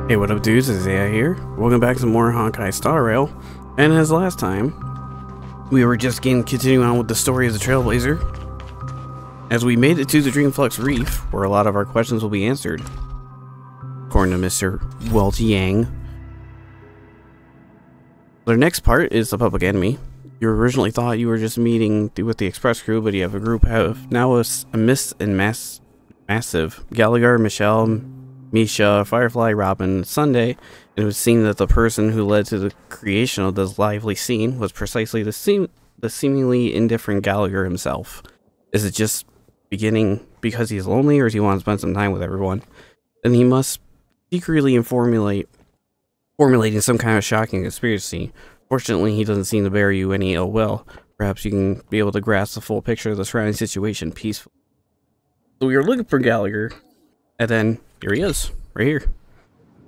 Hey, what up dudes, it's AI here. Welcome back to more Honkai Star Rail. And as last time, we were just continuing on with the story of the Trailblazer. As we made it to the Dreamflux Reef, where a lot of our questions will be answered. According to Mr. Walt Yang. The next part is the Public Enemy. You originally thought you were just meeting with the Express crew, but you have a group of now a massive Gallagher, Michelle, Misha, Firefly, Robin, Sunday, and it was seen that the person who led to the creation of this lively scene was precisely the seemingly indifferent Gallagher himself. Is it just beginning because he's lonely, or does he want to spend some time with everyone? Then he must secretly formulating some kind of shocking conspiracy. Fortunately, he doesn't seem to bear you any ill will. Perhaps you can be able to grasp the full picture of the surrounding situation peacefully. So we were looking for Gallagher, and then here he is, right here.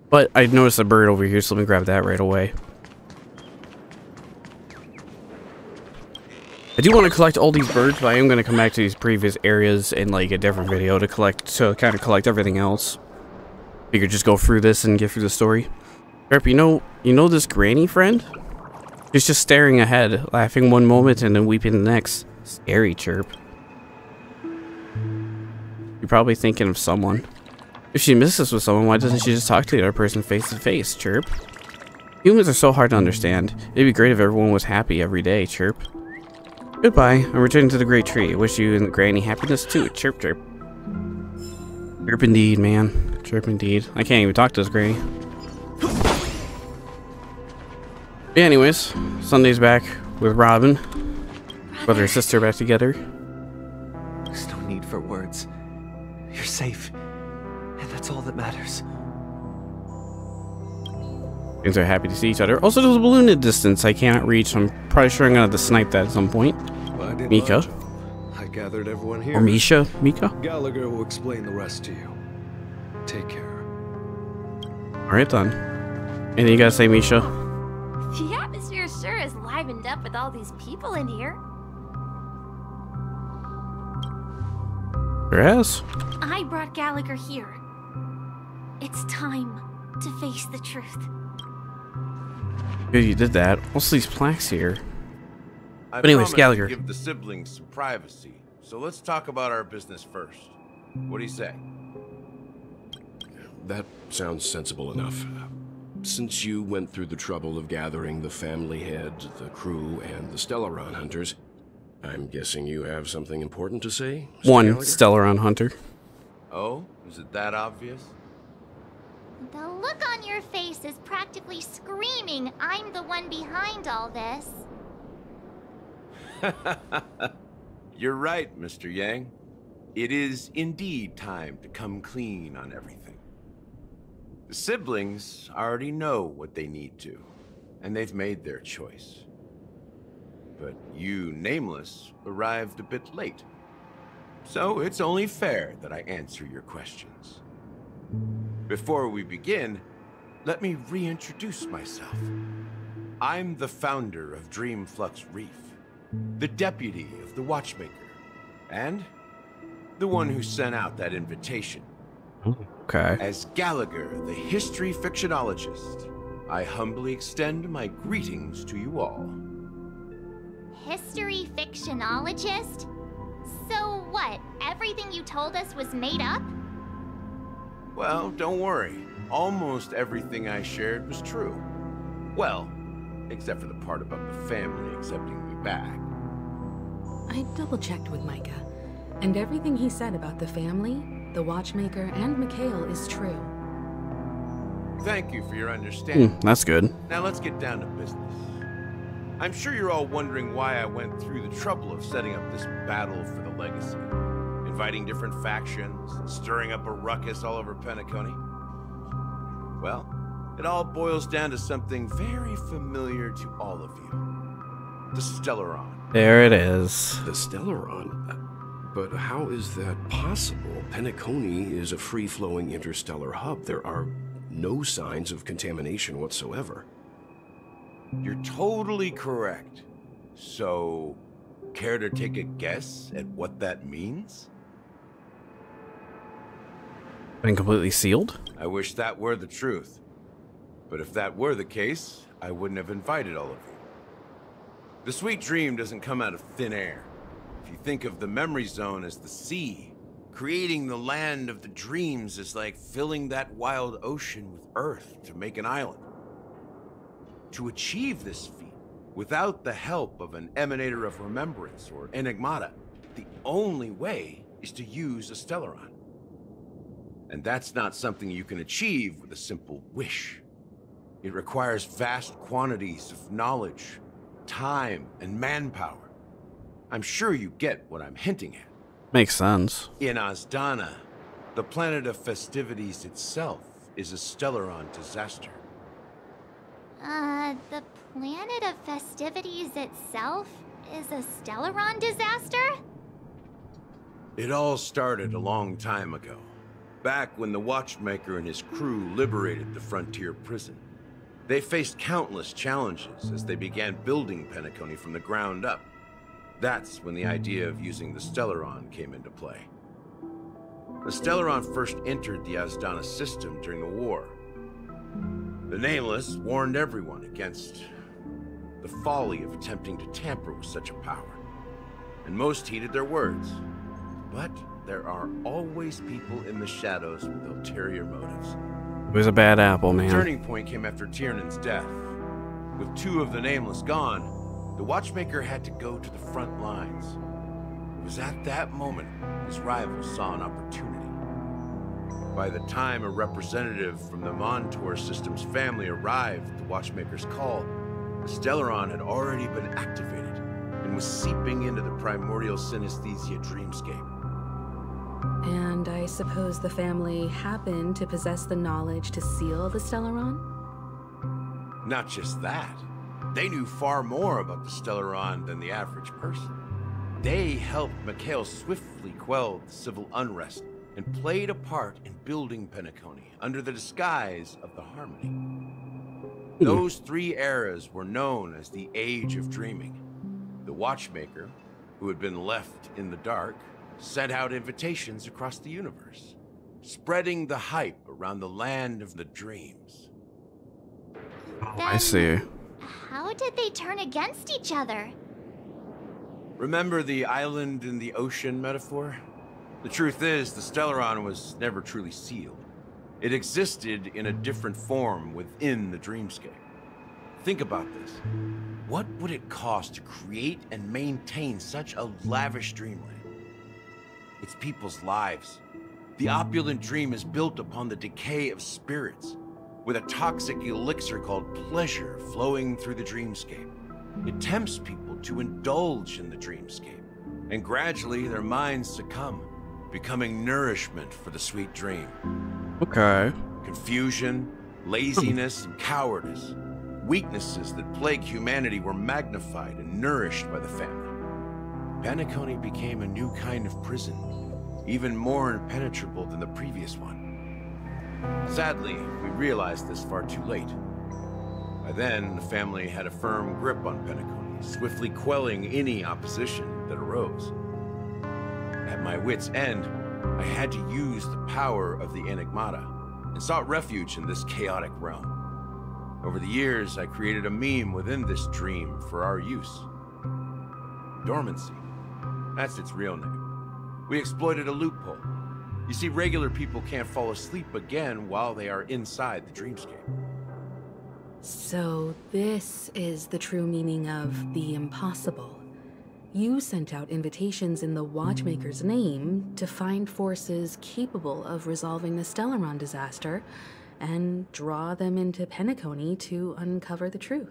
But I noticed a bird over here, so let me grab that right away. I do want to collect all these birds, but I am going to come back to these previous areas in like a different video to kind of collect everything else. Figure just go through this and get through the story. Rep, you know this granny friend? She's just staring ahead, laughing one moment and then weeping the next. Scary, Chirp. You're probably thinking of someone. If she misses with someone, why doesn't she just talk to the other person face to face, Chirp? Humans are so hard to understand. It'd be great if everyone was happy every day, Chirp. Goodbye. I'm returning to the Great Tree. I wish you and the granny happiness too, Chirp, Chirp. Chirp indeed, man. Chirp indeed. I can't even talk to this granny. Yeah, anyways, Sunday's back with Robin. Brother and sister back together. There's no need for words. You're safe. And that's all that matters. Things are happy to see each other. Also, there's a balloon in the distance I cannot reach. I'm probably sure I'm gonna have to snipe that at some point. Mika. I gathered everyone here. Or Misha? Mika? Gallagher will explain the rest to you. Take care. Alright then. Anything you gotta say, Misha? The atmosphere sure is livened up with all these people in here. There has. I brought Gallagher here. It's time to face the truth. Good you did that. Also these plaques here. I But anyways, promised Gallagher. to give the siblings some privacy, so let's talk about our business first. What do you say? That sounds sensible enough. Since you went through the trouble of gathering the family head, the crew, and the Stellaron hunters, I'm guessing you have something important to say? Mr. One Gallagher? Stellaron hunter. Oh, is it that obvious? The look on your face is practically screaming, I'm the one behind all this. You're right, Mr. Yang. It is indeed time to come clean on everything. The siblings already know what they need to, and they've made their choice. But you, Nameless, arrived a bit late. So it's only fair that I answer your questions. Before we begin, let me reintroduce myself. I'm the founder of Dreamflux Reef, the deputy of the Watchmaker, and the one who sent out that invitation. Okay. As Gallagher, the history fictionologist, I humbly extend my greetings to you all. History fictionologist? So what, everything you told us was made up? Well, don't worry. Almost everything I shared was true. Well, except for the part about the family accepting me back. I double-checked with Micah, and everything he said about the family, the Watchmaker, and Mikhail is true. Thank you for your understanding. That's good. Now let's get down to business. I'm sure you're all wondering why I went through the trouble of setting up this battle for the legacy, inviting different factions, and stirring up a ruckus all over Penacony. Well, it all boils down to something very familiar to all of you. The Stellaron. There it is. The Stellaron? But how is that possible? Penacony is a free-flowing interstellar hub. There are no signs of contamination whatsoever. You're totally correct. So, care to take a guess at what that means? Been completely sealed? I wish that were the truth. But if that were the case, I wouldn't have invited all of you. The Sweet Dream doesn't come out of thin air. If you think of the memory zone as the sea, creating the land of the dreams is like filling that wild ocean with earth to make an island. To achieve this feat, without the help of an Emanator of Remembrance or Enigmata, the only way is to use a Stellaron. And that's not something you can achieve with a simple wish. It requires vast quantities of knowledge, time, and manpower. I'm sure you get what I'm hinting at. Makes sense. In Azdana, the planet of festivities itself is a Stellaron disaster. The planet of festivities itself is a Stellaron disaster? It all started a long time ago, back when the Watchmaker and his crew liberated the frontier prison. They faced countless challenges as they began building Penacony from the ground up. That's when the idea of using the Stellaron came into play. The Stellaron first entered the Azdana system during the war. The Nameless warned everyone against the folly of attempting to tamper with such a power, and most heeded their words. But there are always people in the shadows with ulterior motives. It was a bad apple, The man. turning point came after Tiernan's death. With two of the Nameless gone, the Watchmaker had to go to the front lines. It was at that moment his rivals saw an opportunity. By the time a representative from the Montour Systems family arrived at the Watchmaker's call, the Stellaron had already been activated and was seeping into the primordial synesthesia dreamscape. And I suppose the family happened to possess the knowledge to seal the Stellaron? Not just that. They knew far more about the Stellaron than the average person. They helped Mikhail swiftly quell the civil unrest and played a part in building Penacony under the disguise of the Harmony. Those three eras were known as the Age of Dreaming. The Watchmaker, who had been left in the dark, sent out invitations across the universe, spreading the hype around the land of the dreams. I see. How did they turn against each other? Remember the island in the ocean metaphor? The truth is, the Stellaron was never truly sealed. It existed in a different form within the dreamscape. Think about this. What would it cost to create and maintain such a lavish dreamland? It's people's lives. The opulent dream is built upon the decay of spirits, with a toxic elixir called pleasure flowing through the dreamscape. It tempts people to indulge in the dreamscape, and gradually their minds succumb, becoming nourishment for the sweet dream. Okay. Confusion, laziness, and cowardice, weaknesses that plague humanity, were magnified and nourished by the family. Penacony became a new kind of prison, even more impenetrable than the previous one. Sadly, we realized this far too late. By then, the family had a firm grip on Penacony, swiftly quelling any opposition that arose. At my wit's end, I had to use the power of the Enigmata, and sought refuge in this chaotic realm. Over the years, I created a meme within this dream for our use. Dormancy. That's its real name. We exploited a loophole. You see, regular people can't fall asleep again while they are inside the dreamscape. So this is the true meaning of the impossible. You sent out invitations in the Watchmaker's name to find forces capable of resolving the Stellaron disaster and draw them into Penacony to uncover the truth.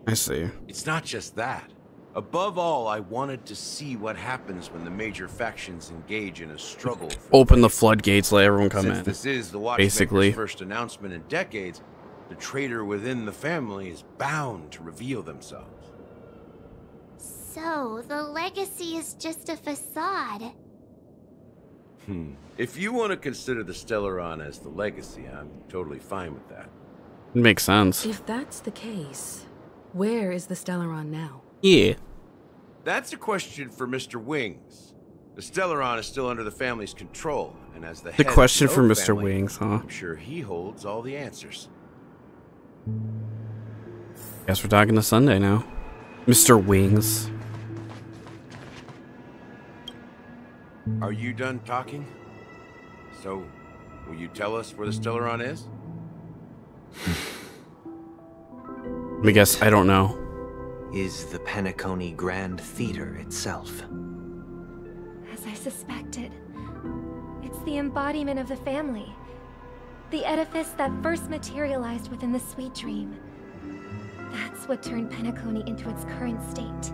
I see. It's not just that. Above all, I wanted to see what happens when the major factions engage in a struggle. Open the floodgates, let everyone come Since in. this is the Watchmaker's Basically. first announcement in decades, the traitor within the family is bound to reveal themselves. So, the legacy is just a facade. If you want to consider the Stellaron as the legacy, I'm totally fine with that. It makes sense. If that's the case, where is the Stellaron now? Yeah. That's a question for Mr. Wings. The Stellaron is still under the family's control, and as the The head of question the for Oak Mr. family, Wings, huh? I'm sure he holds all the answers. Guess we're talking to Sunday now. Mr. Wings. Are you done talking? So, will you tell us where the Stellaron is? Let me guess, I don't know. Is the Penacony Grand Theater itself. As I suspected, it's the embodiment of the family. The edifice that first materialized within the Sweet Dream. That's what turned Penacony into its current state.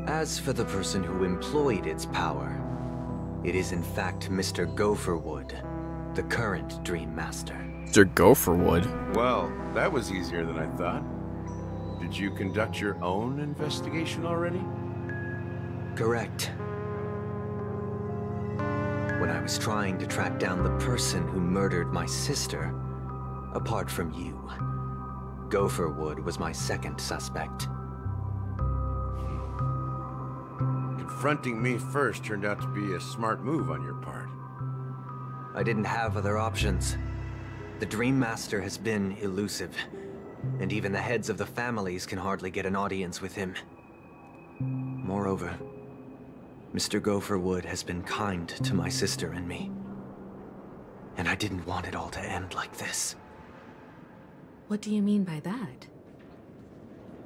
As for the person who employed its power, it is in fact Mr. Gopherwood, the current Dream Master. Mr. Gopherwood? Well, that was easier than I thought. Did you conduct your own investigation already? Correct. When I was trying to track down the person who murdered my sister, apart from you, Gopherwood was my second suspect. Confronting me first turned out to be a smart move on your part. I didn't have other options. The Dream Master has been elusive, and even the heads of the families can hardly get an audience with him. Moreover, Mr. Gopherwood has been kind to my sister and me. And I didn't want it all to end like this. What do you mean by that?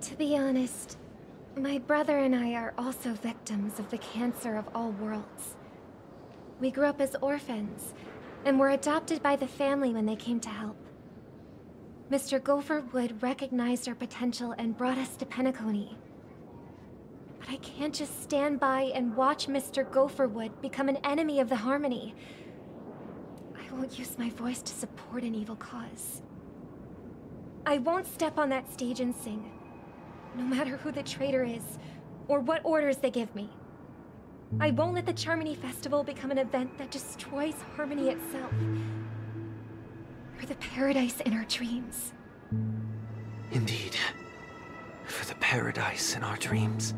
To be honest, my brother and I are also victims of the cancer of all worlds. We grew up as orphans, and were adopted by the family when they came to help. Mr. Gopherwood recognized our potential and brought us to Penacony. But I can't just stand by and watch Mr. Gopherwood become an enemy of the Harmony. I won't use my voice to support an evil cause. I won't step on that stage and sing, no matter who the traitor is, or what orders they give me. I won't let the Charmony Festival become an event that destroys Harmony itself, or the paradise in our dreams. Indeed, for the paradise in our dreams.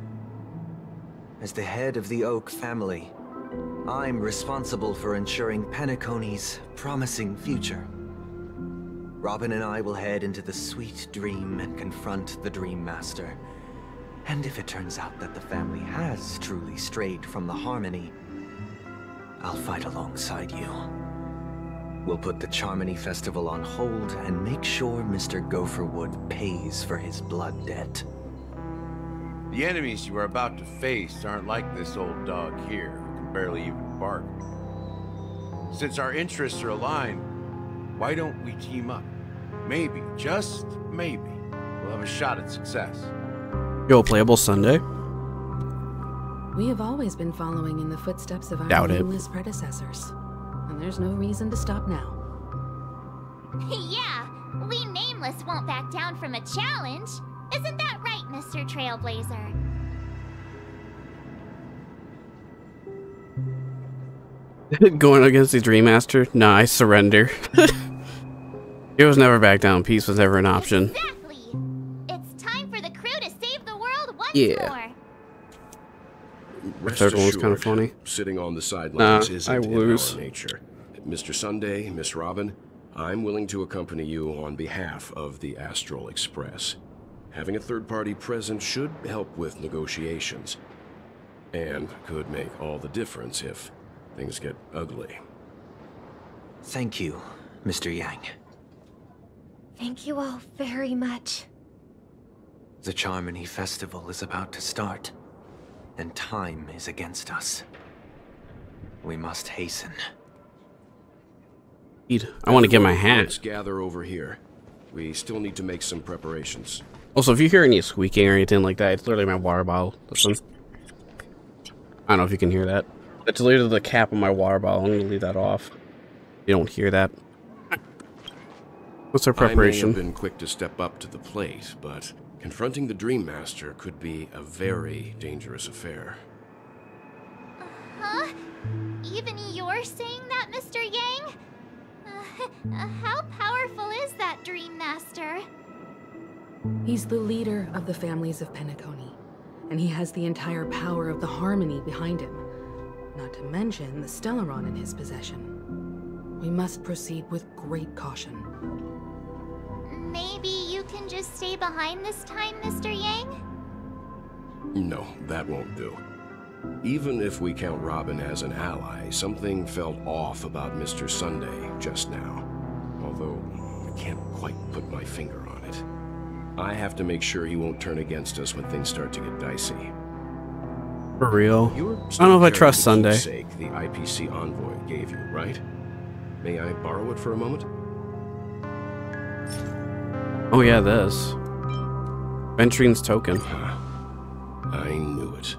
As the head of the Oak family, I'm responsible for ensuring Penacony's promising future. Robin and I will head into the Sweet Dream and confront the Dream Master. And if it turns out that the family has truly strayed from the Harmony, I'll fight alongside you. We'll put the Charmony Festival on hold and make sure Mr. Gopherwood pays for his blood debt. The enemies you are about to face aren't like this old dog here, who can barely even bark. Since our interests are aligned, why don't we team up? Maybe, just maybe, we'll have a shot at success. Yo, playable Sunday? We have always been following in the footsteps of our Doubt it. nameless predecessors. And there's no reason to stop now. Yeah, we Nameless won't back down from a challenge. Isn't that right, Mr. Trailblazer? Going against the Dream Master? Nah, I surrender. It was never back down. Peace was never an option. Exactly. It's time for the crew to save the world once Yeah. more. The third one was kind of funny. Sitting on the sidelines isn't I in lose. our nature. Mr. Sunday, Miss Robin, I'm willing to accompany you on behalf of the Astral Express. Having a third party present should help with negotiations, and could make all the difference if things get ugly. Thank you, Mr. Yang. Thank you all very much. The Charmony Festival is about to start, and time is against us. We must hasten. I want to get my hat. Let's gather over here. We still need to make some preparations. Also, if you hear any squeaking or anything like that, it's literally my water bottle. Listen. I don't know if you can hear that. It's literally the cap of my water bottle. I'm going to leave that off. You don't hear that. What's our preparation? I may have been quick to step up to the plate, but confronting the Dream Master could be a very dangerous affair. Huh? Even you're saying that, Mr. Yang? How powerful is that Dream Master? He's the leader of the families of Penacony, and he has the entire power of the Harmony behind him, not to mention the Stellaron in his possession. We must proceed with great caution. Maybe you can just stay behind this time, Mr. Yang? No, that won't do. Even if we count Robin as an ally, something felt off about Mr. Sunday just now. Although, I can't quite put my finger on it. I have to make sure he won't turn against us when things start to get dicey. For real? I don't know if I trust Sunday. The IPC envoy gave you, right? May I borrow it for a moment? Oh yeah, this. Venturine's token. I knew it.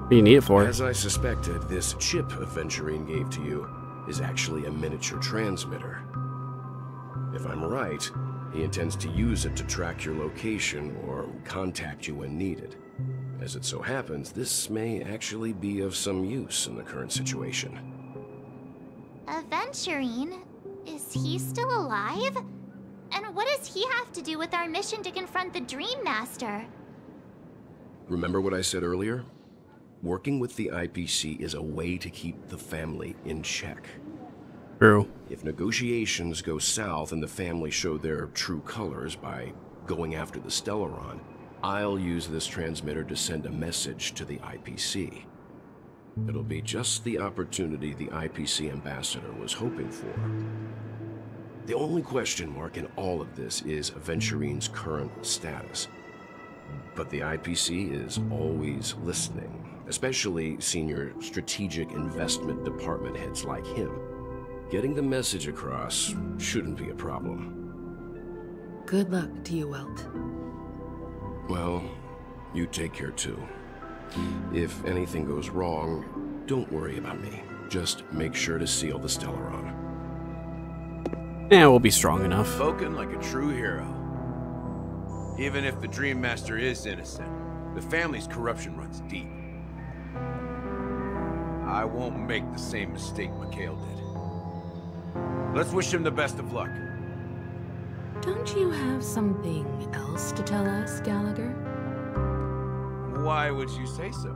What do you need it for? As I suspected, this chip Venturine gave to you is actually a miniature transmitter. If I'm right, he intends to use it to track your location or contact you when needed. As it so happens, this may actually be of some use in the current situation. Venturine? Is he still alive? And what does he have to do with our mission to confront the Dream Master? Remember what I said earlier? Working with the IPC is a way to keep the family in check. True. If negotiations go south and the family show their true colors by going after the Stellaron, I'll use this transmitter to send a message to the IPC. It'll be just the opportunity the IPC ambassador was hoping for. The only question mark in all of this is Venturine's current status. But the IPC is always listening, especially senior strategic investment department heads like him. Getting the message across shouldn't be a problem. Good luck to you, Welt. Well, you take care too. If anything goes wrong, don't worry about me. Just make sure to seal the Stellaron. Yeah, we'll be strong enough. Spoken like a true hero. Even if the Dream Master is innocent, the family's corruption runs deep. I won't make the same mistake Mikhail did. Let's wish him the best of luck. Don't you have something else to tell us, Gallagher? Why would you say so?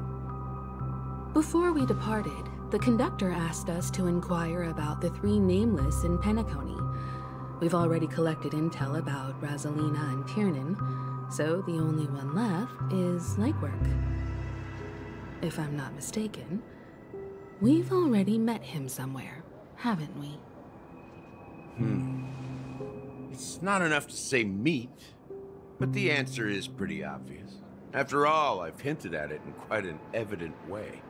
Before we departed, the conductor asked us to inquire about the 3 nameless in Penacony. We've already collected intel about Rosalina and Tiernan, so the only one left is Legwork. If I'm not mistaken, we've already met him somewhere, haven't we? It's not enough to say meet, but the answer is pretty obvious. After all, I've hinted at it in quite an evident way.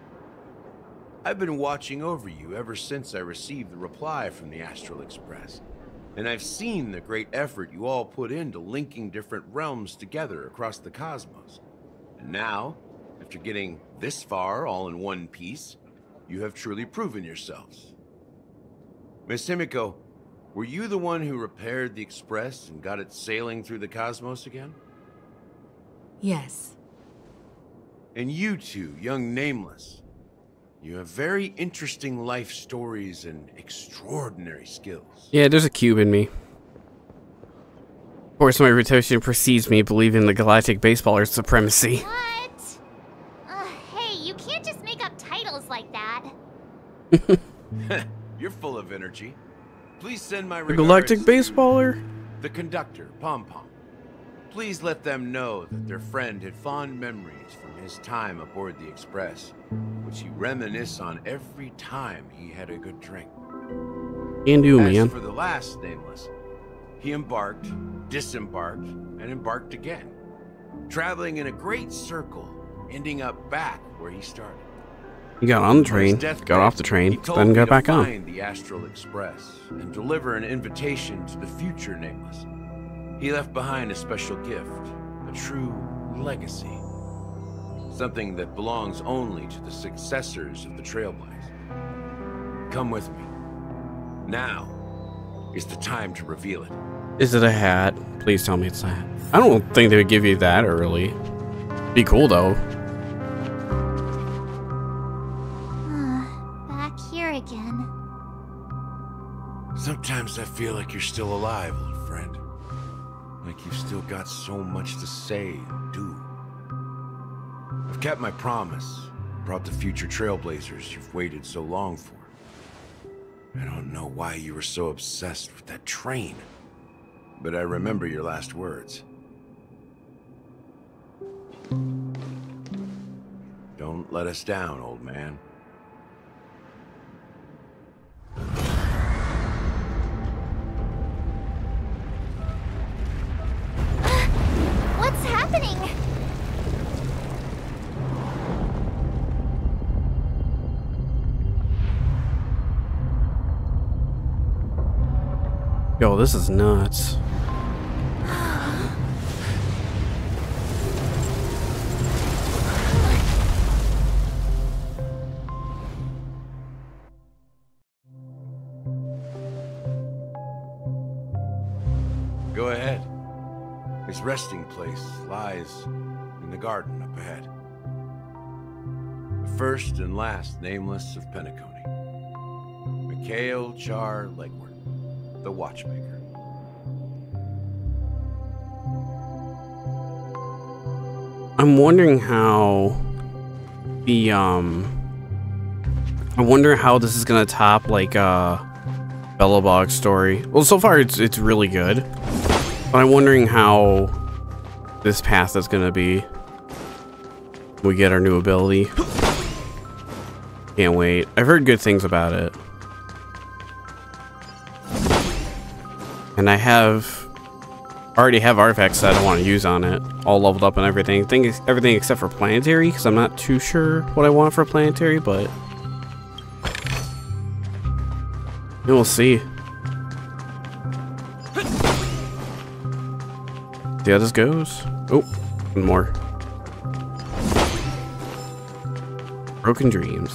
I've been watching over you ever since I received the reply from the Astral Express, and I've seen the great effort you all put into linking different realms together across the cosmos. And now, after getting this far all in one piece, you have truly proven yourselves. Miss Himiko, were you the one who repaired the Express and got it sailing through the cosmos again? Yes. And you two, young Nameless, you have very interesting life stories and extraordinary skills. Yeah, there's a cube in me. Of course, my reputation precedes me believing the galactic baseballer's supremacy. What? Hey, you can't just make up titles like that. You're full of energy. Please send my The regards galactic to baseballer? the conductor, Pom Pom. Please let them know that their friend had fond memories from his time aboard the Express, which he reminisced on every time he had a good drink. Can do, As man. for the last Nameless, he embarked, disembarked, and embarked again, traveling in a great circle, ending up back where he started. He got on the On his train, deathbed, got off the he train, told then me got to back on. find the Astral Express and deliver an invitation to the future Nameless. He left behind a special gift, a true legacy. Something that belongs only to the successors of the Trailblaze. Come with me. Now is the time to reveal it. Is it a hat? Please tell me it's a hat. I don't think they would give you that early. Be cool though. Back here again. Sometimes I feel like you're still alive, old friend. Like you've still got so much to say and do. I've kept my promise, brought the future Trailblazers you've waited so long for. I don't know why you were so obsessed with that train. but I remember your last words. Don't let us down, old man. What's happening? Yo, this is nuts. Go ahead. His resting place lies in the garden up ahead. The first and last nameless of Penacony. Mikhail Char Legward, the Watchmaker. I'm wondering how the I wonder how this is gonna top like Belobog's story. Well, so far it's really good, but I'm wondering how this path is gonna be. We get our new ability. Can't wait. I've heard good things about it, and I already have artifacts that I want to use on it, all leveled up and everything. Everything except for planetary, because I'm not too sure what I want for planetary, but we'll see. See how this goes. Oh, one more. Broken Dreams.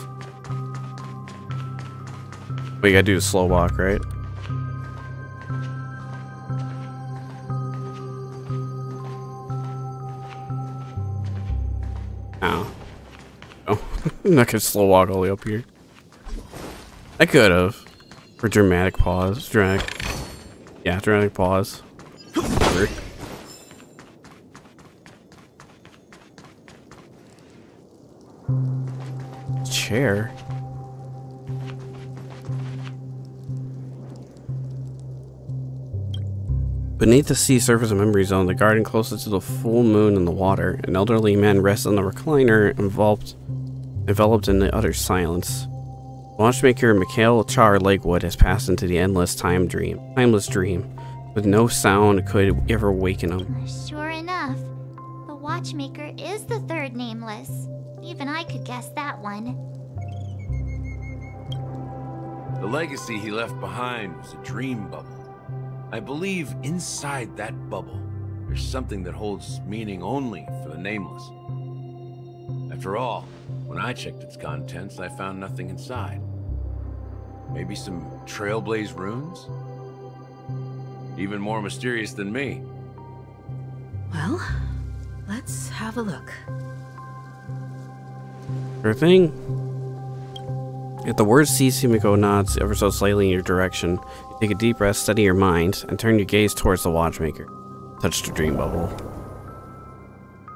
What you gotta do is slow walk, right? Oh. Oh. I'm not gonna slow walk all the way up here. I could have. For dramatic pause. Dramatic pause. Work. Chair. Beneath the sea surface of Memory Zone, the garden closest to the full moon and the water, an elderly man rests on the recliner, enveloped in the utter silence. Watchmaker Mikhail Char Legward has passed into the timeless dream, with no sound could ever waken him. Sure enough, the Watchmaker is the third nameless. Even I could guess that one. The legacy he left behind was a dream bubble. I believe inside that bubble, there's something that holds meaning only for the nameless. After all, when I checked its contents, I found nothing inside. Maybe some Trailblaze runes? Even more mysterious than me. Well, let's have a look. Sure thing. If the word Sisumiko nods ever so slightly in your direction, you take a deep breath, steady your mind, and turn your gaze towards the Watchmaker. Touch the dream bubble.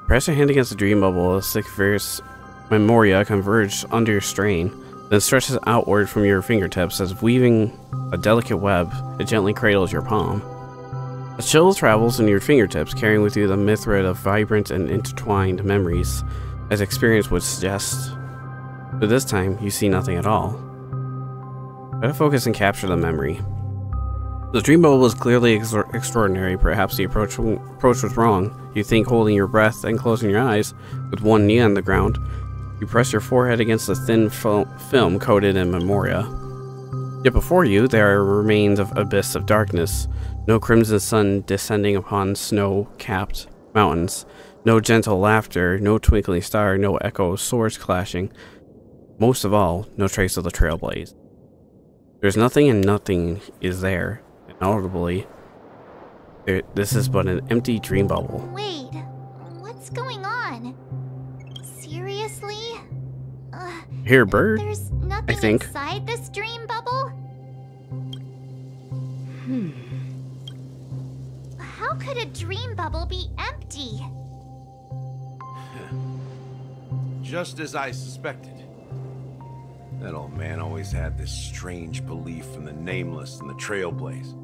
Press your hand against the dream bubble as thick various memoria converge under your strain, then stretches outward from your fingertips as weaving a delicate web, it gently cradles your palm. A chill travels in your fingertips, carrying with you the mythrid of vibrant and intertwined memories, as experience would suggest. But this time, you see nothing at all. Try to focus and capture the memory. The dream bubble was clearly extraordinary. Perhaps the approach was wrong. You think holding your breath and closing your eyes, with one knee on the ground. You press your forehead against the thin film coated in memoria. Yet before you, there are remains of abyss of darkness. No crimson sun descending upon snow-capped mountains. No gentle laughter, no twinkling star, no echo of swords clashing. Most of all, no trace of the Trailblaze. There's nothing and nothing is there. Inaudibly, this is but an empty dream bubble. Wait, what's going on? Seriously? Here, bird? There's nothing I think. inside this dream bubble? How could a dream bubble be empty? Just as I suspected. That old man always had this strange belief in the Nameless and the Trailblaze.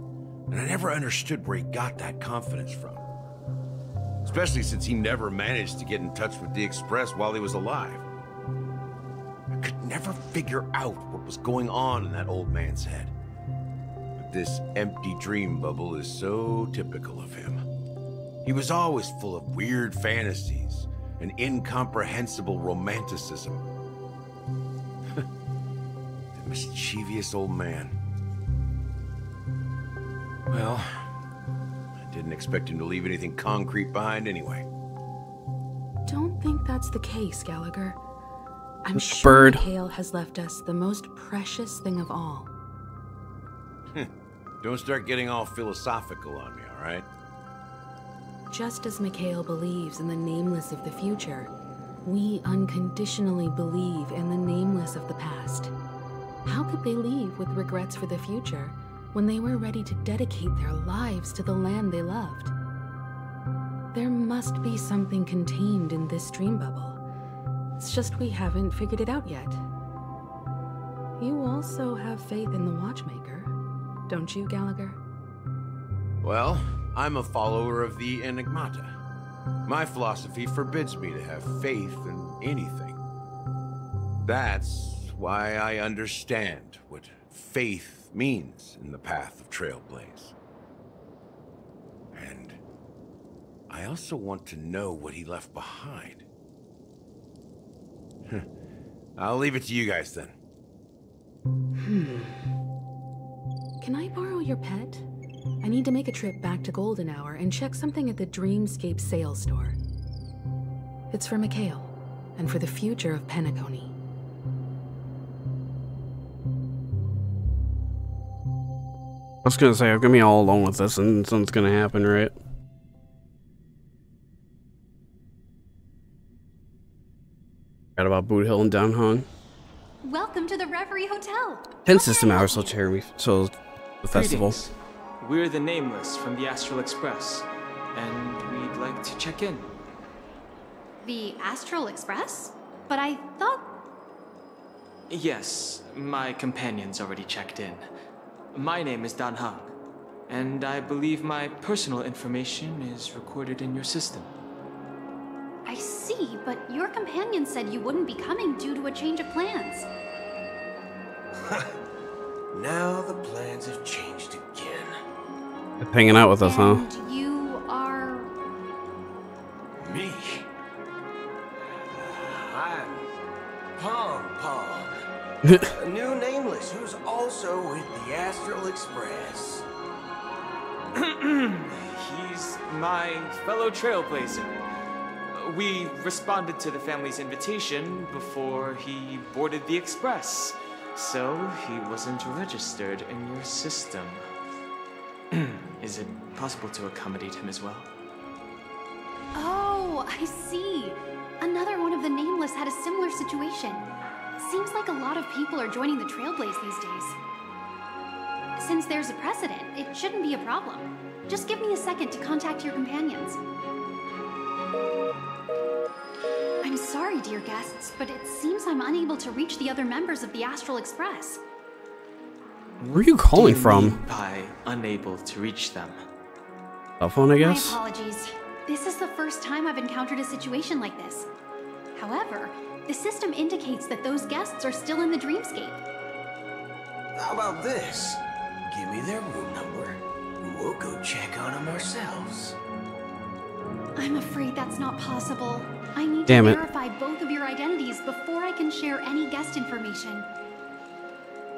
And I never understood where he got that confidence from. Especially since he never managed to get in touch with the Express while he was alive. I could never figure out what was going on in that old man's head. But this empty dream bubble is so typical of him. He was always full of weird fantasies and incomprehensible romanticism. The mischievous old man. Well, I didn't expect him to leave anything concrete behind anyway. Don't think that's the case, Gallagher. I'm sure Mikhail has left us the most precious thing of all. Don't start getting all philosophical on me, all right? Just as Mikhail believes in the nameless of the future, we unconditionally believe in the nameless of the past. How could they leave with regrets for the future when they were ready to dedicate their lives to the land they loved? There must be something contained in this dream bubble. It's just we haven't figured it out yet. You also have faith in the Watchmaker, don't you, Gallagher? Well, I'm a follower of the Enigmata. My philosophy forbids me to have faith in anything. That's why I understand what faith means in the path of Trailblaze. And I also want to know what he left behind. I'll leave it to you guys then. Can I borrow your pet? I need to make a trip back to Golden Hour and check something at the Dreamscape sales store. It's for Mikhail, and for the future of Penacony. I was gonna say, I'm gonna be all alone with this and something's gonna happen, right? Forgot about Boot Hill and Downhung. Welcome to the Reverie Hotel. 10 system hours till Cherry, so the festival. Greetings. We're the Nameless from the Astral Express, and we'd like to check in. The Astral Express? But I thought... Yes, my companion's already checked in. My name is Dan Hung, and I believe my personal information is recorded in your system. I see, but your companion said you wouldn't be coming due to a change of plans. Now the plans have changed again. Hanging out with us, huh? And you are... Me? I'm Pom Pom. A new Nameless who's also with the Astral Express. He's my fellow Trailblazer. We responded to the family's invitation before he boarded the Express, so he wasn't registered in your system. Is it possible to accommodate him as well? Oh, I see. Another one of the Nameless had a similar situation. Seems like a lot of people are joining the Trailblaze these days. Since there's a precedent, it shouldn't be a problem. Just give me a second to contact your companions. I'm sorry, dear guests, but it seems I'm unable to reach the other members of the Astral Express. Where are you calling from? By unable to reach them. Cell phone, I guess? My apologies. This is the first time I've encountered a situation like this. However, the system indicates that those guests are still in the Dreamscape. How about this? Give me their room number, and we'll go check on them ourselves. I'm afraid that's not possible. I need Damn to it. verify both of your identities before I can share any guest information.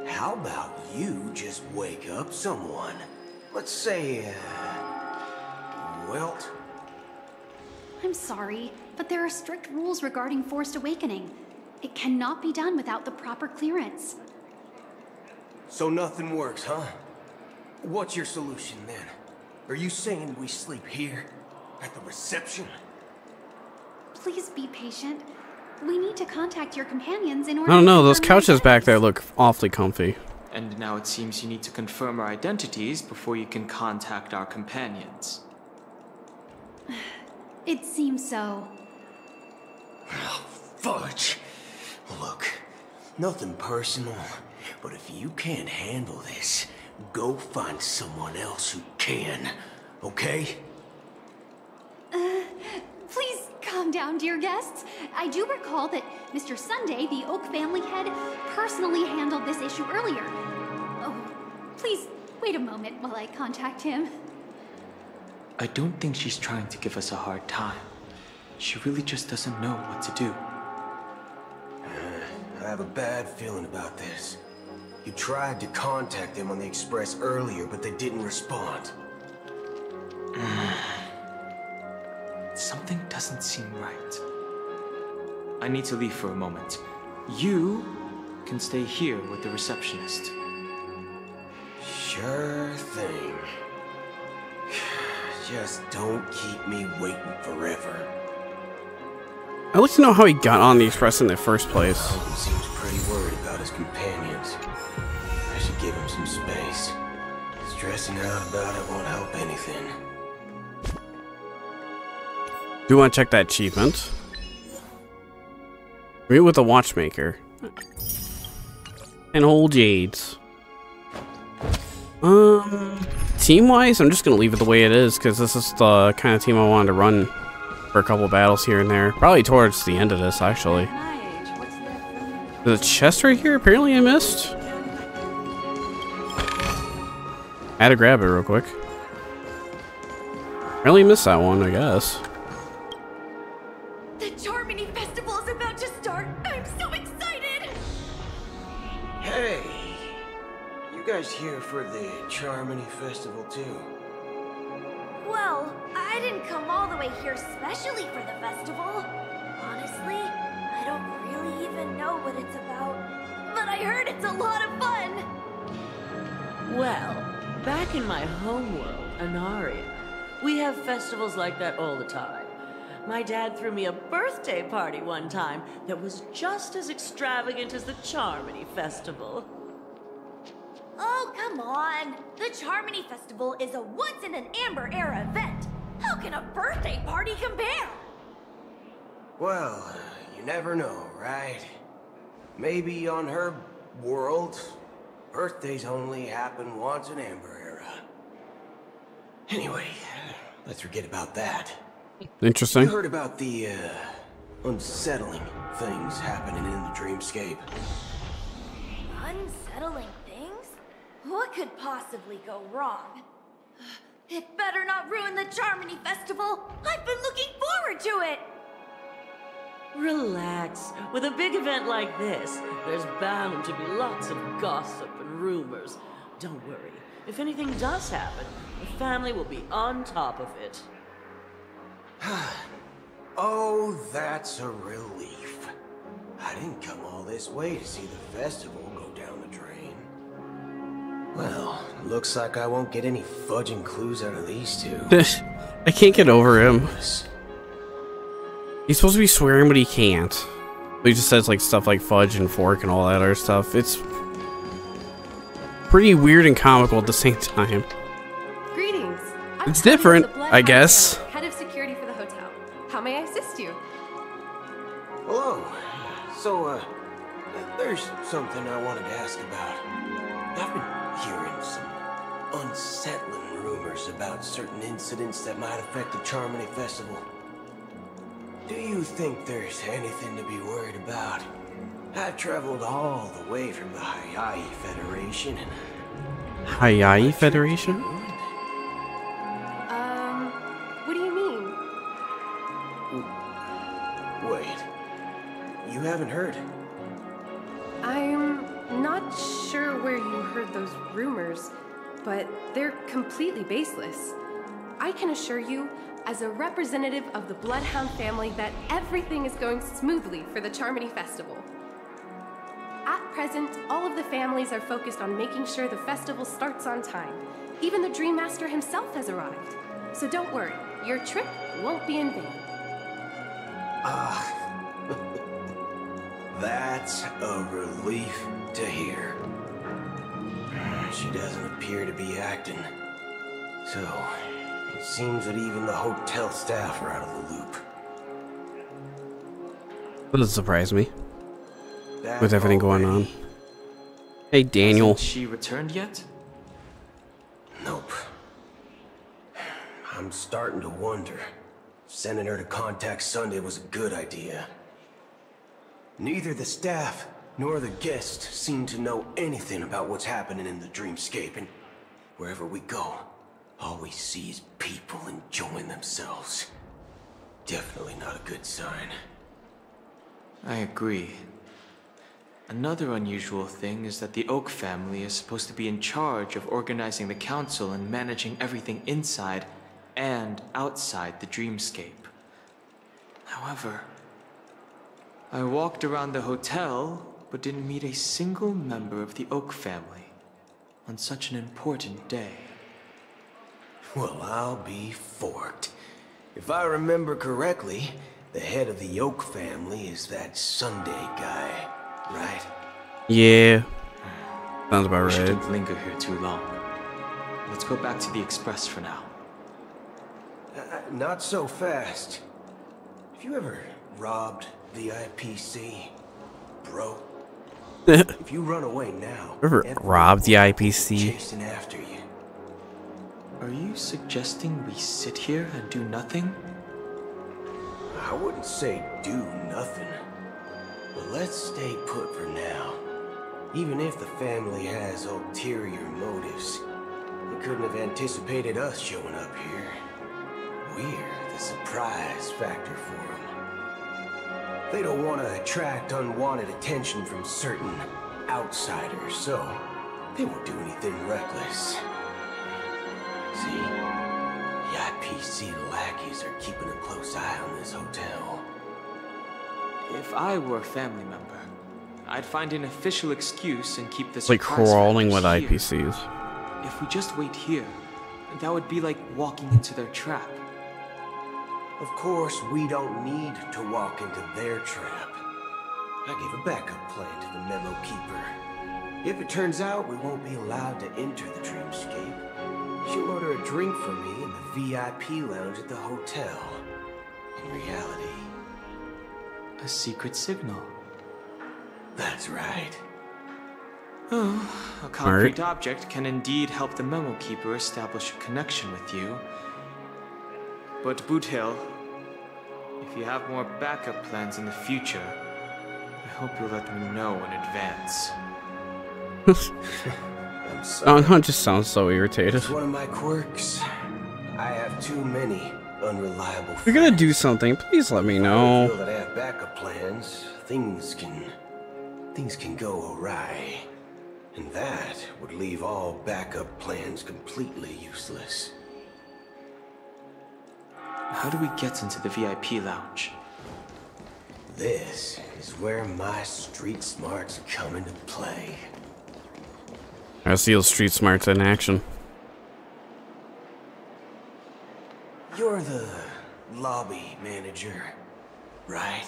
How about you just wake up someone? Let's say, Welt? I'm sorry, but there are strict rules regarding forced awakening. It cannot be done without the proper clearance. So nothing works, huh? What's your solution then? Are you saying we sleep here? At the reception? Please be patient. We need to contact your companions in I order don't know, to those confirm couches back there look awfully comfy. And now it seems you need to confirm our identities before you can contact our companions. It seems so. Oh, fudge. Look, nothing personal, but if you can't handle this, Go find someone else who can, okay? Please calm down, dear guests. I do recall that Mr. Sunday, the Oak family head, personally handled this issue earlier. Oh, please wait a moment while I contact him. I don't think she's trying to give us a hard time. She really just doesn't know what to do. I have a bad feeling about this. You tried to contact them on the Express earlier, but they didn't respond. Something doesn't seem right. I need to leave for a moment. You can stay here with the receptionist. Sure thing. Just don't keep me waiting forever. I'd like to know how he got on the Express in the first place. He seems pretty worried about his companions. I should give him some space. Stressing out about it won't help anything. Do want to check that achievement. Meet with the watchmaker. And hold jades. Team-wise, I'm just gonna leave it the way it is because this is the kind of team I wanted to run for a couple battles here and there. Probably towards the end of this, actually. There's a chest right here. Apparently, I missed. Had to grab it real quick. Apparently, missed that one, I guess. The Charmony Festival is about to start. I'm so excited. Hey, you guys here for the Charmony Festival too? Well, I didn't come all the way here specially for the festival. Honestly, I don't really even know what it's about. But I heard it's a lot of fun. Well, back in my homeworld, Anaria, we have festivals like that all the time. My dad threw me a birthday party one time that was just as extravagant as the Charmony Festival. Oh, come on. The Charmony Festival is a once-in-an-Amber Era event. How can a birthday party compare? Well, you never know, right? Maybe on her world, birthdays only happen once in Amber Era. Anyway, let's forget about that. Interesting. You heard about the, unsettling things happening in the dreamscape? Unsettling things? What could possibly go wrong? It better not ruin the Charmony Festival. I've been looking forward to it. Relax. With a big event like this, there's bound to be lots of gossip and rumors. Don't worry. If anything does happen, the family will be on top of it. Oh, that's a relief. I didn't come all this way to see the festival go down the drain. Well, looks like I won't get any fudging clues out of these two. I can't get over him. He's supposed to be swearing, but he can't. He just says like stuff like fudge and fork and all that other stuff. It's pretty weird and comical at the same time. Greetings. It's different, I guess. Head of security for the hotel. How may I assist you? Hello. So, there's something I wanted to ask about. I've been hearing some unsettling rumors about certain incidents that might affect the Charmony Festival. Do you think there's anything to be worried about? I've traveled all the way from the Hayai Federation and... Hayai Federation? What do you mean? Wait. You haven't heard? I'm not sure where you heard those rumors, but they're completely baseless. I can assure you, as a representative of the Bloodhound family, that everything is going smoothly for the Charmony Festival. At present, all of the families are focused on making sure the festival starts on time. Even the Dream Master himself has arrived. So don't worry, your trip won't be in vain. That's a relief to hear. She doesn't appear to be acting. So, it seems that even the hotel staff are out of the loop. That doesn't surprise me. With everything going on. Hey, Daniel. Hasn't she returned yet? I'm starting to wonder if sending her to contact Sunday was a good idea. Neither the staff nor the guests seem to know anything about what's happening in the dreamscape, and wherever we go, all we see is people enjoying themselves. Definitely not a good sign. I agree. Another unusual thing is that the Oak family is supposed to be in charge of organizing the council and managing everything inside and outside the dreamscape. However, I walked around the hotel, but didn't meet a single member of the Oak family on such an important day. Well, I'll be forked. If I remember correctly, the head of the Oak family is that Sunday guy, right? Yeah. Sounds about We right. shouldn't linger here too long. Let's go back to the Express for now. Not so fast. Have you ever robbed the IPC, bro? If you run away now, Ever robbed the IPC? chasing after you. Are you suggesting we sit here and do nothing? I wouldn't say do nothing, but let's stay put for now. Even if the family has ulterior motives, they couldn't have anticipated us showing up here. We're the surprise factor for them. They don't want to attract unwanted attention from certain outsiders, so they won't do anything reckless. See, the IPC lackeys are keeping a close eye on this hotel. If I were a family member, I'd find an official excuse and keep this Like crawling with IPCs. If we just wait here, that would be like walking into their trap. Of course, we don't need to walk into their trap. I gave a backup plan to the Memo Keeper. If it turns out we won't be allowed to enter the dreamscape, she'll order a drink for me in the VIP lounge at the hotel. In reality, a secret signal. That's right. Oh, a concrete object can indeed help the Memo Keeper establish a connection with you. But Boot Hill, if you have more backup plans in the future, I hope you'll let me know in advance. I'm sorry. Oh, it just sounds so irritated. It's one of my quirks. I have too many unreliable If you're gonna do something, please let me If I know. reveal that I have backup plans, things can go awry. And that would leave all backup plans completely useless. How do we get into the VIP lounge? This is where my street smarts come into play. I see those street smarts in action. You're the lobby manager, right?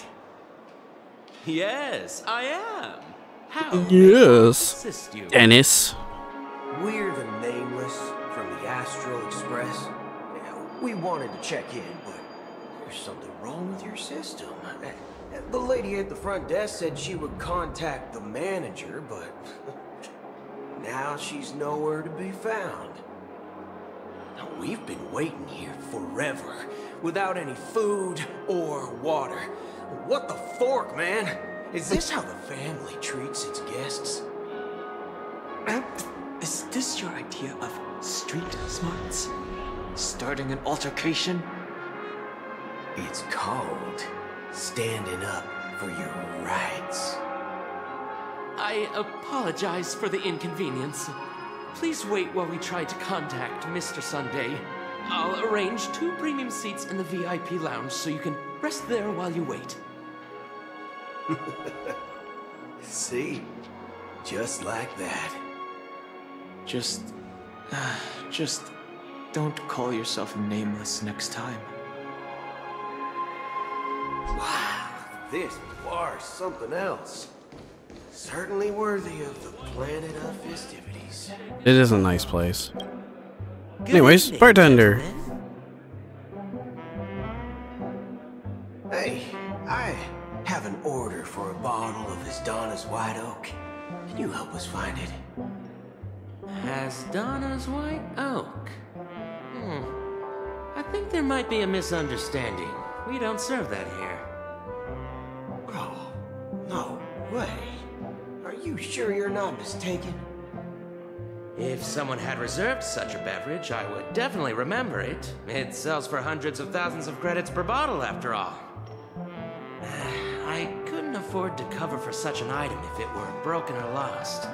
Yes, I am. How Yes. assist you? Dennis. We're the Nameless from the Astral Express. We wanted to check in, but there's something wrong with your system. The lady at the front desk said she would contact the manager, but now she's nowhere to be found. Now, we've been waiting here forever, without any food or water. What the fork, man? Is this how the family treats its guests? Is this your idea of street smarts? Starting an altercation? It's called standing up for your rights. I apologize for the inconvenience. Please wait while we try to contact Mr. Sunday. I'll arrange 2 premium seats in the VIP lounge so you can rest there while you wait. See? Just like that. Just don't call yourself Nameless next time. Wow, this bar's something else. Certainly worthy of the planet of festivities. It is a nice place. Anyways, bartender. Hey, I have an order for a bottle of Asdana's White Oak. Can you help us find it? Asdana's White Oak. I think there might be a misunderstanding. We don't serve that here. Oh, no way. Are you sure you're not mistaken? If someone had reserved such a beverage, I would definitely remember it. It sells for hundreds of thousands of credits per bottle, after all. I couldn't afford to cover for such an item if it were broken or lost.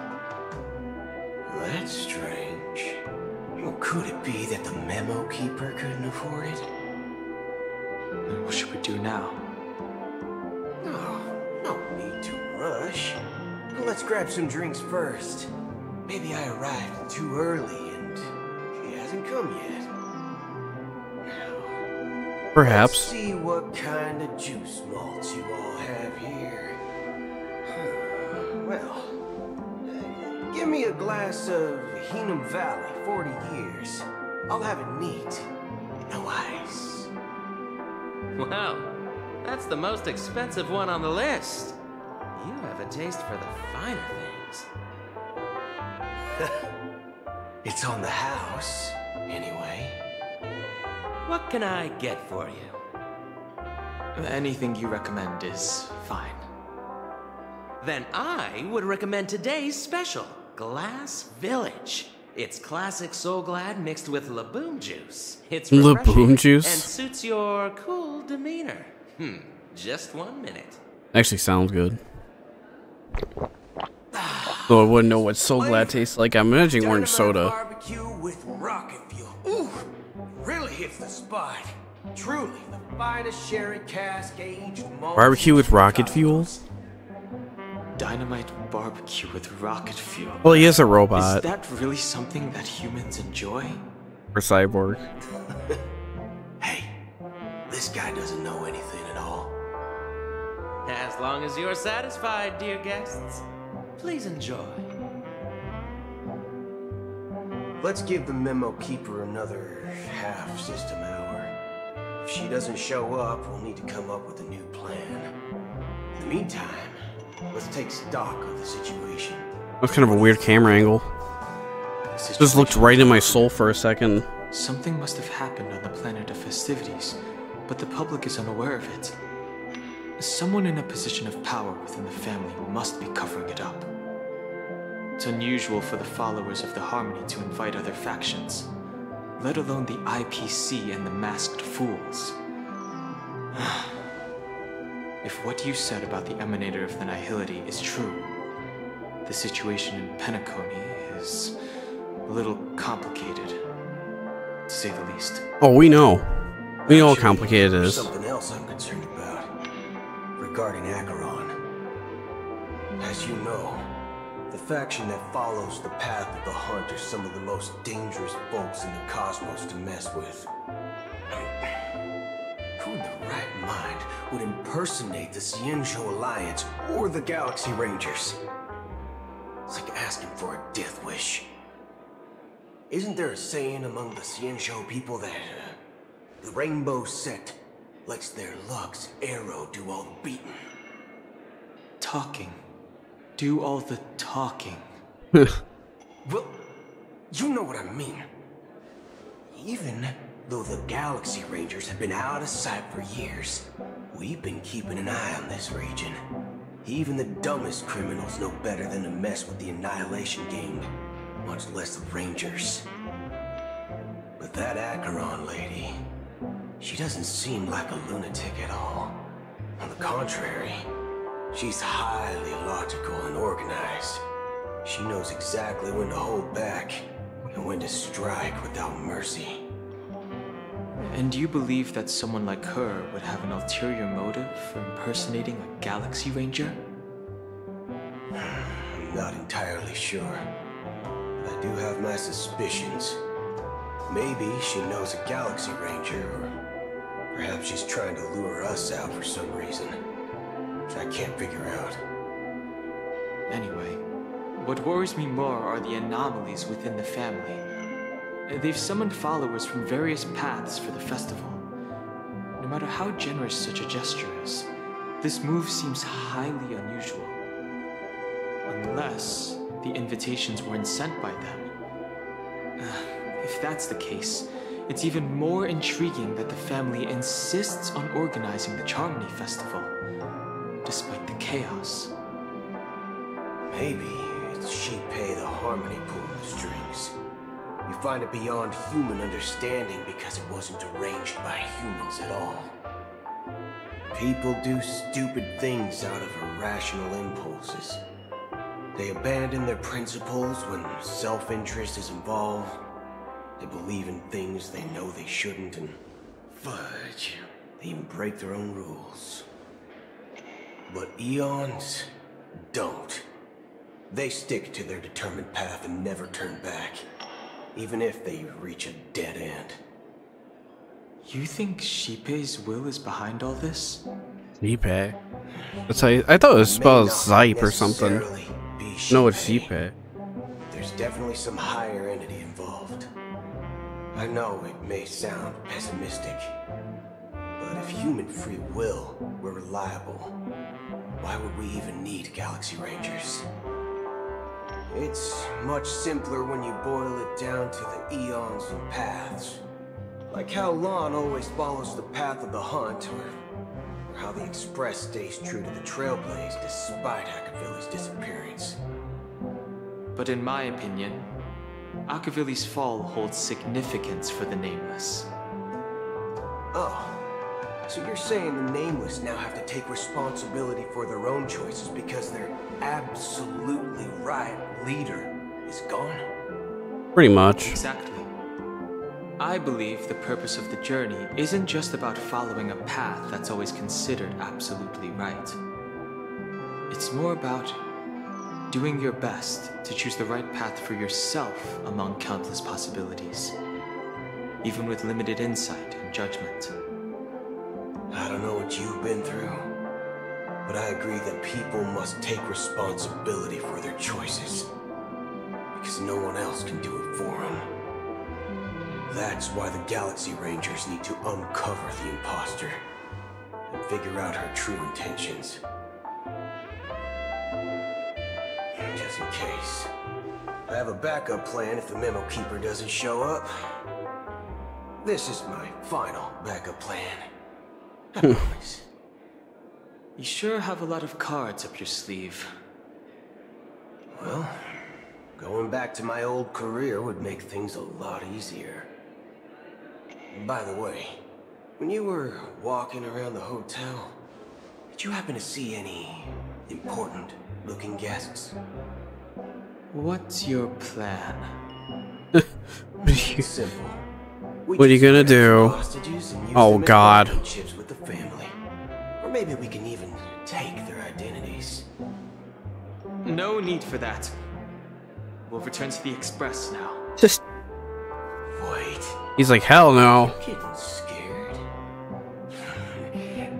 That's strange. Well, could it be that the memo keeper couldn't afford it? Then what should we do now? No need to rush. Let's grab some drinks first. Maybe I arrived too early and she hasn't come yet. Perhaps. Let's see what kind of juice malts you all have here. Well, give me a glass of Heenum Valley, 40 years. I'll have it neat. No ice. Wow, that's the most expensive one on the list. You have a taste for the finer things. It's on the house, anyway. What can I get for you? Anything you recommend is fine. Then I would recommend today's special, Glass Village. It's classic Soul Glad mixed with Laboom juice. It's refreshing Laboom juice? and suits your cool demeanor. Just 1 minute. Actually sounds good. Though I wouldn't know what Soul Glad tastes like. I'm imagining orange soda. Barbecue with rocket fuel. Ooh, really hits the spot. Truly, the finest sherry cask aged malt. Barbecue with rocket fuel? Dynamite barbecue with rocket fuel. Well, he is a robot. Is that really something that humans enjoy? Or cyborg. Hey, this guy doesn't know anything at all. As long as you're satisfied, dear guests, please enjoy. Let's give the memo keeper another half system hour. If she doesn't show up, we'll need to come up with a new plan. In the meantime, let's take stock of the situation. That's kind of a weird camera angle. Just looked right in my soul for a second. Something must have happened on the planet of festivities, but the public is unaware of it. Someone in a position of power within the family must be covering it up. It's unusual for the followers of the Harmony to invite other factions, let alone the IPC and the Masked Fools. If what you said about the Emanator of the Nihility is true, the situation in Penacony is a little complicated, to say the least. Oh, we know. We know how complicated it is. Something else I'm concerned about. Regarding Acheron. As you know, the faction that follows the path of the Hunt are some of the most dangerous folks in the cosmos to mess with. Who in the right mind would impersonate the Xianzhou Alliance or the Galaxy Rangers? It's like asking for a death wish. Isn't there a saying among the Xianzhou people that the Rainbow Sect lets their Lux Arrow do all the beating? Talking. Do all the talking. Well, you know what I mean. Even though the Galaxy Rangers have been out of sight for years, we've been keeping an eye on this region. Even the dumbest criminals know better than to mess with the Annihilation Gang, much less the Rangers. But that Acheron lady, she doesn't seem like a lunatic at all. On the contrary, she's highly logical and organized. She knows exactly when to hold back and when to strike without mercy. And you believe that someone like her would have an ulterior motive for impersonating a Galaxy Ranger? I'm not entirely sure, but I do have my suspicions. Maybe she knows a Galaxy Ranger, or perhaps she's trying to lure us out for some reason, which I can't figure out. Anyway, what worries me more are the anomalies within the family. They've summoned followers from various paths for the festival. No matter how generous such a gesture is, this move seems highly unusual. Unless the invitations weren't sent by them. If that's the case, It's even more intriguing that the family insists on organizing the Charmony Festival, despite the chaos. Maybe it's Xipe the Harmony pulling the strings. You find it beyond human understanding because it wasn't arranged by humans at all. People do stupid things out of irrational impulses. They abandon their principles when self-interest is involved. They believe in things they know they shouldn't, and fudge, they even break their own rules. But Eons don't. They stick to their determined path and never turn back, even if they reach a dead end. You think Xipe's will is behind all this? Xipe? That's how I thought it was spelled Xipe or something. No, it's Xipe. There's definitely some higher entity involved. I know it may sound pessimistic, but if human free will were reliable, why would we even need Galaxy Rangers? It's much simpler when you boil it down to the eons and paths. Like how Lon always follows the path of the hunt, or how the Express stays true to the Trailblaze despite Akavili's disappearance. But in my opinion, Akavili's fall holds significance for the Nameless. Oh, so you're saying the Nameless now have to take responsibility for their own choices because their absolutely right leader is gone? Pretty much. Exactly. I believe the purpose of the journey isn't just about following a path that's always considered absolutely right. It's more about doing your best to choose the right path for yourself among countless possibilities, even with limited insight and judgment. I don't know what you've been through, but I agree that people must take responsibility for their choices, because no one else can do it for them. That's why the Galaxy Rangers need to uncover the imposter and figure out her true intentions. Just in case. I have a backup plan if the Memo Keeper doesn't show up. This is my final backup plan. I promise. You sure have a lot of cards up your sleeve. Well, going back to my old career would make things a lot easier. By the way, when you were walking around the hotel, did you happen to see any important looking guests? What's your plan? Simple. What are you gonna do? Oh God. With the family. Or maybe we can even take their identities. No need for that. We'll return to the Express now. Just wait. He's like, hell no. Getting scared.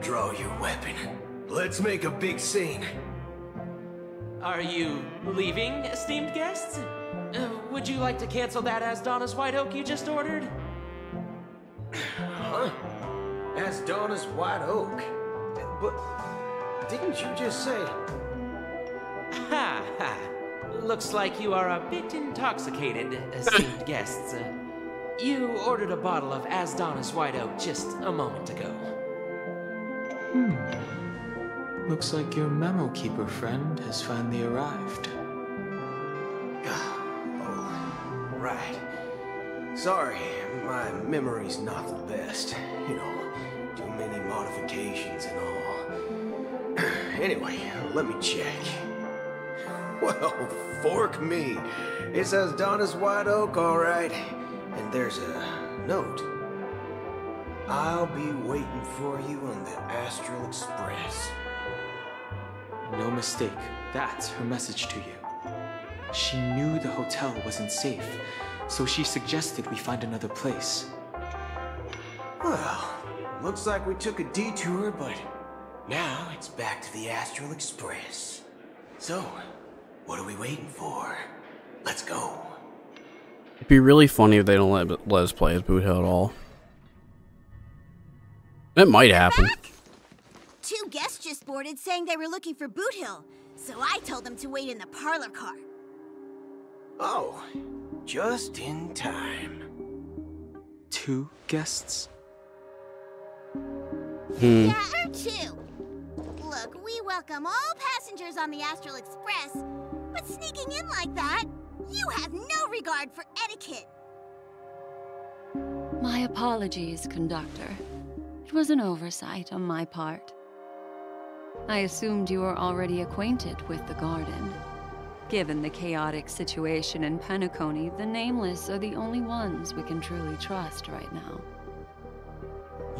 Draw your weapon. Let's make a big scene. Are you leaving, esteemed guests? Would you like to cancel that Asdonis White Oak you just ordered? Huh? Asdonis White Oak? But didn't you just say? Ha ha. Looks like you are a bit intoxicated, esteemed guests. You ordered a bottle of Asdonis White Oak just a moment ago. Looks like your Memo Keeper friend has finally arrived. Oh, right. Sorry, my memory's not the best. You know, too many modifications and all. Anyway, let me check. Well, fork me. It says Asdonis White Oak, all right. And there's a note. I'll be waiting for you on the Astral Express. No mistake, that's her message to you. She knew the hotel wasn't safe, so she suggested we find another place. Well, looks like we took a detour, but now it's back to the Astral Express. So, what are we waiting for? Let's go. It'd be really funny if they don't let us play as Boot Hill at all. That might happen. Two guests just boarded saying they were looking for Boot Hill, so I told them to wait in the parlor car. Oh, just in time. 2 guests? Yeah, or 2. Look, we welcome all passengers on the Astral Express, but sneaking in like that, you have no regard for etiquette. My apologies, conductor. It was an oversight on my part. I assumed you were already acquainted with the garden. Given the chaotic situation in Penacony, the Nameless are the only ones we can truly trust right now.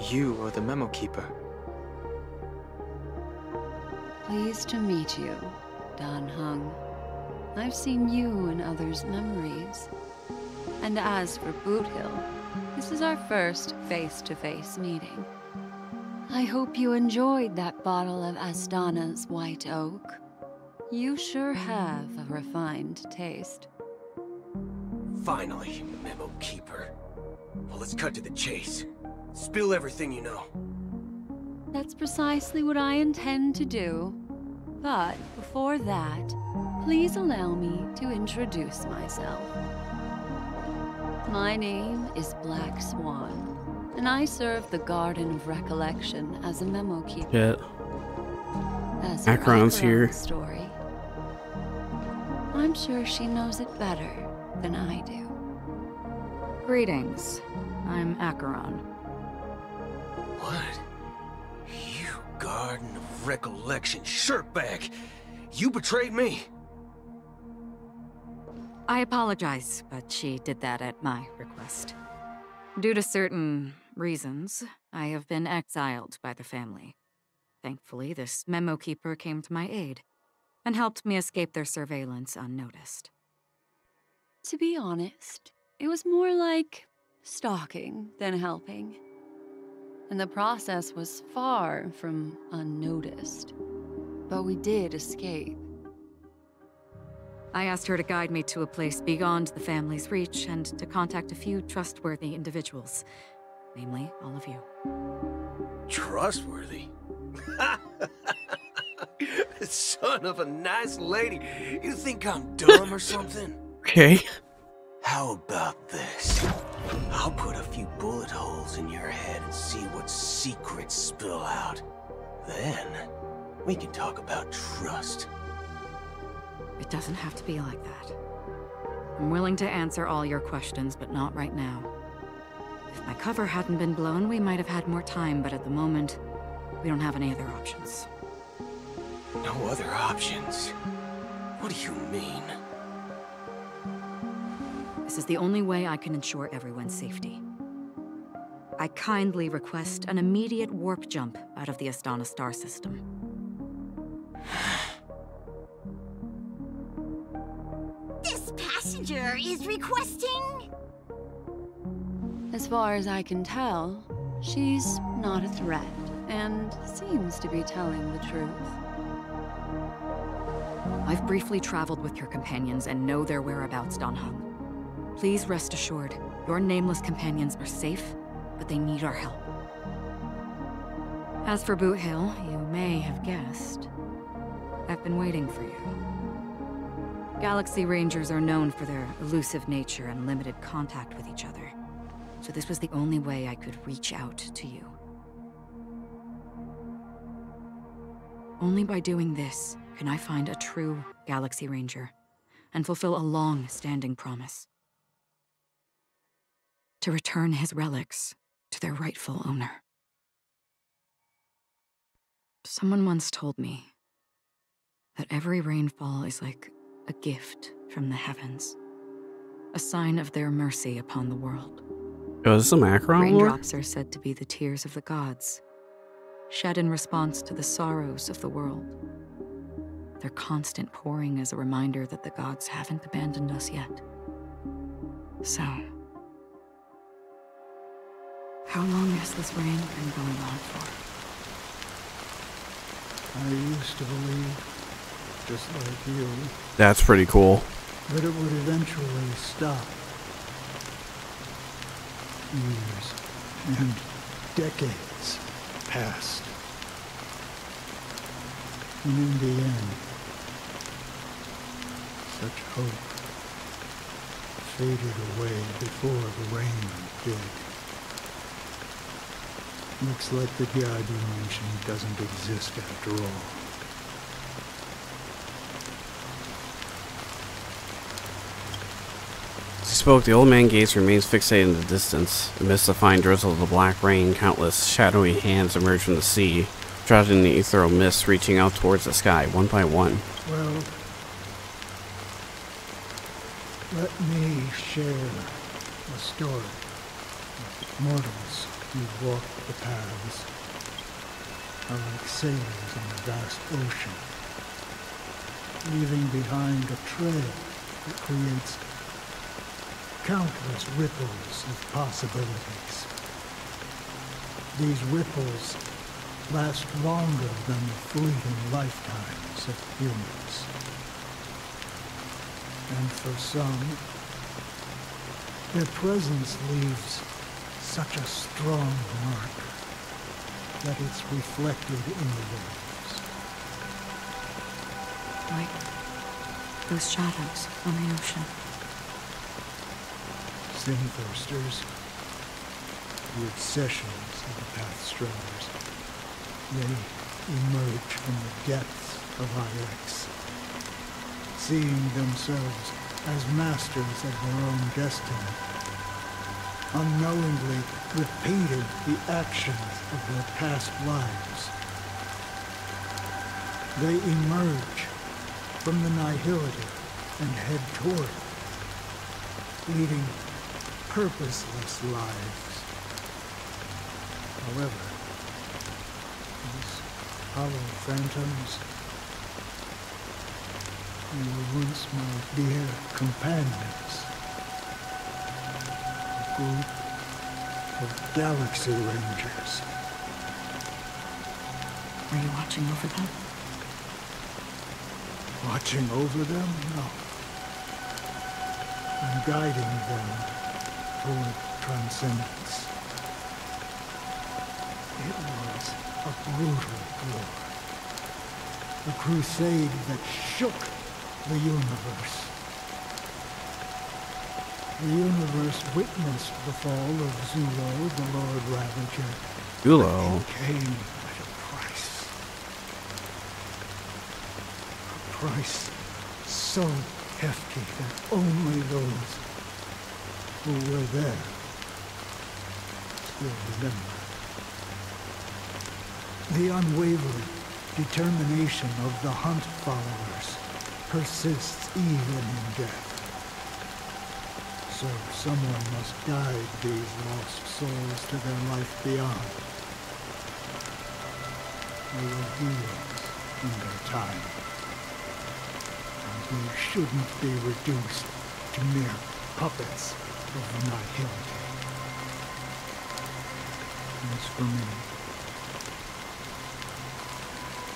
You are the Memo Keeper. Pleased to meet you, Dan Heng. I've seen you in others' memories. And as for Boot Hill, this is our first face-to-face meeting. I hope you enjoyed that bottle of Astana's White Oak. You sure have a refined taste. Finally, Memo Keeper. Well, let's cut to the chase. Spill everything you know. That's precisely what I intend to do. But before that, please allow me to introduce myself. My name is Black Swan, and I serve the Garden of Recollection as a Memo Keeper. Yeah. As for Acheron's here. Acheron's story, I'm sure she knows it better than I do. Greetings. I'm Acheron. What? You Garden of Recollection shirtbag! You betrayed me! I apologize, but she did that at my request. Due to certain reasons, I have been exiled by the family. Thankfully, this Memo Keeper came to my aid and helped me escape their surveillance unnoticed. To be honest, it was more like stalking than helping. And the process was far from unnoticed. But we did escape. I asked her to guide me to a place beyond the family's reach and to contact a few trustworthy individuals. Namely, all of you. Trustworthy? Son of a nice lady. You think I'm dumb or something? Okay. How about this? I'll put a few bullet holes in your head and see what secrets spill out. Then, we can talk about trust. It doesn't have to be like that. I'm willing to answer all your questions, but not right now. If my cover hadn't been blown, we might have had more time, but at the moment, we don't have any other options. No other options? What do you mean? This is the only way I can ensure everyone's safety. I kindly request an immediate warp jump out of the Astana star system. This passenger is requesting... As far as I can tell, she's not a threat and seems to be telling the truth. I've briefly traveled with your companions and know their whereabouts, Dan Heng. Please rest assured, your nameless companions are safe, but they need our help. As for Boot Hill, you may have guessed. I've been waiting for you. Galaxy Rangers are known for their elusive nature and limited contact with each other, so this was the only way I could reach out to you. Only by doing this can I find a true Galaxy Ranger and fulfill a long-standing promise. To return his relics to their rightful owner. Someone once told me that every rainfall is like a gift from the heavens, a sign of their mercy upon the world. Oh, is this some Acheron lore? Raindrops are said to be the tears of the gods, shed in response to the sorrows of the world. Their constant pouring is a reminder that the gods haven't abandoned us yet. So, how long has this rain been going on for? I used to believe, just like you, That's pretty cool. that it would eventually stop. Years and decades passed. And in the end, such hope faded away before the rain did. Looks like the Gyadu dimension doesn't exist after all. As he spoke, the old man's gaze remains fixated in the distance. Amidst the fine drizzle of the black rain, countless shadowy hands emerge from the sea, trotting the ethereal mist, reaching out towards the sky, one by one. Well, let me share a story of mortals who walk the paths are like sailors on a vast ocean, leaving behind a trail that creates countless ripples of possibilities. These ripples last longer than the fleeting lifetimes of humans. And for some, their presence leaves such a strong mark that it's reflected in the waves. Like those shadows on the ocean. Sinthirsters, the obsessions of the Pathstrayers, they emerge from the depths of IX, seeing themselves as masters of their own destiny, unknowingly repeating the actions of their past lives. They emerge from the nihility and head toward it, leading purposeless lives. However, these hollow phantoms, they were once my dear companions. A group of Galaxy Rangers. Are you watching over them? Watching over them? No. I'm guiding them toward transcendence. It was a brutal war. A crusade that shook the universe. The universe witnessed the fall of Zulo, the Lord Ravager. Zulo? It came at a price. A price so hefty that only those who were there still remember. The unwavering determination of the Hunt followers persists even in death. So someone must guide these lost souls to their life beyond. They were heroes in their time. And they shouldn't be reduced to mere puppets of nihility. As for me,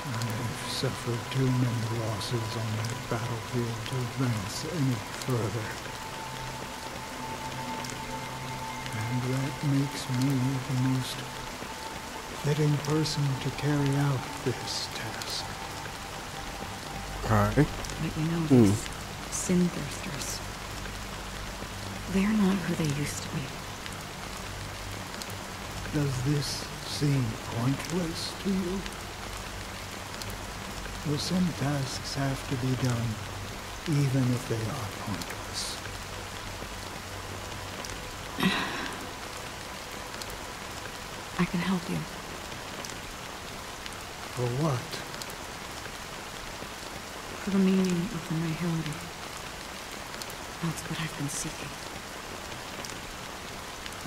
I've suffered too many losses on that battlefield to advance any further. And that makes me the most fitting person to carry out this task. Okay. But you know, these Sinthirsters, they're not who they used to be. Does this seem pointless to you? Well, some tasks have to be done, even if they are pointless. I can help you. For what? For the meaning of the nihility. That's what I've been seeking.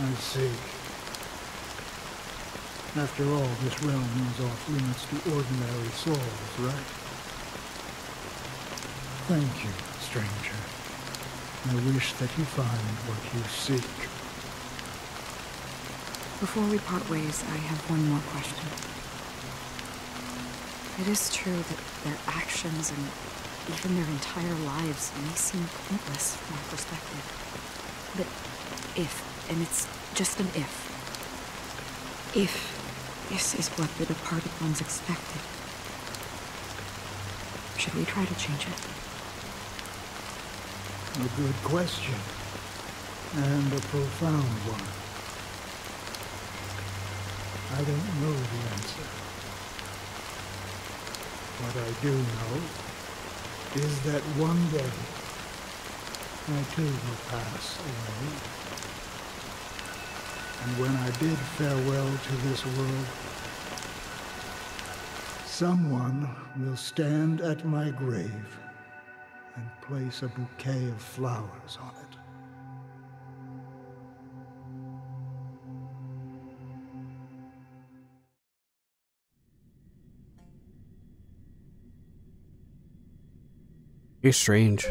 I see. After all, this realm is off limits to ordinary souls, right? Thank you, stranger. I wish that you find what you seek. Before we part ways, I have one more question. It is true that their actions and even their entire lives may seem pointless from our perspective. But if, and it's just an if this is what the departed ones expected, should we try to change it? A good question. And a profound one. I don't know the answer. What I do know is that one day I too will pass away. And when I bid farewell to this world, someone will stand at my grave and place a bouquet of flowers on it. You're strange.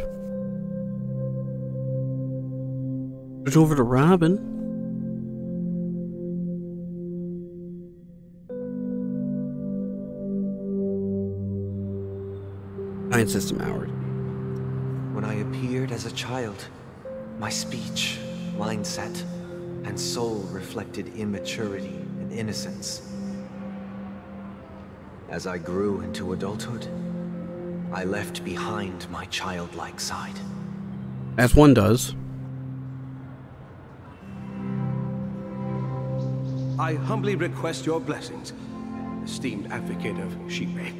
Switch over to Robin. Iron System Howard. When I appeared as a child, my speech, mindset, and soul reflected immaturity and innocence. As I grew into adulthood, I left behind my childlike side. As one does. I humbly request your blessings, esteemed advocate of Xipe.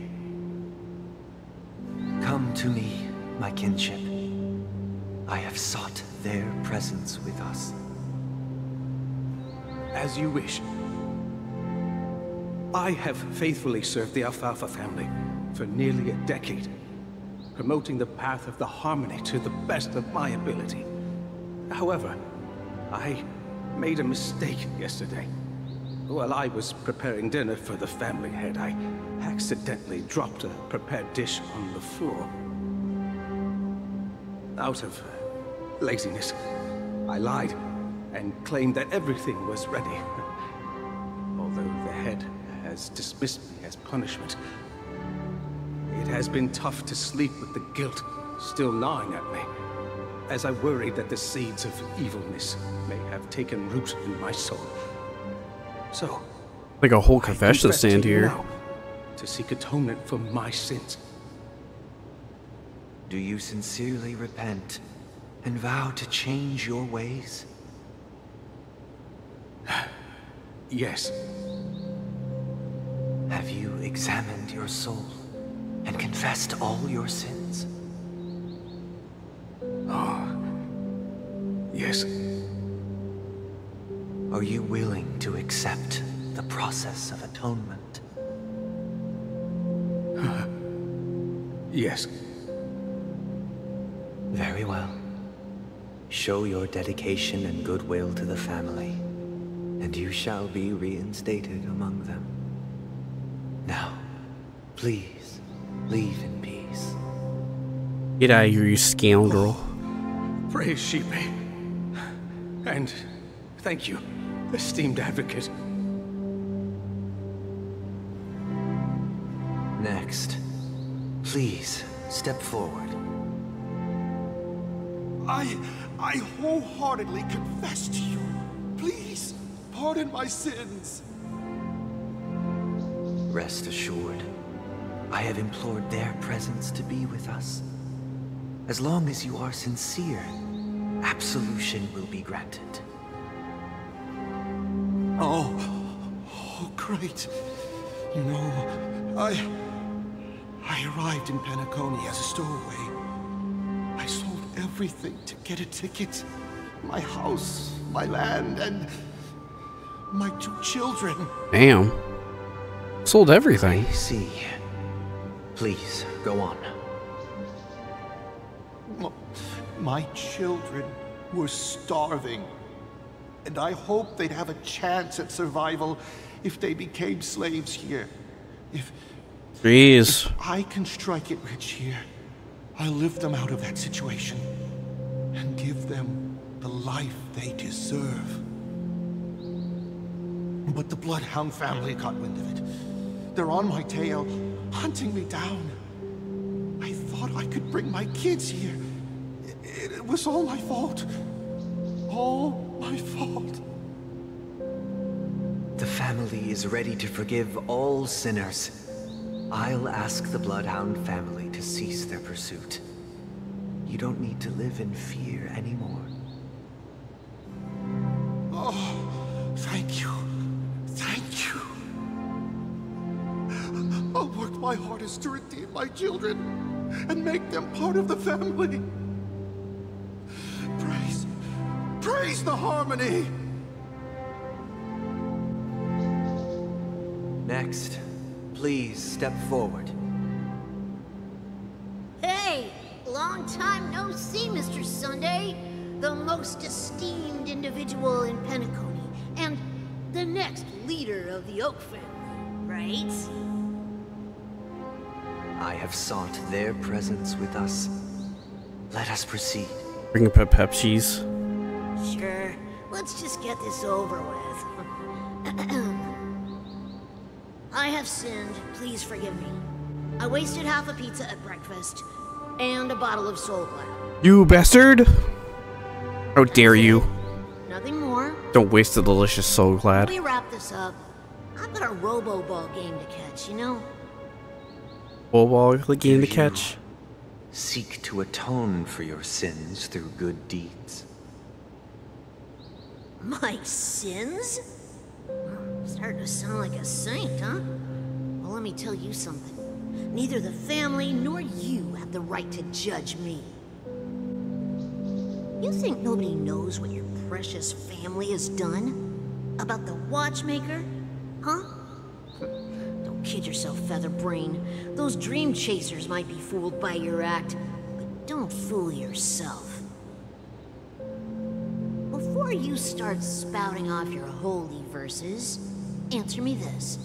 Come to me, my kinship. I have sought their presence with us. As you wish. I have faithfully served the Alfalfa family for nearly a decade, promoting the path of the harmony to the best of my ability. However, I made a mistake yesterday. While I was preparing dinner for the family head, I accidentally dropped a prepared dish on the floor. Out of laziness, I lied and claimed that everything was ready. Although the head has dismissed me as punishment, it has been tough to sleep with the guilt still gnawing at me, as I worried that the seeds of evilness may have taken root in my soul. So, like a whole confession stand here. To seek atonement for my sins. Do you sincerely repent and vow to change your ways? Yes. Have you examined your soul and confessed all your sins? Oh, yes. Are you willing to accept the process of atonement? Yes. Very well. Show your dedication and goodwill to the family, and you shall be reinstated among them. Now, please, leave in peace. Get out of here, you scoundrel. Praise Xipe. And thank you, esteemed advocate. Next, please step forward. I wholeheartedly confess to you. Please, pardon my sins. Rest assured, I have implored their presence to be with us. As long as you are sincere, absolution will be granted. Oh, great. You know, I arrived in Penacony as a stowaway. I sold everything to get a ticket. My house, my land, and my 2 children. Damn. Sold everything. I see. Please, go on. My children were starving, and I hoped they'd have a chance at survival if they became slaves here. If I can strike it rich here, I'll lift them out of that situation and give them the life they deserve. But the Bloodhound family got wind of it. They're on my tail, hunting me down. I thought I could bring my kids here. It was all my fault. All my fault. The family is ready to forgive all sinners. I'll ask the Bloodhound family to cease their pursuit. You don't need to live in fear anymore. Oh, thank you. Thank you. My heart is to redeem my children and make them part of the family. Praise the harmony! Next, please step forward. Hey! Long time no see, Mr. Sunday. The most esteemed individual in Penacony, and the next leader of the Oak family, right? I have sought their presence with us. Let us proceed. Bring up a Pepsi's. Sure. Let's just get this over with. I have sinned. Please forgive me. I wasted half a pizza at breakfast, and a bottle of Soul Glad. You bastard! How dare you? Nothing more. Don't waste the delicious Soul Glad. We wrap this up. I've got a Robo-Ball game to catch, you know? Ball game to catch. Seek to atone for your sins through good deeds. My sins? Starting to sound like a saint, huh? Well, let me tell you something. Neither the family nor you have the right to judge me. You think nobody knows what your precious family has done? About the Watchmaker? Huh? Don't kid yourself, Featherbrain. Those dream chasers might be fooled by your act, but don't fool yourself. Before you start spouting off your holy verses, answer me this.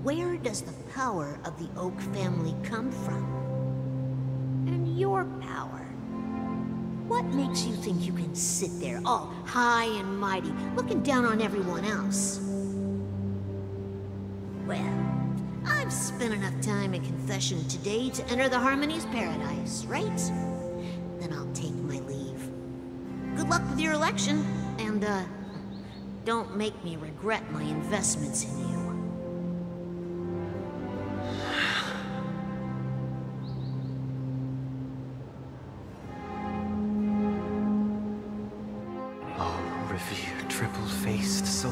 Where does the power of the Oak family come from? And your power? What makes you think you can sit there all high and mighty, looking down on everyone else? Well, I've spent enough time in confession today to enter the Harmony's paradise, right? Then I'll take my leave. Good luck with your election, and, don't make me regret my investments in you. Oh, revered triple-faced soul,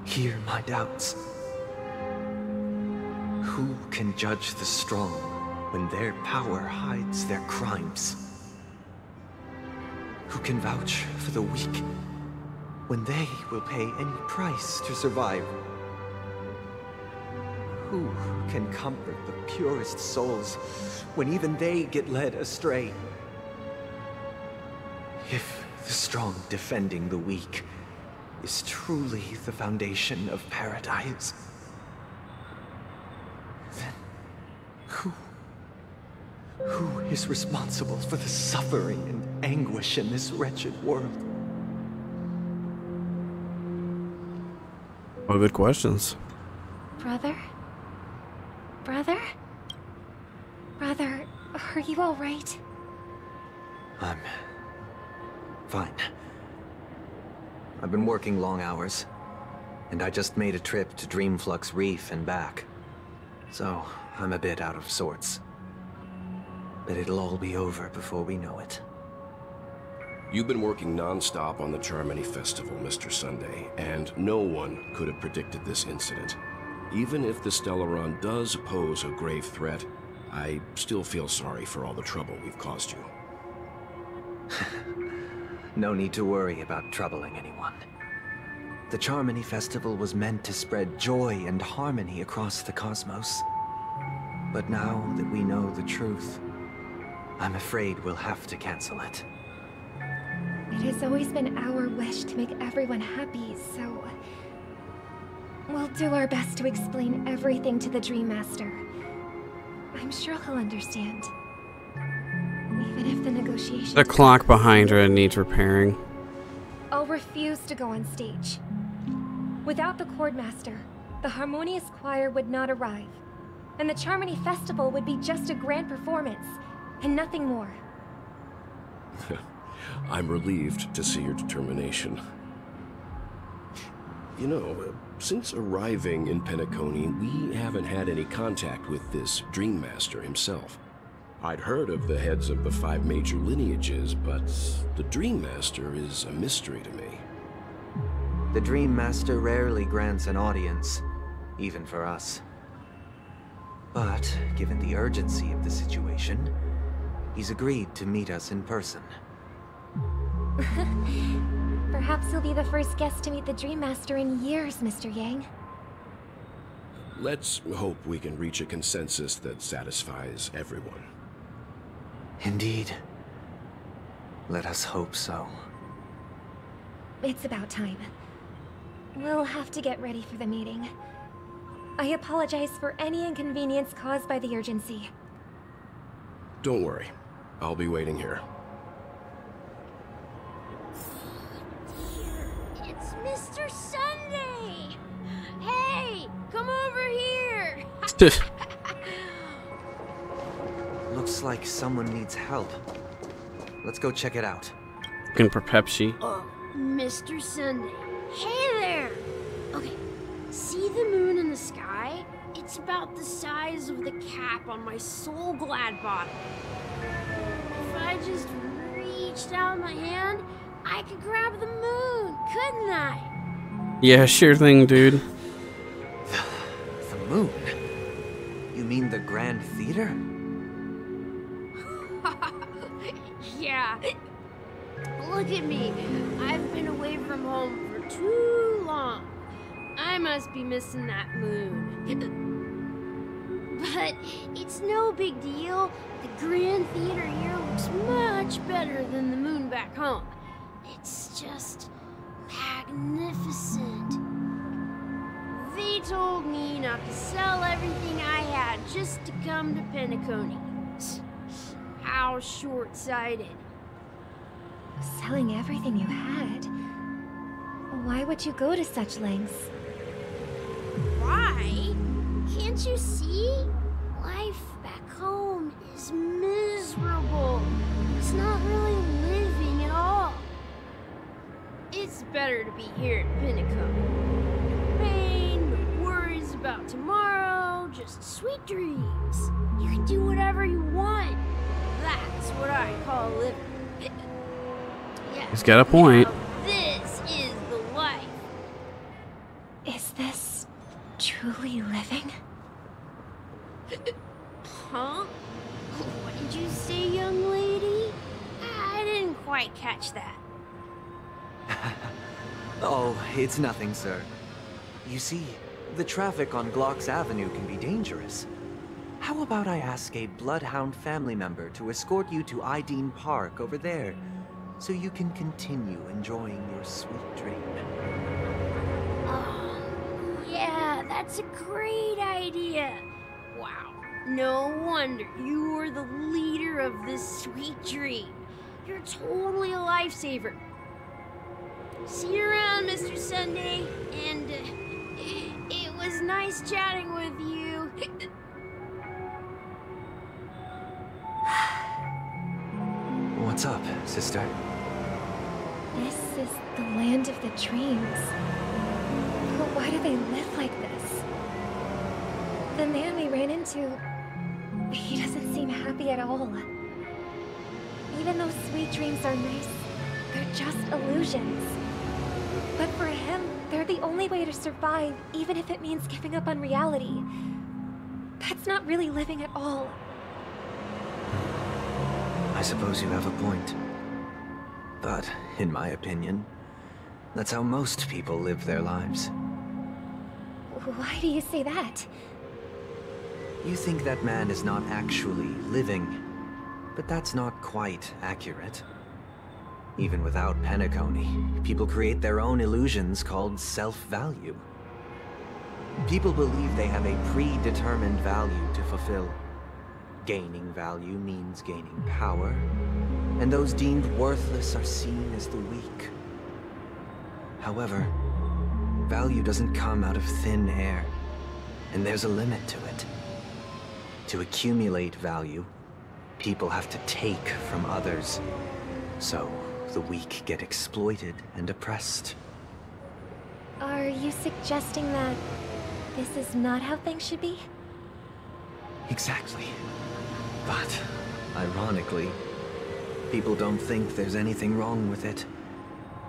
hear my doubts. Who can judge the strong when their power hides their crimes? Who can vouch for the weak when they will pay any price to survive? Who can comfort the purest souls when even they get led astray? If the strong defending the weak is truly the foundation of paradise, then who is responsible for the suffering and anguish in this wretched world? Oh, good questions. Brother? Brother? Brother, are you all right? I'm fine. I've been working long hours, and I just made a trip to Dreamflux Reef and back. So, I'm a bit out of sorts. But it'll all be over before we know it. You've been working non-stop on the Charmony Festival, Mr. Sunday, and no one could have predicted this incident. Even if the Stellaron does pose a grave threat, I still feel sorry for all the trouble we've caused you. No need to worry about troubling anyone. The Charmony Festival was meant to spread joy and harmony across the cosmos. But now that we know the truth, I'm afraid we'll have to cancel it. It has always been our wish to make everyone happy, so... we'll do our best to explain everything to the Dream Master. I'm sure he'll understand. Even if the negotiations... The clock behind her needs repairing. I'll refuse to go on stage. Without the Chordmaster, the Harmonious Choir would not arrive, and the Charmony Festival would be just a grand performance, and nothing more. I'm relieved to see your determination. You know, since arriving in Penacony, we haven't had any contact with this Dream Master himself. I'd heard of the heads of the 5 major lineages, but the Dream Master is a mystery to me. The Dream Master rarely grants an audience, even for us. But, given the urgency of the situation, he's agreed to meet us in person. Perhaps you'll be the first guest to meet the Dream Master in years, Mr. Yang. Let's hope we can reach a consensus that satisfies everyone. Indeed. Let us hope so. It's about time. We'll have to get ready for the meeting. I apologize for any inconvenience caused by the urgency. Don't worry. I'll be waiting here. It's Mr. Sunday! Hey, come over here! Looks like someone needs help. Let's go check it out. Looking for Pepsi. Mr. Sunday. Hey there! Okay, see the moon in the sky? It's about the size of the cap on my Soul Glad bottle. If I just reached out my hand, I could grab the moon, couldn't I? Yeah, sure thing, dude. The moon? You mean the Grand Theater? Yeah. Look at me. I've been away from home for too long. I must be missing that moon. But it's no big deal. The Grand Theater here looks much better than the moon back home. It's just magnificent. They told me not to sell everything I had just to come to Penacony. How short-sighted. Selling everything you had? Why would you go to such lengths? Why? Can't you see? Life back home is miserable. It's not really living at all. It's better to be here at Penacony. No pain, no worries about tomorrow, just sweet dreams. You can do whatever you want. That's what I call living. Yeah. He's got a point. Now this is the life. Is this truly living? Huh? What did you say, young lady? I didn't quite catch that. Oh, it's nothing, sir. You see, the traffic on Glocks Avenue can be dangerous. How about I ask a Bloodhound family member to escort you to Ideen Park over there, so you can continue enjoying your sweet dream? Oh, yeah, that's a great idea. Wow, no wonder you were the leader of this sweet dream. You're totally a lifesaver. See you around, Mr. Sunday, and it was nice chatting with you. What's up, sister? This is the land of the dreams. But why do they live like this? The man we ran into, he doesn't seem happy at all. Even though sweet dreams are nice, they're just illusions. But for him, they're the only way to survive, even if it means giving up on reality. That's not really living at all. I suppose you have a point. But, in my opinion, that's how most people live their lives. Why do you say that? You think that man is not actually living, but that's not quite accurate. Even without Penacony, people create their own illusions called self-value. People believe they have a predetermined value to fulfill. Gaining value means gaining power, and those deemed worthless are seen as the weak. However, value doesn't come out of thin air, and there's a limit to it. To accumulate value, people have to take from others, so the weak get exploited and oppressed. Are you suggesting that this is not how things should be? Exactly. But, ironically, people don't think there's anything wrong with it,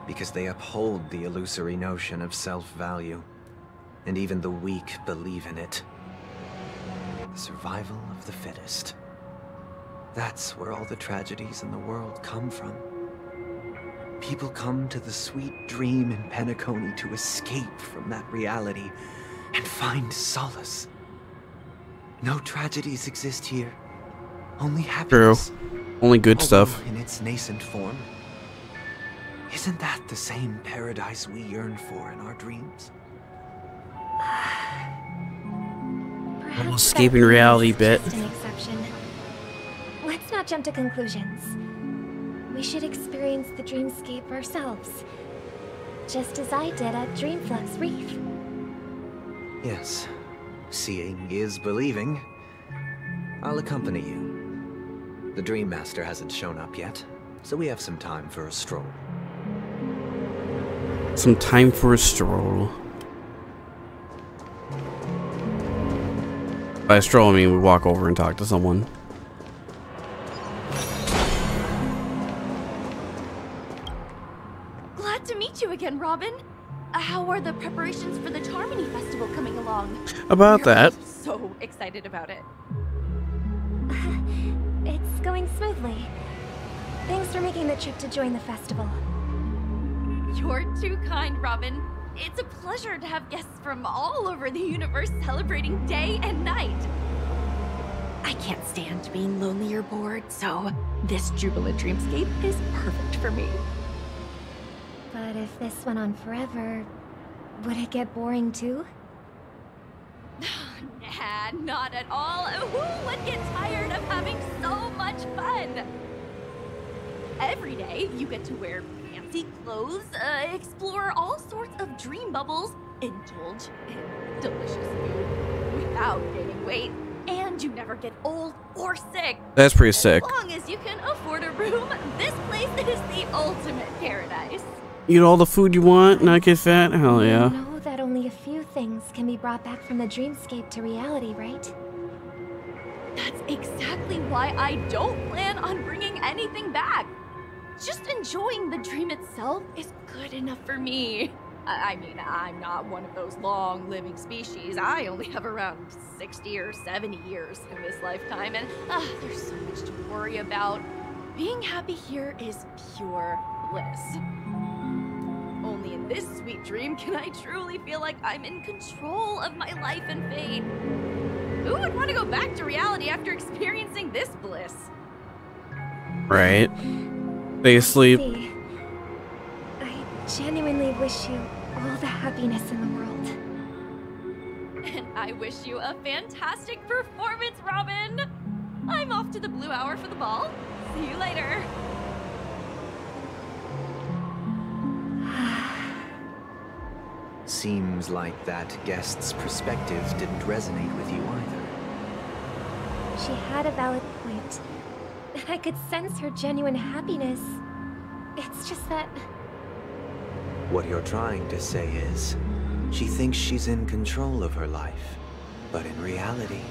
because they uphold the illusory notion of self-value, and even the weak believe in it. Survival of the fittest. That's where all the tragedies in the world come from. People come to the sweet dream in Penacony to escape from that reality and find solace. No tragedies exist here. Only happiness. True. Only good stuff. In its nascent form. Isn't that the same paradise we yearn for in our dreams? Little escaping reality bit. Just an exception. Let's not jump to conclusions. We should experience the dreamscape ourselves. Just as I did at Dreamflux Reef. Yes. Seeing is believing. I'll accompany you. The Dream Master hasn't shown up yet, so we have some time for a stroll. Some time for a stroll. By stroll, I mean we walk over and talk to someone. Glad to meet you again, Robin. How are the preparations for the Charmony Festival coming along? About that. So excited about it. It's going smoothly. Thanks for making the trip to join the festival. You're too kind, Robin. It's a pleasure to have guests from all over the universe celebrating day and night. I can't stand being lonely or bored, so this jubilant dreamscape is perfect for me. But if this went on forever, would it get boring too? Nah, not at all. Who would get tired of having so much fun? Every day, you get to wear fancy clothes, explore all sorts of dream bubbles, indulge in delicious food without gaining weight, and you never get old or sick. That's pretty sick. As long as you can afford a room, this place is the ultimate paradise. Eat all the food you want, not get fat? Hell yeah. You know that only a few things can be brought back from the dreamscape to reality, right? That's exactly why I don't plan on bringing anything back. Just enjoying the dream itself is good enough for me. I mean, I'm not one of those long-living species. I only have around 60 or 70 years in this lifetime, and there's so much to worry about. Being happy here is pure bliss. Only in this sweet dream can I truly feel like I'm in control of my life and fate. Who would want to go back to reality after experiencing this bliss? Right. Stay asleep. See, I genuinely wish you all the happiness in the world. And I wish you a fantastic performance, Robin! I'm off to the Blue Hour for the ball. See you later. Seems like that guest's perspective didn't resonate with you either. She had a valid point. I could sense her genuine happiness. It's just that... What you're trying to say is, she thinks she's in control of her life. But in reality,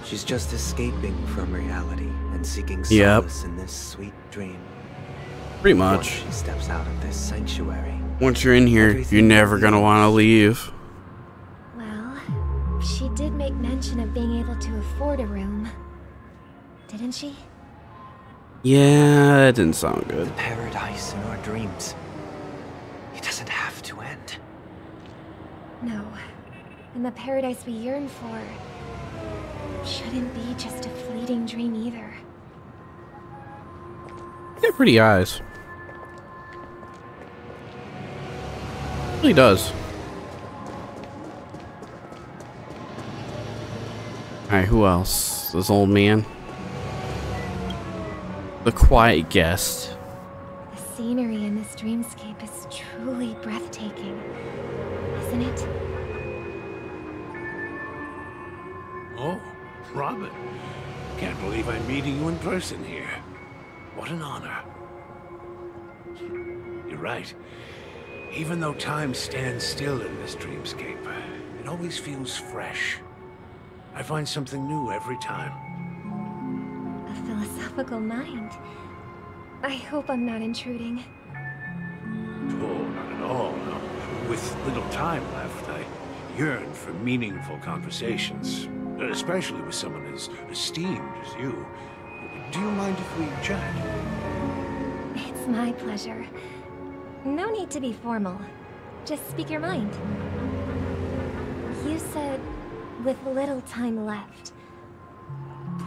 she's just escaping from reality and seeking solace in this sweet dream. Pretty much. Once she steps out of this sanctuary, once you're in here, you're never gonna want to leave. Well, she did make mention of being able to afford a room. Didn't she? Yeah, that didn't sound good. The paradise in our dreams. It doesn't have to end. No. And the paradise we yearn for shouldn't be just a fleeting dream either. He got pretty eyes. He really does. Alright, who else? This old man. The quiet guest. The scenery in this dreamscape is truly breathtaking, isn't it? Oh, Robin. Can't believe I'm meeting you in person here. What an honor. You're right. Even though time stands still in this dreamscape, it always feels fresh. I find something new every time. A philosophical mind. I hope I'm not intruding. Oh, not at all. No. With little time left, I yearn for meaningful conversations. especially with someone as esteemed as you. Do you mind if we chat? It's my pleasure. No need to be formal. Just speak your mind. You said, with little time left.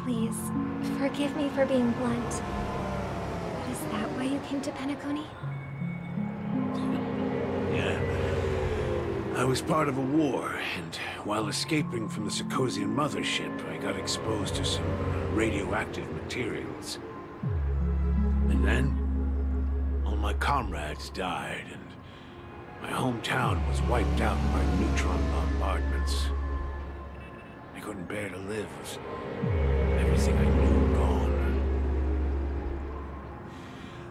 Please, forgive me for being blunt. But is that why you came to Penacony? Yeah. I was part of a war, and while escaping from the Sarkosian mothership, I got exposed to some radioactive materials. And then, all my comrades died, and my hometown was wiped out by neutron bombardments. I couldn't bear to live with everything I knew gone.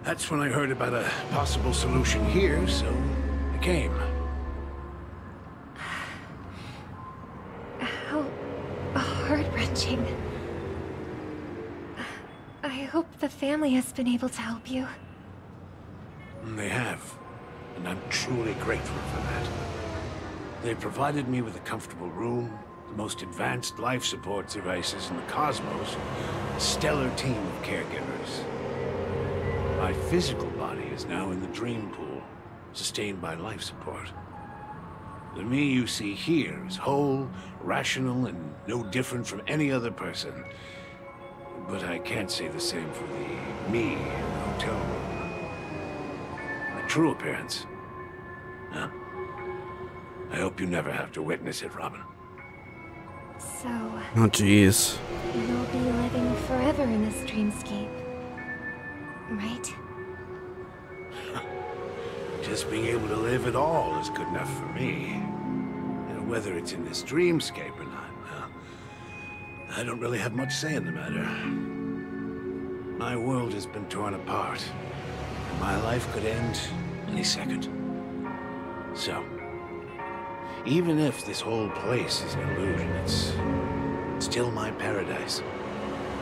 That's when I heard about a possible solution here, so I came. How heart-wrenching. I hope the family has been able to help you. They have, and I'm truly grateful for that. They provided me with a comfortable room, the most advanced life support devices in the cosmos, a stellar team of caregivers. My physical body is now in the dream pool, sustained by life support. The me you see here is whole, rational, and no different from any other person. But I can't say the same for the me in the hotel room. My true appearance. Huh? I hope you never have to witness it, Robin. So... Oh, jeez. You'll be living forever in this dreamscape. Right? Just being able to live at all is good enough for me. And whether it's in this dreamscape or not, well, I don't really have much say in the matter. My world has been torn apart, and my life could end any second. So, even if this whole place is an illusion, it's still my paradise.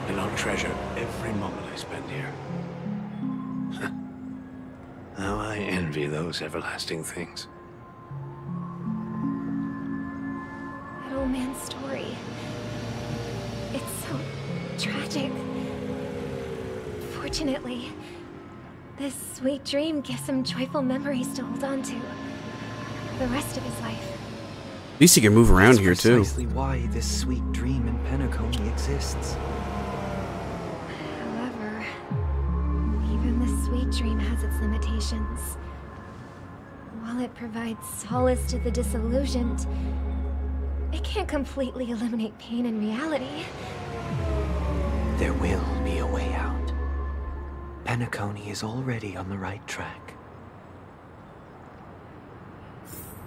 And I'll treasure every moment I spend here. How I envy those everlasting things. That old man's story. It's so tragic. Fortunately, this sweet dream gives him joyful memories to hold on to the rest of his life. At least he can move around here too. That's precisely why this sweet dream in Penacony exists. However, even the sweet dream has its limitations. While it provides solace to the disillusioned, it can't completely eliminate pain in reality. There will be a way out. Penacony is already on the right track.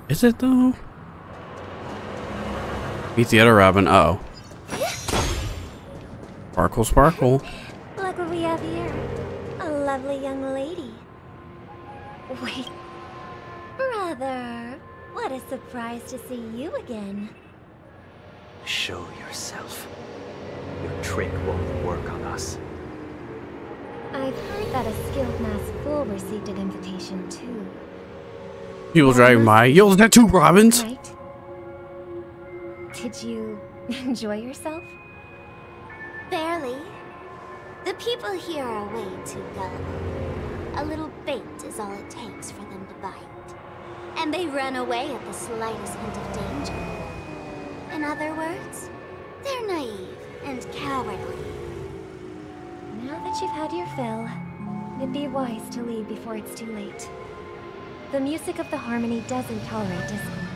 Is it though? Meet the other Robin. Uh oh. Sparkle, sparkle. Look what we have here. A lovely young lady. Wait. Brother, what a surprise to see you again. Show yourself. Your trick won't work on us. I've heard that a skilled masked fool received an invitation too. People driving by. Yo, is that two Robins? Right? Did you enjoy yourself? Barely. The people here are way too gullible. A little bait is all it takes for them to bite. And they run away at the slightest hint of danger. In other words, they're naive and cowardly. Now that you've had your fill, it'd be wise to leave before it's too late. The music of the harmony doesn't tolerate discord.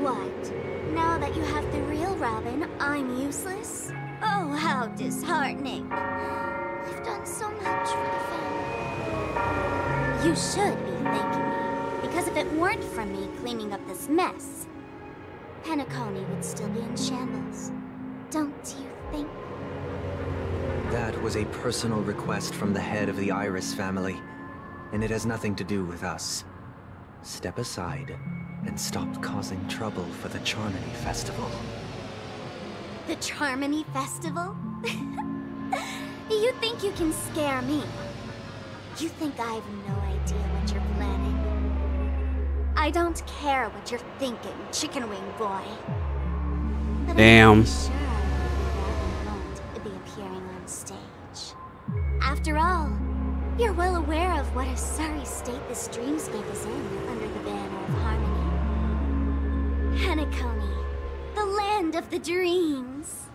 What? Now that you have the real Robin, I'm useless? Oh, how disheartening. I've done so much for the family. You should be thanking me, because if it weren't for me cleaning up this mess, Penacony would still be in shambles. Don't you think? That was a personal request from the head of the Iris family, and it has nothing to do with us. Step aside and stop causing trouble for the Charmony Festival. The Charmony Festival? You think you can scare me? You think I have no idea what you're planning? I don't care what you're thinking, chicken wing boy. Damn. Sure, won't be appearing on stage. After all, you're well aware of what a sorry state this dreamscape is in under the banner of harmony. Penacony, the land of the dreams.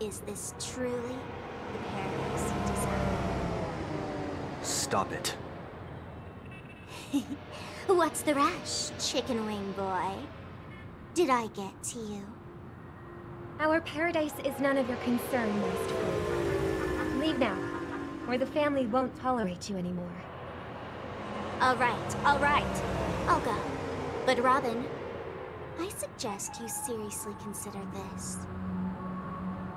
Is this truly the paradise you desire? Stop it. What's the rush, chicken wing boy? Did I get to you? Our paradise is none of your concern, Master Fu. Leave now, or the family won't tolerate you anymore. All right, I'll go. But Robin, I suggest you seriously consider this.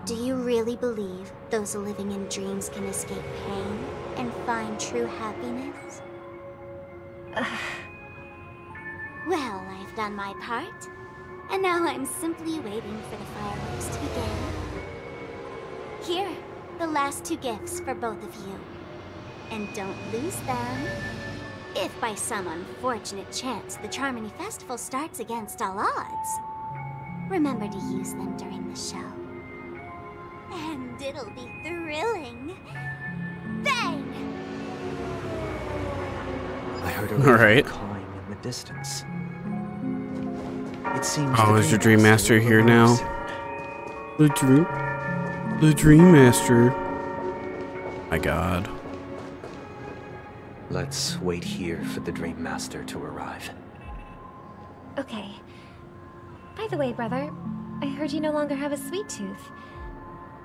Do you really believe those living in dreams can escape pain and find true happiness? Well, I've done my part, and now I'm simply waiting for the fireworks to begin. Here, the last 2 gifts for both of you. And don't lose them. If by some unfortunate chance the Charmony Festival starts against all odds, remember to use them during the show. And it'll be thrilling. Bang! I heard a All right. cawing in the distance. It seems. Oh, is your Dream Master here now? The Dream Master. My God. Let's wait here for the Dream Master to arrive. Okay. By the way, brother, I heard you no longer have a sweet tooth.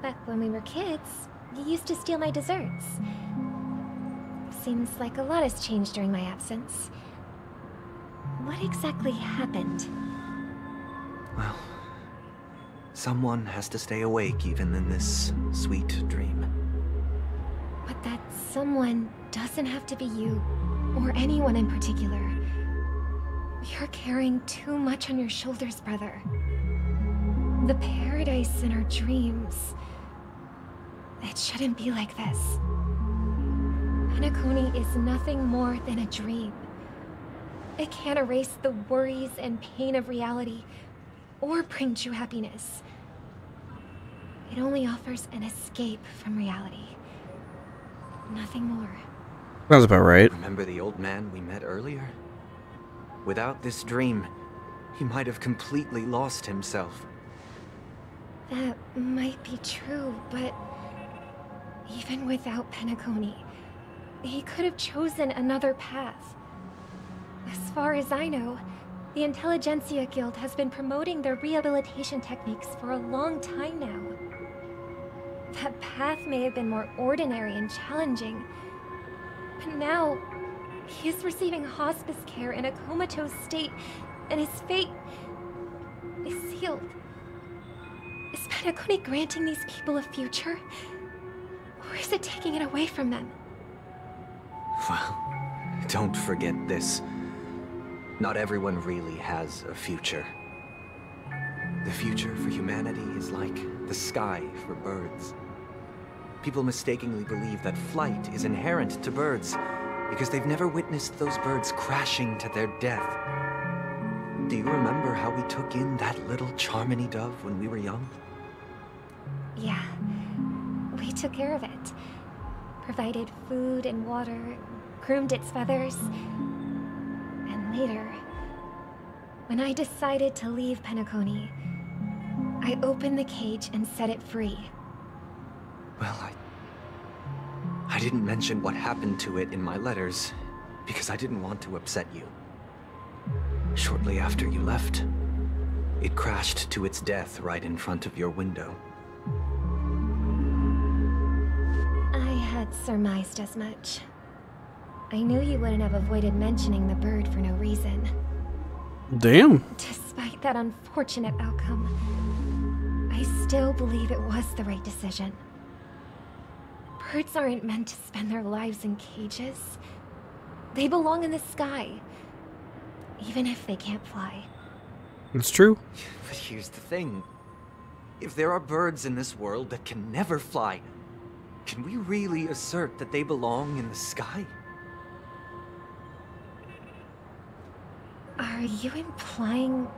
Back when we were kids, you used to steal my desserts. Seems like a lot has changed during my absence. What exactly happened? Well, someone has to stay awake even in this sweet dream. But that someone doesn't have to be you, or anyone in particular. You're carrying too much on your shoulders, brother. The paradise in our dreams. It shouldn't be like this. Penacony is nothing more than a dream. It can't erase the worries and pain of reality, or bring true happiness. It only offers an escape from reality. Nothing more. Sounds about right. Remember the old man we met earlier? Without this dream, he might have completely lost himself. That might be true, but even without Penacony, he could have chosen another path. As far as I know, the Intelligentsia Guild has been promoting their rehabilitation techniques for a long time now. That path may have been more ordinary and challenging, but now he is receiving hospice care in a comatose state, and his fate is sealed. Is Penacony granting these people a future? Or is it taking it away from them? Well, don't forget this. Not everyone really has a future. The future for humanity is like the sky for birds. People mistakenly believe that flight is inherent to birds because they've never witnessed those birds crashing to their death. Do you remember how we took in that little Charmony dove when we were young? Yeah, we took care of it. Provided food and water, groomed its feathers. And later, when I decided to leave Penacony, I opened the cage and set it free. Well, I didn't mention what happened to it in my letters because I didn't want to upset you. Shortly after you left, it crashed to its death right in front of your window. I had surmised as much. I knew you wouldn't have avoided mentioning the bird for no reason. Damn. Despite that unfortunate outcome, I still believe it was the right decision. Birds aren't meant to spend their lives in cages. They belong in the sky, even if they can't fly. It's true. But here's the thing. If there are birds in this world that can never fly, can we really assert that they belong in the sky? Are you implying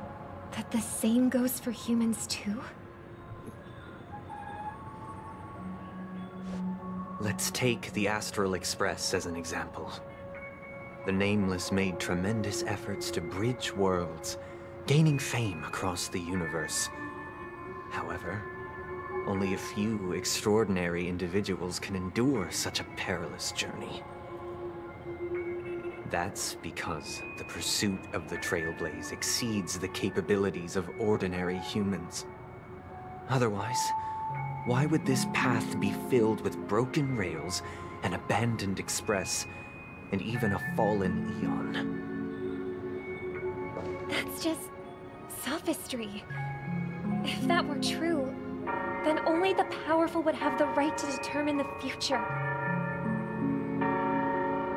That the same goes for humans too? Let's take the Astral Express as an example. The Nameless made tremendous efforts to bridge worlds, gaining fame across the universe. However, only a few extraordinary individuals can endure such a perilous journey. That's because the pursuit of the Trailblaze exceeds the capabilities of ordinary humans. Otherwise, why would this path be filled with broken rails, an abandoned express, and even a fallen Eon? That's just sophistry. If that were true, then only the powerful would have the right to determine the future.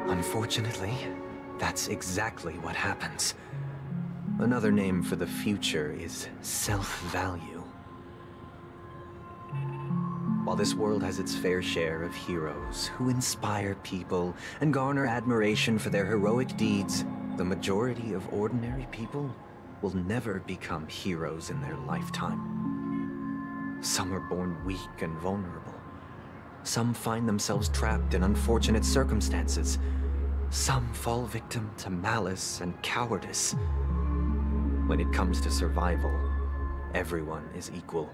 Unfortunately, that's exactly what happens. Another name for the future is self-value. While this world has its fair share of heroes who inspire people and garner admiration for their heroic deeds, the majority of ordinary people will never become heroes in their lifetime. Some are born weak and vulnerable. Some find themselves trapped in unfortunate circumstances. Some fall victim to malice and cowardice. When it comes to survival, everyone is equal.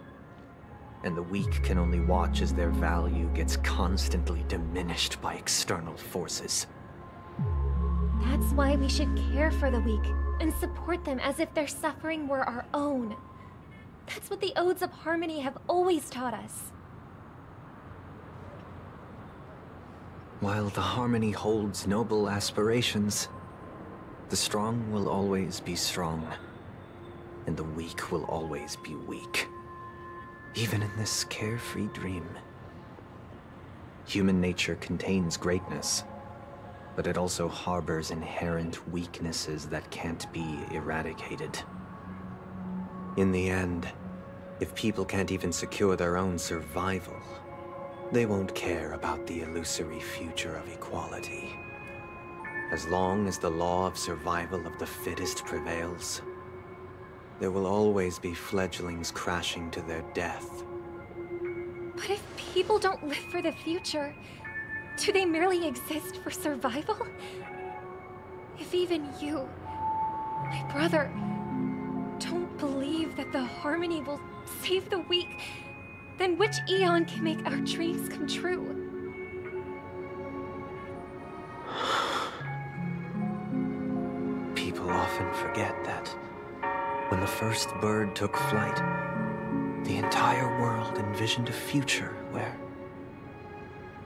And the weak can only watch as their value gets constantly diminished by external forces. That's why we should care for the weak and support them as if their suffering were our own. That's what the Odes of Harmony have always taught us. While the Harmony holds noble aspirations, the strong will always be strong, and the weak will always be weak. Even in this carefree dream. Human nature contains greatness, but it also harbors inherent weaknesses that can't be eradicated. In the end, if people can't even secure their own survival, they won't care about the illusory future of equality. As long as the law of survival of the fittest prevails, there will always be fledglings crashing to their death. But if people don't live for the future, do they merely exist for survival? If even you, my brother, don't believe that the Harmony will save the weak, then which Eon can make our dreams come true? People often forget that when the first bird took flight, the entire world envisioned a future where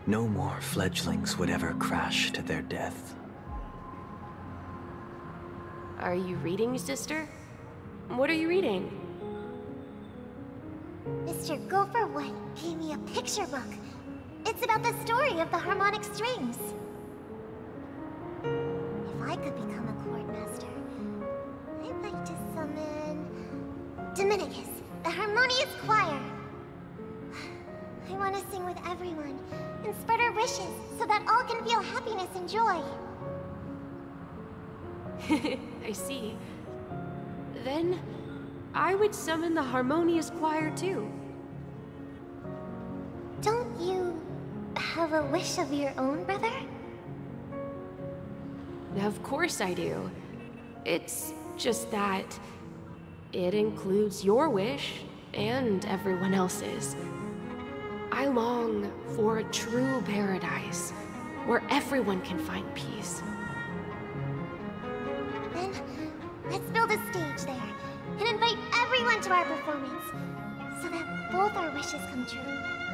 no more fledglings would ever crash to their death. Are you reading, sister? What are you reading? Mr. Gopherwood gave me a picture book. It's about the story of the harmonic strings. If I could become a chord master, I'd like to summon Dominicus, the harmonious choir. I want to sing with everyone and spread our wishes so that all can feel happiness and joy. I see. Then I would summon the harmonious choir too. Don't you have a wish of your own, brother? Of course I do. It's just that it includes your wish and everyone else's. I long for a true paradise where everyone can find peace. Then let's build a stage there and invite everyone to our performance so that both our wishes come true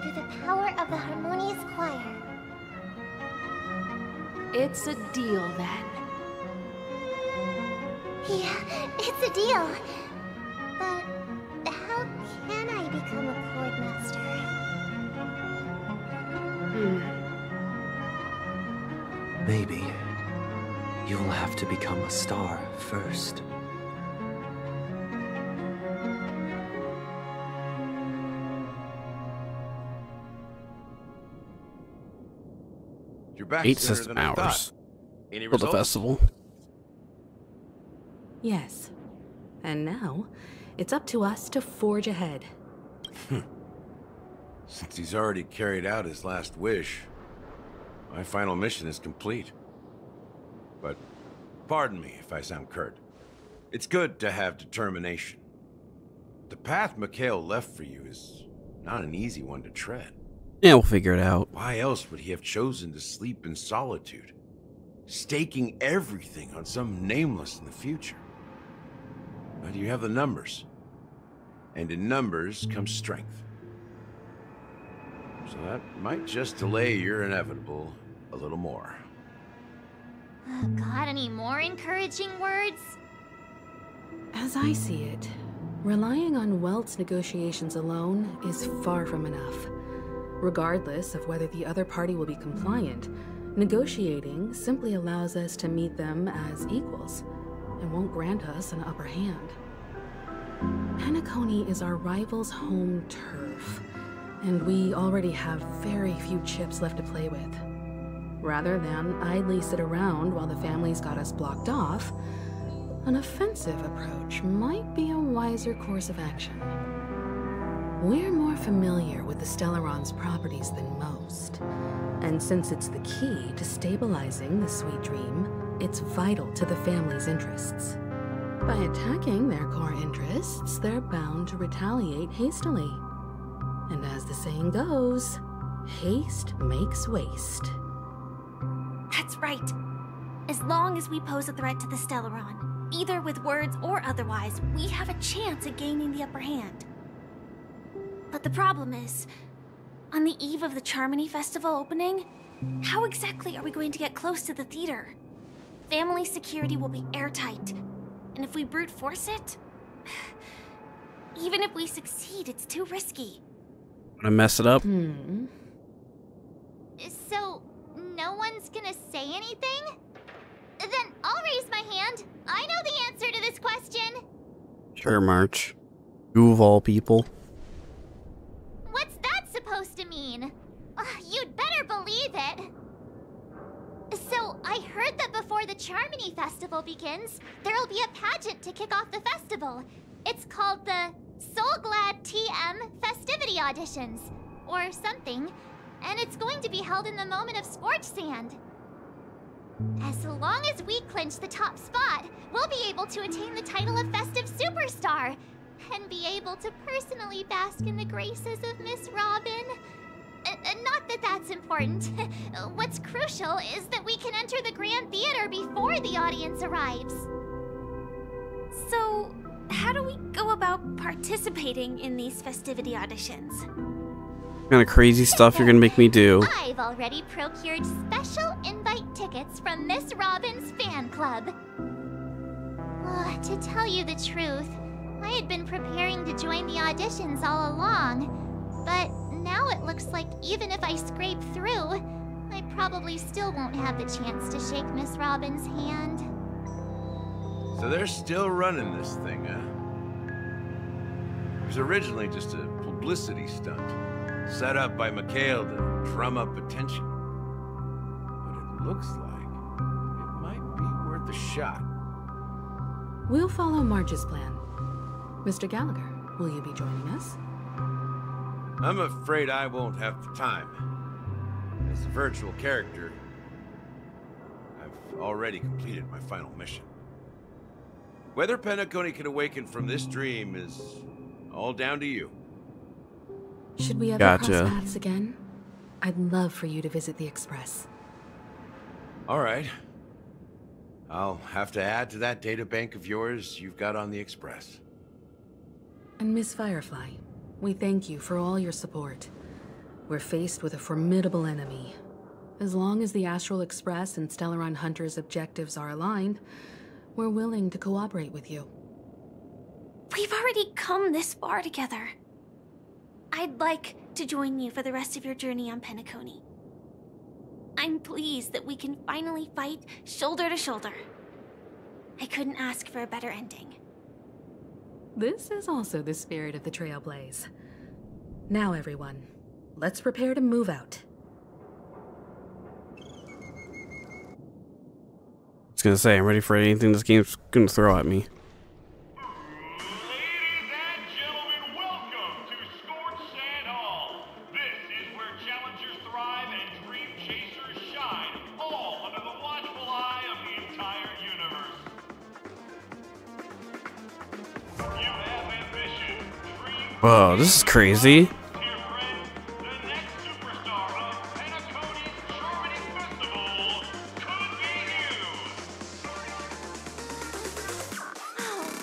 through the power of the harmonious choir. It's a deal then. Yeah, it's a deal. But how can I become a chord master? Maybe you'll have to become a star first. You're back 8 sooner system than I hours thought. Any for the results? festival. Yes. And now, it's up to us to forge ahead. Since he's already carried out his last wish, my final mission is complete. But pardon me if I sound curt. It's good to have determination. The path Mikhail left for you is not an easy one to tread. Yeah, we'll figure it out. Why else would he have chosen to sleep in solitude, staking everything on some nameless in the future? But you have the numbers, and in numbers comes strength. So that might just delay your inevitable a little more. Got any more encouraging words? As I see it, relying on Welt's negotiations alone is far from enough. Regardless of whether the other party will be compliant, negotiating simply allows us to meet them as equals and won't grant us an upper hand. Penacony is our rival's home turf, and we already have very few chips left to play with. Rather than idly sit around while the family's got us blocked off, an offensive approach might be a wiser course of action. We're more familiar with the Stellaron's properties than most, and since it's the key to stabilizing the Sweet Dream, it's vital to the family's interests. By attacking their core interests, they're bound to retaliate hastily. And as the saying goes, haste makes waste. That's right. As long as we pose a threat to the Stellaron, either with words or otherwise, we have a chance at gaining the upper hand. But the problem is, on the eve of the Charmony Festival opening, how exactly are we going to get close to the theater? Family security will be airtight, and if we brute force it, even if we succeed, it's too risky. Wanna mess it up? So, no one's gonna say anything? Then I'll raise my hand. I know the answer to this question. Sure, March. You of all people. What's that supposed to mean? You'd better believe it. So, I heard that before the Charmony Festival begins, there'll be a pageant to kick off the festival. It's called the Soul Glad TM Festivity Auditions, or something, and it's going to be held in the moment of Scorch Sand. As long as we clinch the top spot, we'll be able to attain the title of Festive Superstar, and be able to personally bask in the graces of Miss Robin. Not that that's important. What's crucial is that we can enter the Grand Theater before the audience arrives. So, how do we go about participating in these festivity auditions? What kind of crazy stuff you're gonna make me do? I've already procured special invite tickets from Miss Robin's fan club. To tell you the truth, I had been preparing to join the auditions all along, but now it looks like even if I scrape through, I probably still won't have the chance to shake Miss Robin's hand. So they're still running this thing, huh? It was originally just a publicity stunt, set up by Mikhail to drum up attention. But it looks like it might be worth a shot. We'll follow March's plan. Mr. Gallagher, will you be joining us? I'm afraid I won't have the time. As a virtual character, I've already completed my final mission. Whether Penacony can awaken from this dream is all down to you. Should we ever cross paths again? I'd love for you to visit the Express. All right. I'll have to add to that data bank of yours you've got on the Express. And Miss Firefly, we thank you for all your support. We're faced with a formidable enemy. As long as the Astral Express and Stellaron Hunter's objectives are aligned, we're willing to cooperate with you. We've already come this far together. I'd like to join you for the rest of your journey on Penacony. I'm pleased that we can finally fight shoulder to shoulder. I couldn't ask for a better ending. This is also the spirit of the Trailblaze. Now, everyone, let's prepare to move out. I was gonna say, I'm ready for anything this game's gonna throw at me. Whoa, this is crazy.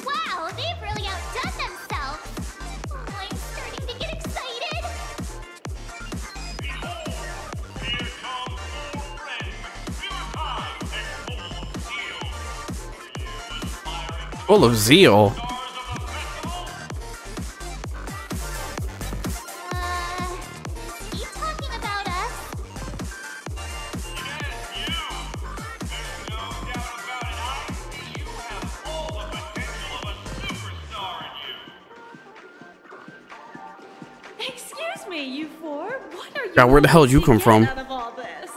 Wow, they've really outdone themselves. Oh, I'm starting to get excited. Full of zeal. Is he talking about us? Excuse me, you four. What are you? God, where the hell did you come from? Out of all this?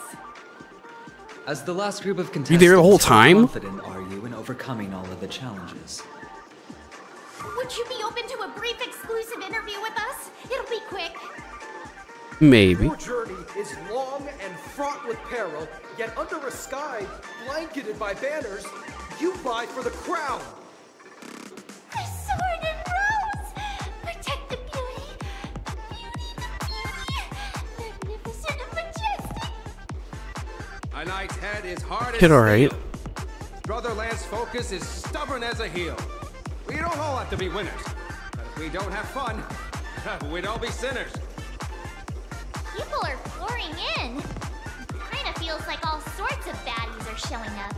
As the last group of You contestants, there the whole how time? confident are you in overcoming all of the challenges? Would you be open to a brief exclusive interview with us? It'll be quick. Maybe. Your journey is long and fraught with peril, yet under a sky blanketed by banners, you vie for the crown. The sword and rose! Protect the beauty! Beauty the beauty! Magnificent and majestic! A knight's head is hard as Did alright. steel. Brother Lance Focus is stubborn as a heel. We don't all have to be winners, but if we don't have fun, we'd all be sinners. People are pouring in. Kinda feels like all sorts of baddies are showing up.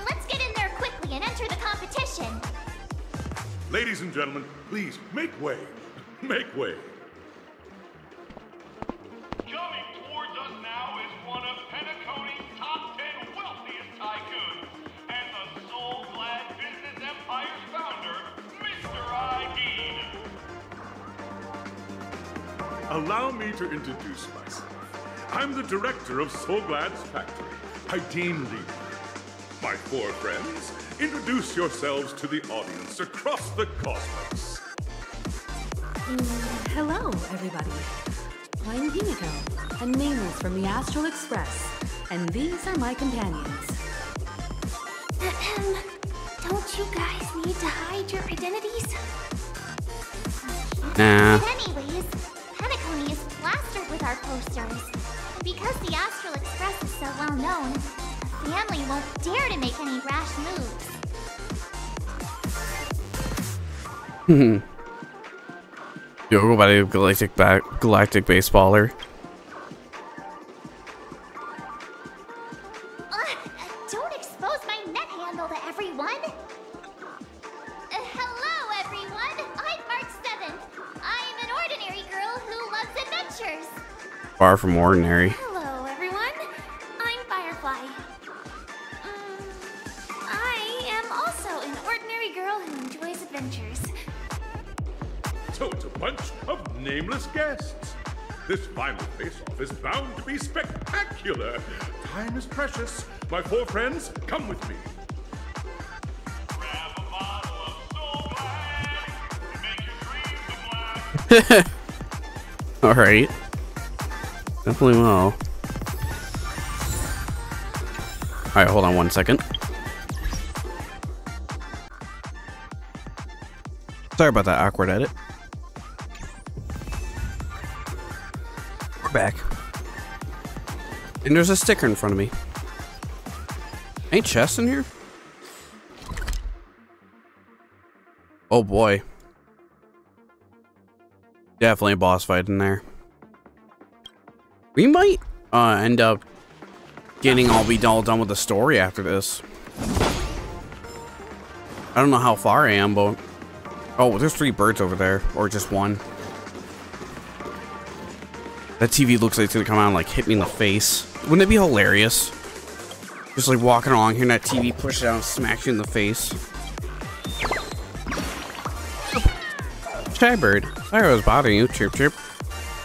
Let's get in there quickly and enter the competition. Ladies and gentlemen, please make way. Make way. Coming towards us now is one of Penacony's top 10 wealthiest tycoons and the soul-glad business empire's founder, Mr. Aideen. Allow me to introduce myself. I'm the director of Soulglad's factory, Aideen Lee. My four friends, introduce yourselves to the audience across the cosmos. Hello, everybody. I'm Himiko, a nameless from the Astral Express, and these are my companions. Don't you guys need to hide your identities? Nah. But anyways, Penacony is plastered with our posters. And because the Astral Express is so well known, the family won't dare to make any rash moves. Yo, go by the galactic baseballer. Don't expose my net handle to everyone. Hello, everyone. I'm March 7th. I'm an ordinary girl who loves adventures. Far from ordinary. Hello, everyone. I'm Firefly. I am also an ordinary girl who enjoys adventures. So it's a bunch of nameless guests. This final face-off is bound to be spectacular. Time is precious. My four friends, come with me. Alright. Definitely will. Alright, hold on one second. Sorry about that awkward edit. We're back. And there's a sticker in front of me. Ain't chests in here? Oh boy. Definitely a boss fight in there. We might end up getting all done with the story after this. I don't know how far I am, but... Oh, there's 3 birds over there. Or just one. That TV looks like it's gonna come out and like hit me in the face. Wouldn't it be hilarious? Just like walking along here and that TV push it out and smack you in the face. Shy bird. Sorry I was bothering you, chirp chirp.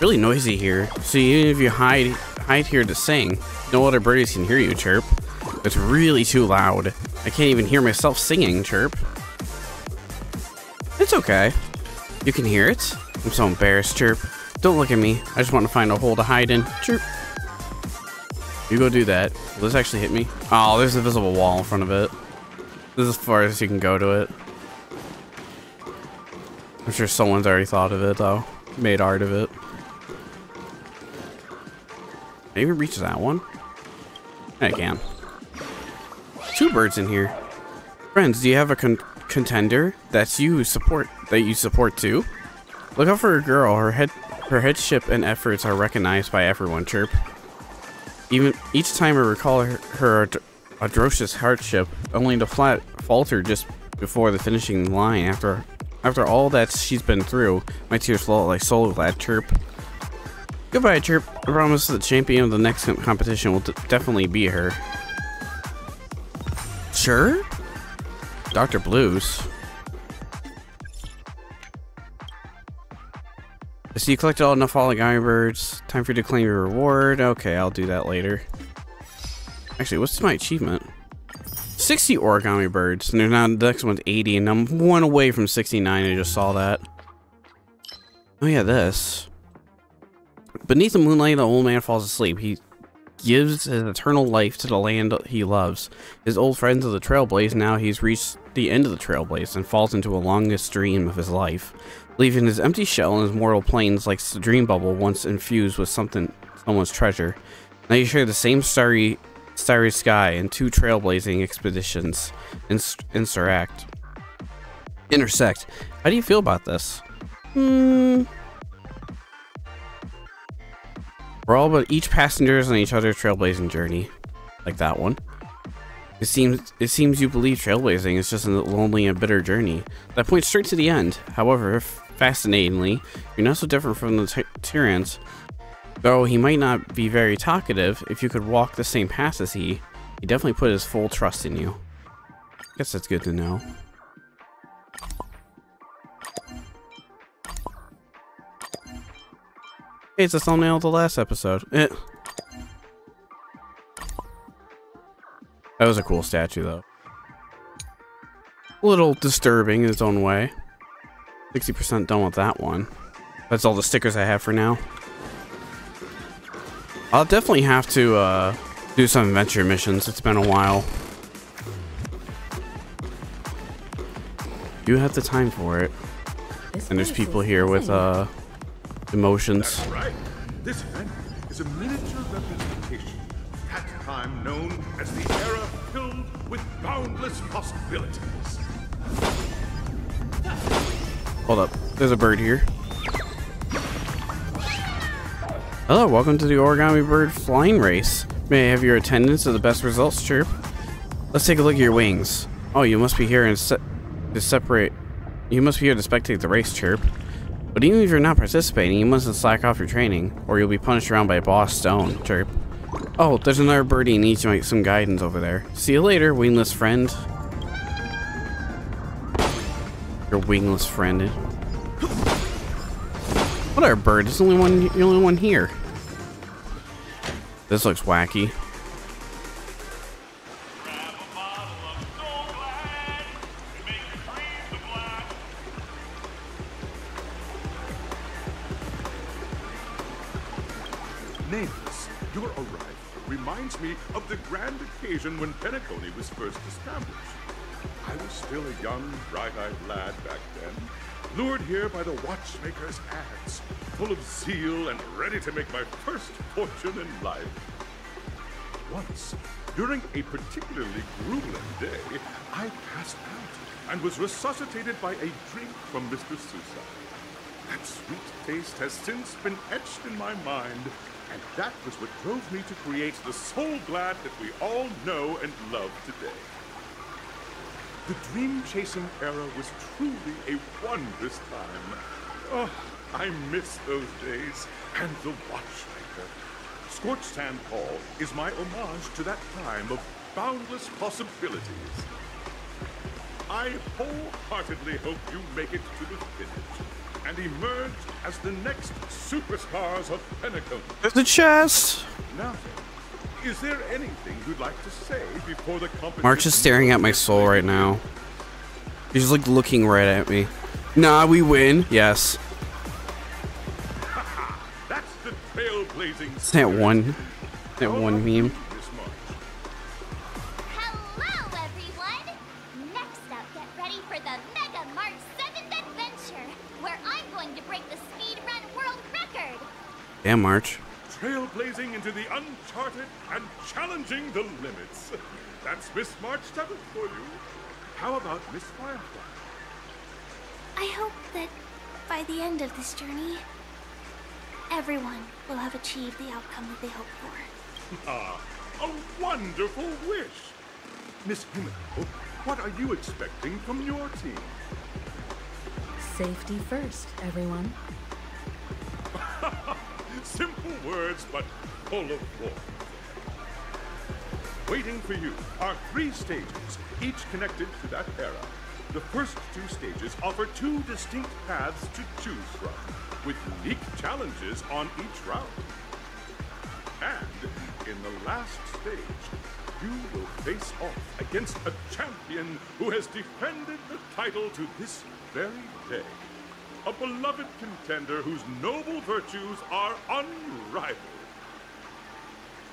Really noisy here. So even if you hide here to sing, no other birdies can hear you, chirp. It's really too loud. I can't even hear myself singing, chirp. It's okay. You can hear it. I'm so embarrassed, chirp. Don't look at me. I just want to find a hole to hide in. Chirp. You go do that. Will this actually hit me? Oh, there's a visible wall in front of it. This is as far as you can go to it. I'm sure someone's already thought of it, though. Made art of it. Maybe reach that one? I can. 2 birds in here. Friends, do you have a contender that you support too? Look out for a girl. Her headship and efforts are recognized by everyone. Chirp. Even each time I recall her atrocious hardship, only to falter just before the finishing line. After all that she's been through, my tears flow like Soul Glad. Chirp. Goodbye, Chirp. I promise the champion of the next competition will definitely be her. Sure? Dr. Blues. I see you collected all enough origami birds. Time for you to claim your reward. Okay, I'll do that later. Actually, what's my achievement? 60 origami birds, and they're now the next one's 80, and I'm 1 away from 69. I just saw that. Oh yeah, this. Beneath the moonlight, the old man falls asleep. He gives his eternal life to the land he loves. His old friends of the Trailblaze, now he's reached the end of the Trailblaze and falls into a longest dream of his life, leaving his empty shell in his mortal plains like the dream bubble once infused with someone's treasure. Now you share the same starry sky, and 2 trailblazing expeditions intersect. How do you feel about this? We're all but each passengers on each other's trailblazing journey, like that one. It seems you believe trailblazing is just a lonely and bitter journey that points straight to the end. However, fascinatingly, you're not so different from the Tyrants. Though he might not be very talkative, if you could walk the same path as he definitely put his full trust in you. Guess that's good to know. Hey, it's a thumbnail of the last episode. That was a cool statue, though. A little disturbing in its own way. 60% done with that one. That's all the stickers I have for now. I'll definitely have to do some adventure missions. It's been a while. You have the time for it. And there's people here with emotions. That's right. This event is a miniature representation of that time known as the era filled with boundless possibilities. Hold up. There's a bird here. Hello, welcome to the Origami Bird Flying Race. May I have your attendance of the best results, Chirp? Let's take a look at your wings. Oh, you must be here to spectate the race, Chirp. But even if you're not participating, you mustn't slack off your training, or you'll be punished around by Boss Stone, Chirp. Oh, there's another birdie who needs some guidance over there. See you later, wingless friend. Your wingless friend. Whatever, bird. There's only one. The only one here. This looks wacky. Nameless, your arrival reminds me of the grand occasion when Penacony was first established. I was still a young, bright-eyed lad back then, lured here by the watchmaker's ads, full of zeal and ready to make my first fortune in life. Once, during a particularly grueling day, I passed out and was resuscitated by a drink from Mr. Sousa. That sweet taste has since been etched in my mind, and that was what drove me to create the Soul Glad that we all know and love today. The dream-chasing era was truly a wondrous time. Oh, I miss those days, and the watchmaker. Scorched Sand Hall is my homage to that time of boundless possibilities. I wholeheartedly hope you make it to the finish and emerge as the next superstars of Penacony. There's the chest! Now then, is there anything you'd like to say before the competition? March is staring at my soul right now. He's like looking right at me. Nah, we win. Yes. That's the trailblazing. It's that one meme. Hello, everyone! Next up, get ready for the Mega March 7th Adventure, Damn, March. Trailblazing into the uncharted and challenging the limits. That's Miss March 7th for you. How about Miss Firefly? I hope that by the end of this journey, everyone will have achieved the outcome that they hoped for. Ah, a wonderful wish. Miss Himiko, what are you expecting from your team? Safety first, everyone. Simple words, but full of warmth. Waiting for you are 3 stages, each connected to that era. The first 2 stages offer 2 distinct paths to choose from, with unique challenges on each route. And in the last stage, you will face off against a champion who has defended the title to this very day. A beloved contender whose noble virtues are unrivaled.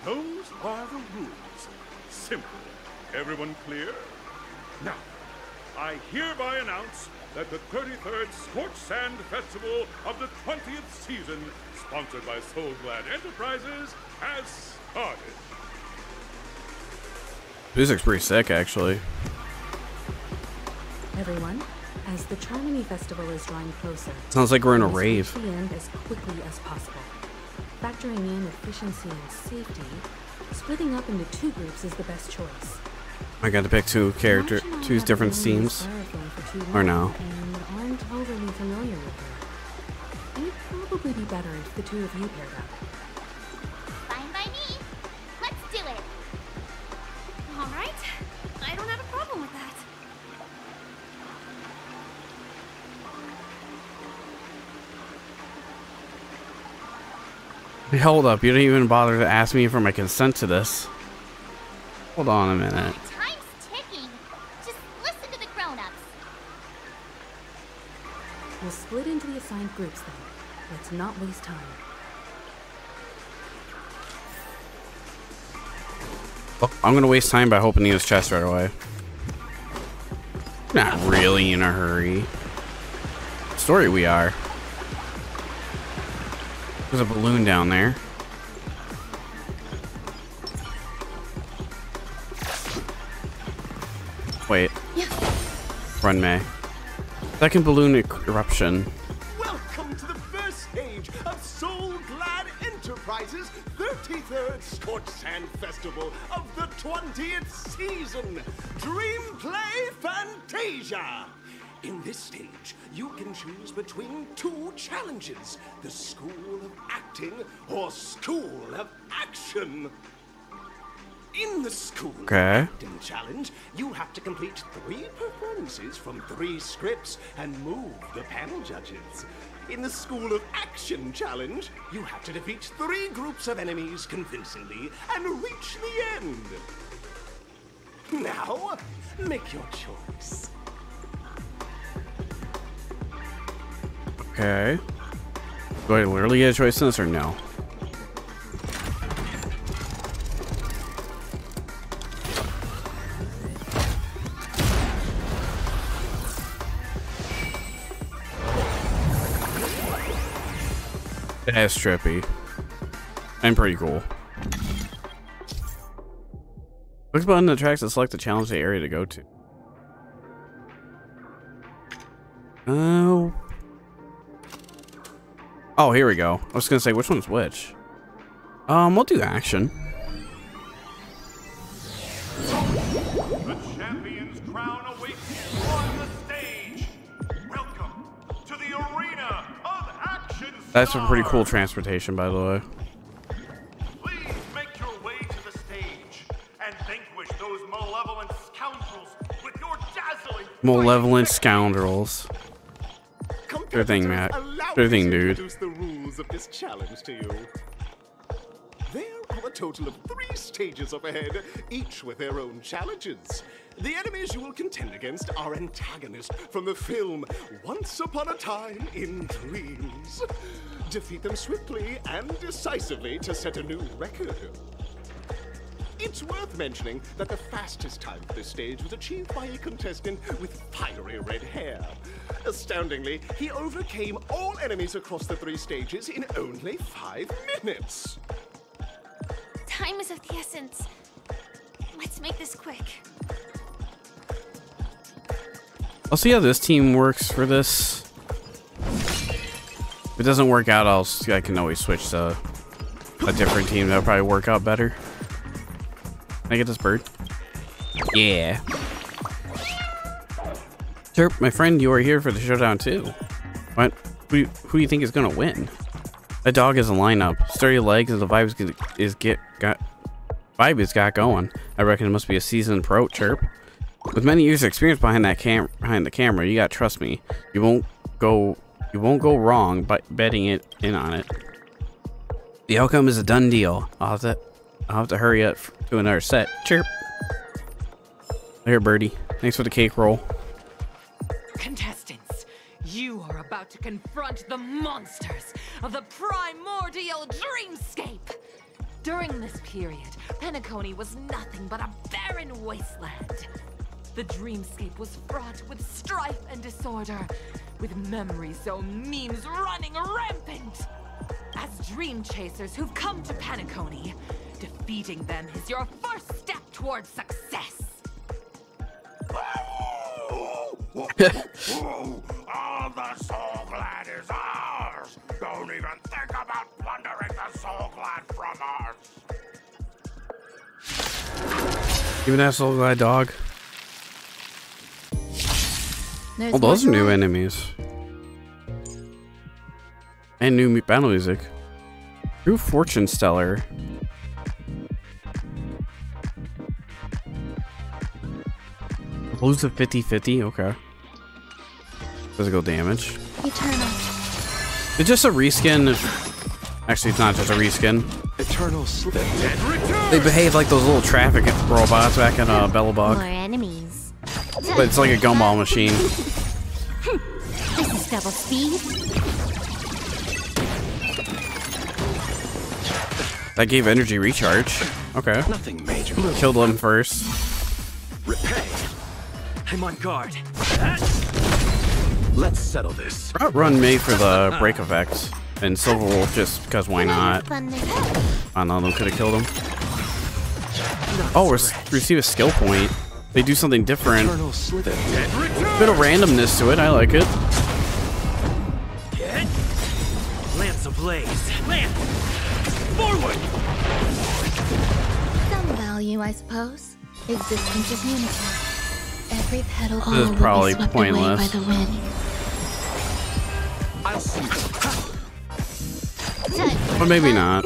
Those are the rules. Simple. Everyone clear? Now, I hereby announce that the 33rd Scorched Sand Festival of the 20th season, sponsored by Soul Glad Enterprises, has started. Music's pretty sick, actually. Everyone, as the Charmony Festival is drawing closer, Sounds like we're in a we must rave. reach the end as quickly as possible. Factoring in efficiency and safety, splitting up into 2 groups is the best choice. I got to pick 2 different teams. Or no? And aren't overly familiar with her. It'd probably be better if the 2 of you paired up. Fine by me. Let's do it. All right. I don't have a problem with that. Hold up, you didn't even bother to ask me for my consent to this. Hold on a minute. Time's ticking. Just listen to the grown-ups. We'll split into the assigned groups then. Let's not waste time. Oh, I'm gonna waste time by opening his chest right away. Not really in a hurry. Story we are. There's a balloon down there. Wait. Yeah. Run, May. Second balloon eruption. Welcome to the first stage of Soul Glad Enterprises' 33rd Scorched Sand Festival of the 20th season, Dreamplay Fantasia. In this stage, you can choose between 2 challenges, the School of Acting or School of Action. In the School of Acting challenge, you have to complete 3 performances from 3 scripts and move the panel judges. In the School of Action challenge, you have to defeat 3 groups of enemies convincingly and reach the end. Now, make your choice. Okay. Do I literally get a choice in this or no? That's trippy. And pretty cool. Click the button that tracks to select the challenge the area to go to. Oh, here we go. I was gonna say which one's which. We'll do action. The champion's crown awaits you on the stage. Welcome to the arena of action. That's a pretty cool transportation, by the way. Please make your way to the stage and vanquish those malevolent scoundrels with your dazzling. Malevolent scoundrels. Good thing, Matt. Good thing, dude. Introduce the rules of this challenge to you. There are a total of 3 stages up ahead, each with their own challenges. The enemies you will contend against are antagonists from the film Once Upon a Time in Dreams. Defeat them swiftly and decisively to set a new record. It's worth mentioning that the fastest time for this stage was achieved by a contestant with fiery red hair. Astoundingly, he overcame all enemies across the 3 stages in only 5 minutes. Time is of the essence. Let's make this quick. I'll see how this team works for this. If it doesn't work out, I can always switch to a different team that'll probably work out better. Can I get this bird? Yeah. Chirp, my friend, you are here for the showdown too. What? Who do you think is gonna win? That dog is a lineup. Sturdy legs and the vibe is got going. I reckon it must be a seasoned pro. Chirp. With many years of experience behind the camera, you gotta trust me. You won't go wrong by betting it in on it. The outcome is a done deal. I'll have to hurry up to another set. Chirp. There, birdie. Thanks for the cake roll. Contestants, you are about to confront the monsters of the primordial dreamscape. During this period, Penacony was nothing but a barren wasteland. The dreamscape was fraught with strife and disorder, with memory zone memes running rampant. As dream chasers who've come to Penacony, defeating them is your first step towards success. All the Soul Glad is ours! Don't even think about plundering the Soul Glad from us! Give me that Soul Glad dog. Oh, those are new enemies. And new battle music. True Fortune Stellar. Blues of 50-50, okay. Physical damage. Eternal. It's just a reskin. Actually, it's not just a reskin. Eternal slip. They behave like those little traffic robots back in Bellabog. More enemies. But it's like a gumball machine. This is double speed. That gave energy recharge. Okay. Nothing major. Killed them first. Repay. I'm on guard. Let's settle this. Run made for the break effect, and Silver Wolf just because why not? I don't know, could have killed him. Oh, receive a skill point. They do something different. Bit of randomness to it. I like it. Lance ablaze. Lance! Forward! Some value, I suppose. Existence is unity. Every petal This is probably pointless. by the wind. I'll see. But maybe not.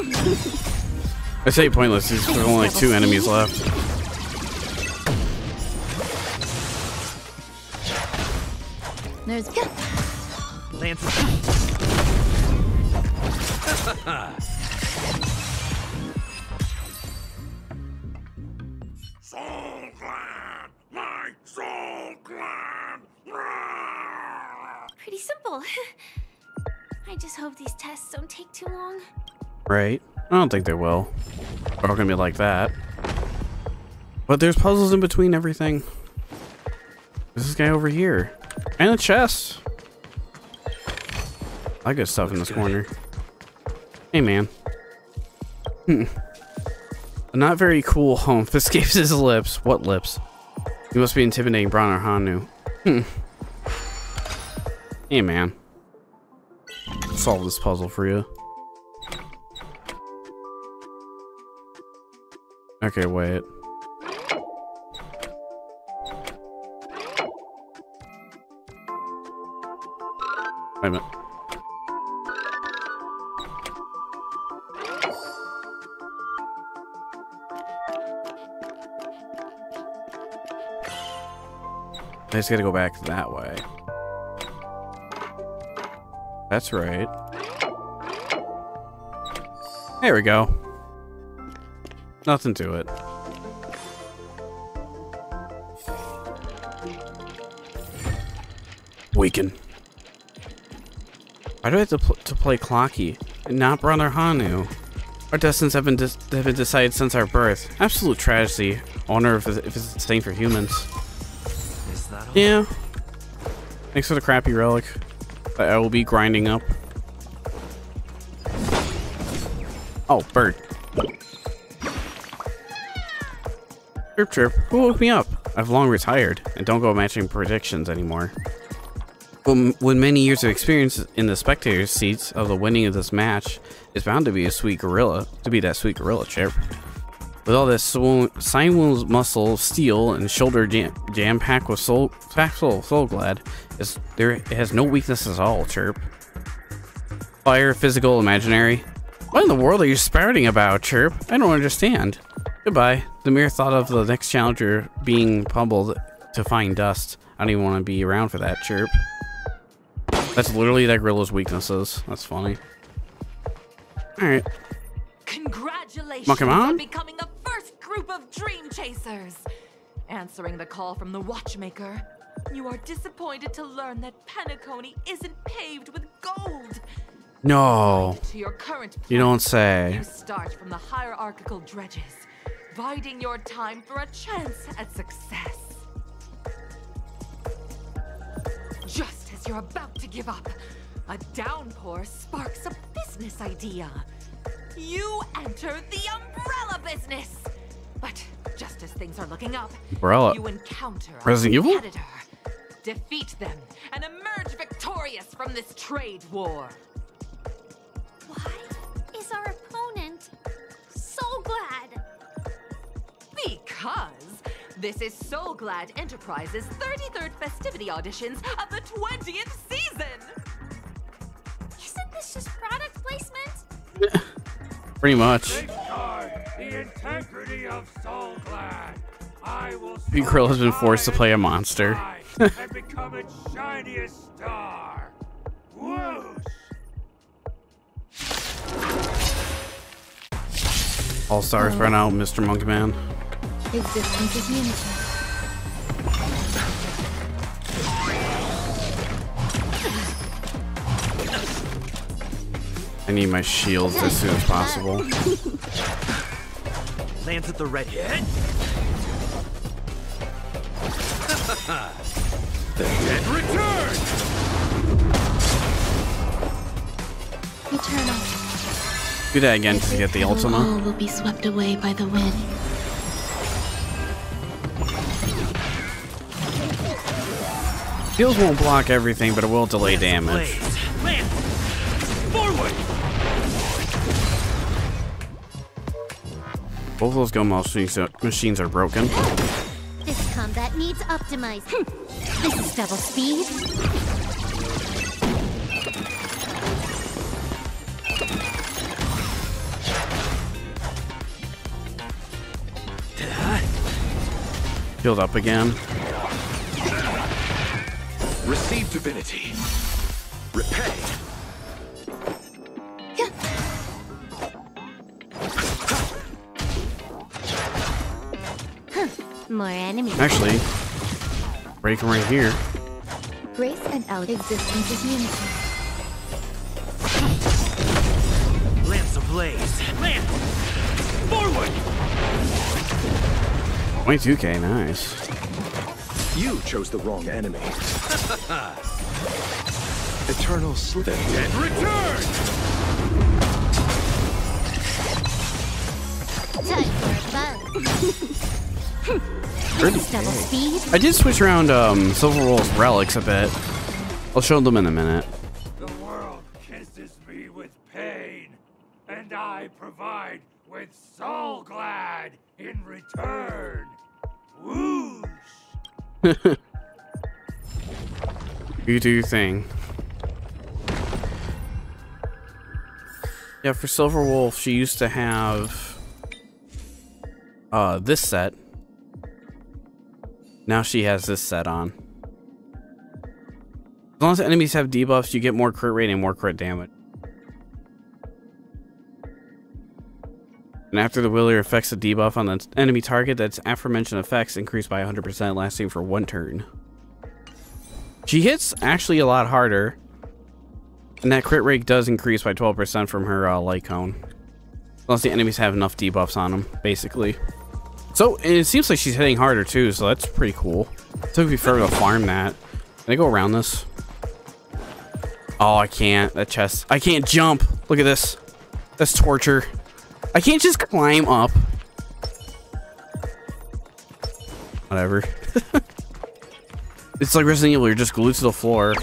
I say pointless because there's only like 2 enemies left. There's Lance. Soul Glad! My Soul Glad! pretty simple. I just hope these tests don't take too long. Right. I don't think they will. They're all gonna be like that. But there's puzzles in between everything. There's this guy over here. And a chest. I got stuff in this corner. Hey, man. A not very cool hump escapes his lips. What lips? He must be intimidating Bronner Hanu. Hey, man. I'll solve this puzzle for you. Okay, wait. Wait a minute. I just gotta go back that way. That's right. There we go. Nothing to it. Weaken. Why do I have to play Clocky and not Brother Hanu? Our destinies have been decided since our birth. Absolute tragedy. I wonder if it's the same for humans. Is that all? Yeah. Thanks for the crappy relic that I will be grinding up. Oh, bird. Chirp chirp. Who woke me up? I've long retired and don't go matching predictions anymore. With many years of experience in the spectator's seats of the winning of this match, it's bound to be a sweet gorilla. Chirp. With all this sinew muscle, steel, and shoulder jam packed with soul glad, it has no weaknesses at all. Chirp. Fire, physical, imaginary. What in the world are you spouting about, Chirp? I don't understand. Goodbye. The mere thought of the next challenger being pummeled to fine dust. I don't even want to be around for that, Chirp. That's literally that gorilla's weaknesses. That's funny. Alright. Congratulations on becoming the first group of Dream Chasers. Answering the call from the Watchmaker, you are disappointed to learn that Penacony isn't paved with gold. No. To your current plan, you don't say. You start from the hierarchical dredges, biding your time for a chance at success. Just as you're about to give up, a downpour sparks a business idea. You enter the umbrella business. But just as things are looking up, Umbrella. you encounter a Resident Evil? competitor. Defeat them and emerge victorious from this trade war. Why is our opponent so glad? Because this is Soul Glad Enterprises' 33rd festivity auditions of the 20th season. Isn't this just product placement? Pretty much. Safeguard the integrity of Soul Glad. I will Big Krill has been forced to play a monster. and become its shiniest star. Whoosh! All stars run out, Mr. Monkman. Existence is unity. I need my shields as soon as possible. Lands at the red hit. And return! Eternal. Do that again to get the Ultima. All will be swept away by the wind. Shields won't block everything, but it will delay damage. Forward! Both of those gun machines are broken. This combat needs optimizing. This is double speed. Healed up again. Receive divinity. Repay. More enemies. Actually, break him right here. Grace and out existence is unity. Lance ablaze. Lance! Forward! 22k, nice. You chose the wrong enemy. Eternal slip. And return! Time for a bug. Double speed. I did switch around Silver Wolf's relics a bit. I'll show them in a minute. The world kisses me with pain, and I provide with Soul Glad in return. Whoosh! You do your thing. Yeah, for Silver Wolf, she used to have this set. Now she has this set on. As long as the enemies have debuffs, you get more crit rate and more crit damage. And after the Wheeler affects a debuff on the enemy target, that's aforementioned effects increase by 100%, lasting for 1 turn. She hits actually a lot harder. And that crit rate does increase by 12% from her light cone. Unless the enemies have enough debuffs on them, basically. So, it seems like she's hitting harder too, so that's pretty cool. It took me forever to farm that. Can I go around this? Oh, I can't. That chest. I can't jump. Look at this. That's torture. I can't just climb up. Whatever. It's like Resident Evil, you're just glued to the floor.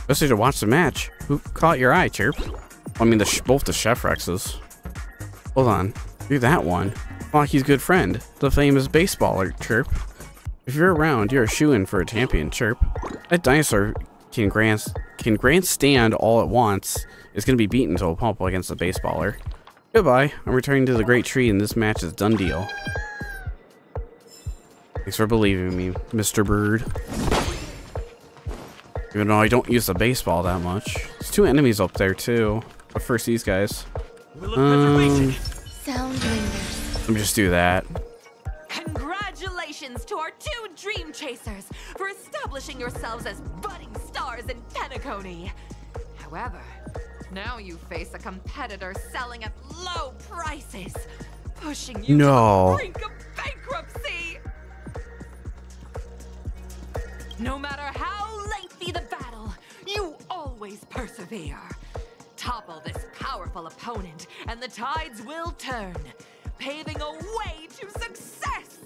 Best way to watch the match. Who caught your eye, Chirp? I mean, both the Chef Rexes. Hold on. You're that one. Flocky's good friend, the famous baseballer, Chirp. If you're around, you're a shoo-in for a champion, Chirp. That dinosaur can grandstand all at once. It's gonna be beaten to a pulp against the baseballer. Goodbye. I'm returning to the Great Tree, and this match is done deal. Thanks for believing me, Mr. Bird. Even though I don't use the baseball that much. There's 2 enemies up there too. But first these guys. Sound lingers. Let me just do that. Congratulations to our 2 Dream Chasers for establishing yourselves as budding stars in Penacony. However, now you face a competitor selling at low prices, pushing you to the brink of bankruptcy. No matter how lengthy the battle, you always persevere. Topple this powerful opponent, and the tides will turn, paving a way to success.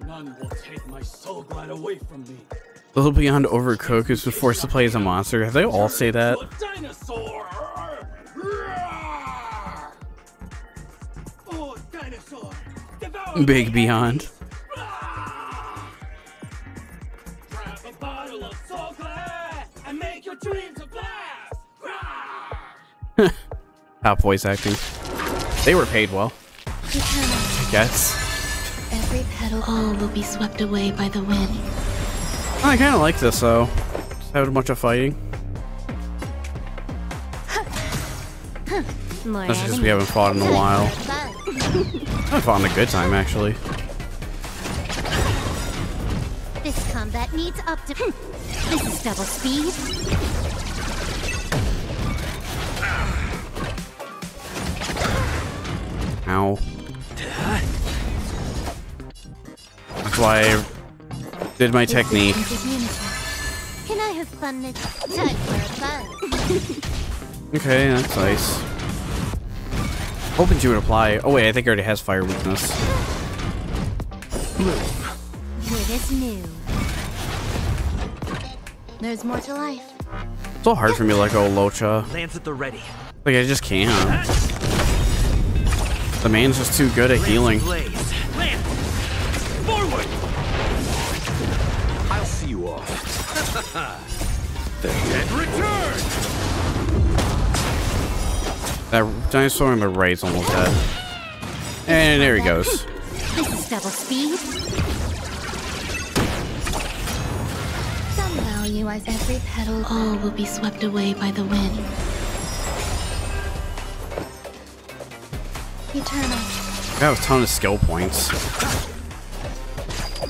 None will take my soul glide away from me. Little Beyond Overcooked is forced to play as a monster. Have they all say that? Dinosaur! Oh, dinosaur! Big Beyond. Grab a bottle of Soul Glad and make your dreams a blast! Top voice acting. They were paid well. I guess. Every petal all will be swept away by the wind. I kind of like this though. Just had a bunch of fighting. That's because we haven't fought in a while. I fought in a good time actually. This combat needs this is double speed. Ow. That's why I did my technique. Can I have fun this time for fun? Okay, that's nice. Hoping she would apply. Oh wait, I think it already has fire weakness. What is new? There's more to life. It's so hard for me to let go of Locha. Lance at the ready. Like I just can't. The man's just too good at healing. Lance, forward! I'll see you off. And return! That dinosaur on the right's almost dead. And there he goes. This is double speed. Some value as every petal all will be swept away by the wind. Eternal. Got a ton of skill points.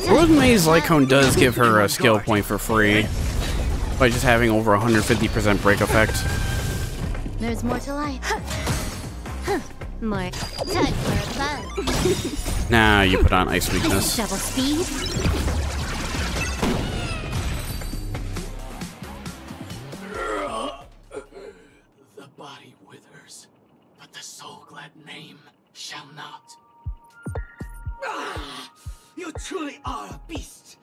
World Maze Lycone does give her a skill point for free by just having over 150% break effect. There's more to life. More time for fun. Nah, you put on ice weakness. Double speed. The body withers, but the soul glad name shall not. You truly are a beast,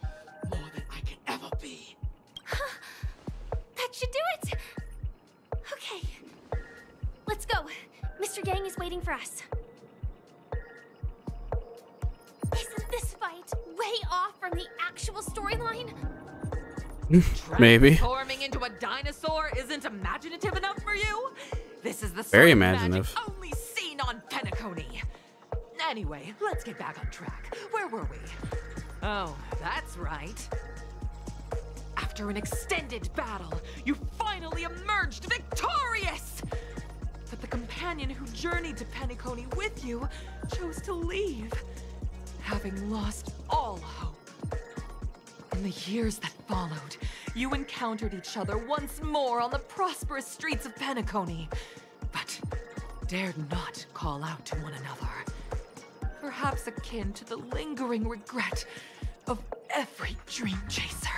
more than I can ever be. That should do it! Okay. Let's go. Mr. Yang is waiting for us. Isn't this fight way off from the actual storyline? Maybe. Transforming into a dinosaur isn't imaginative enough for you? This is the Very sort of magic imaginative. only seen on Penacony. Anyway, let's get back on track. Where were we? Oh, that's right. After an extended battle, you finally emerged victorious! But the companion who journeyed to Penacony with you chose to leave, having lost all hope. In the years that followed, you encountered each other once more on the prosperous streets of Penacony, but dared not call out to one another. Perhaps akin to the lingering regret of every dream chaser.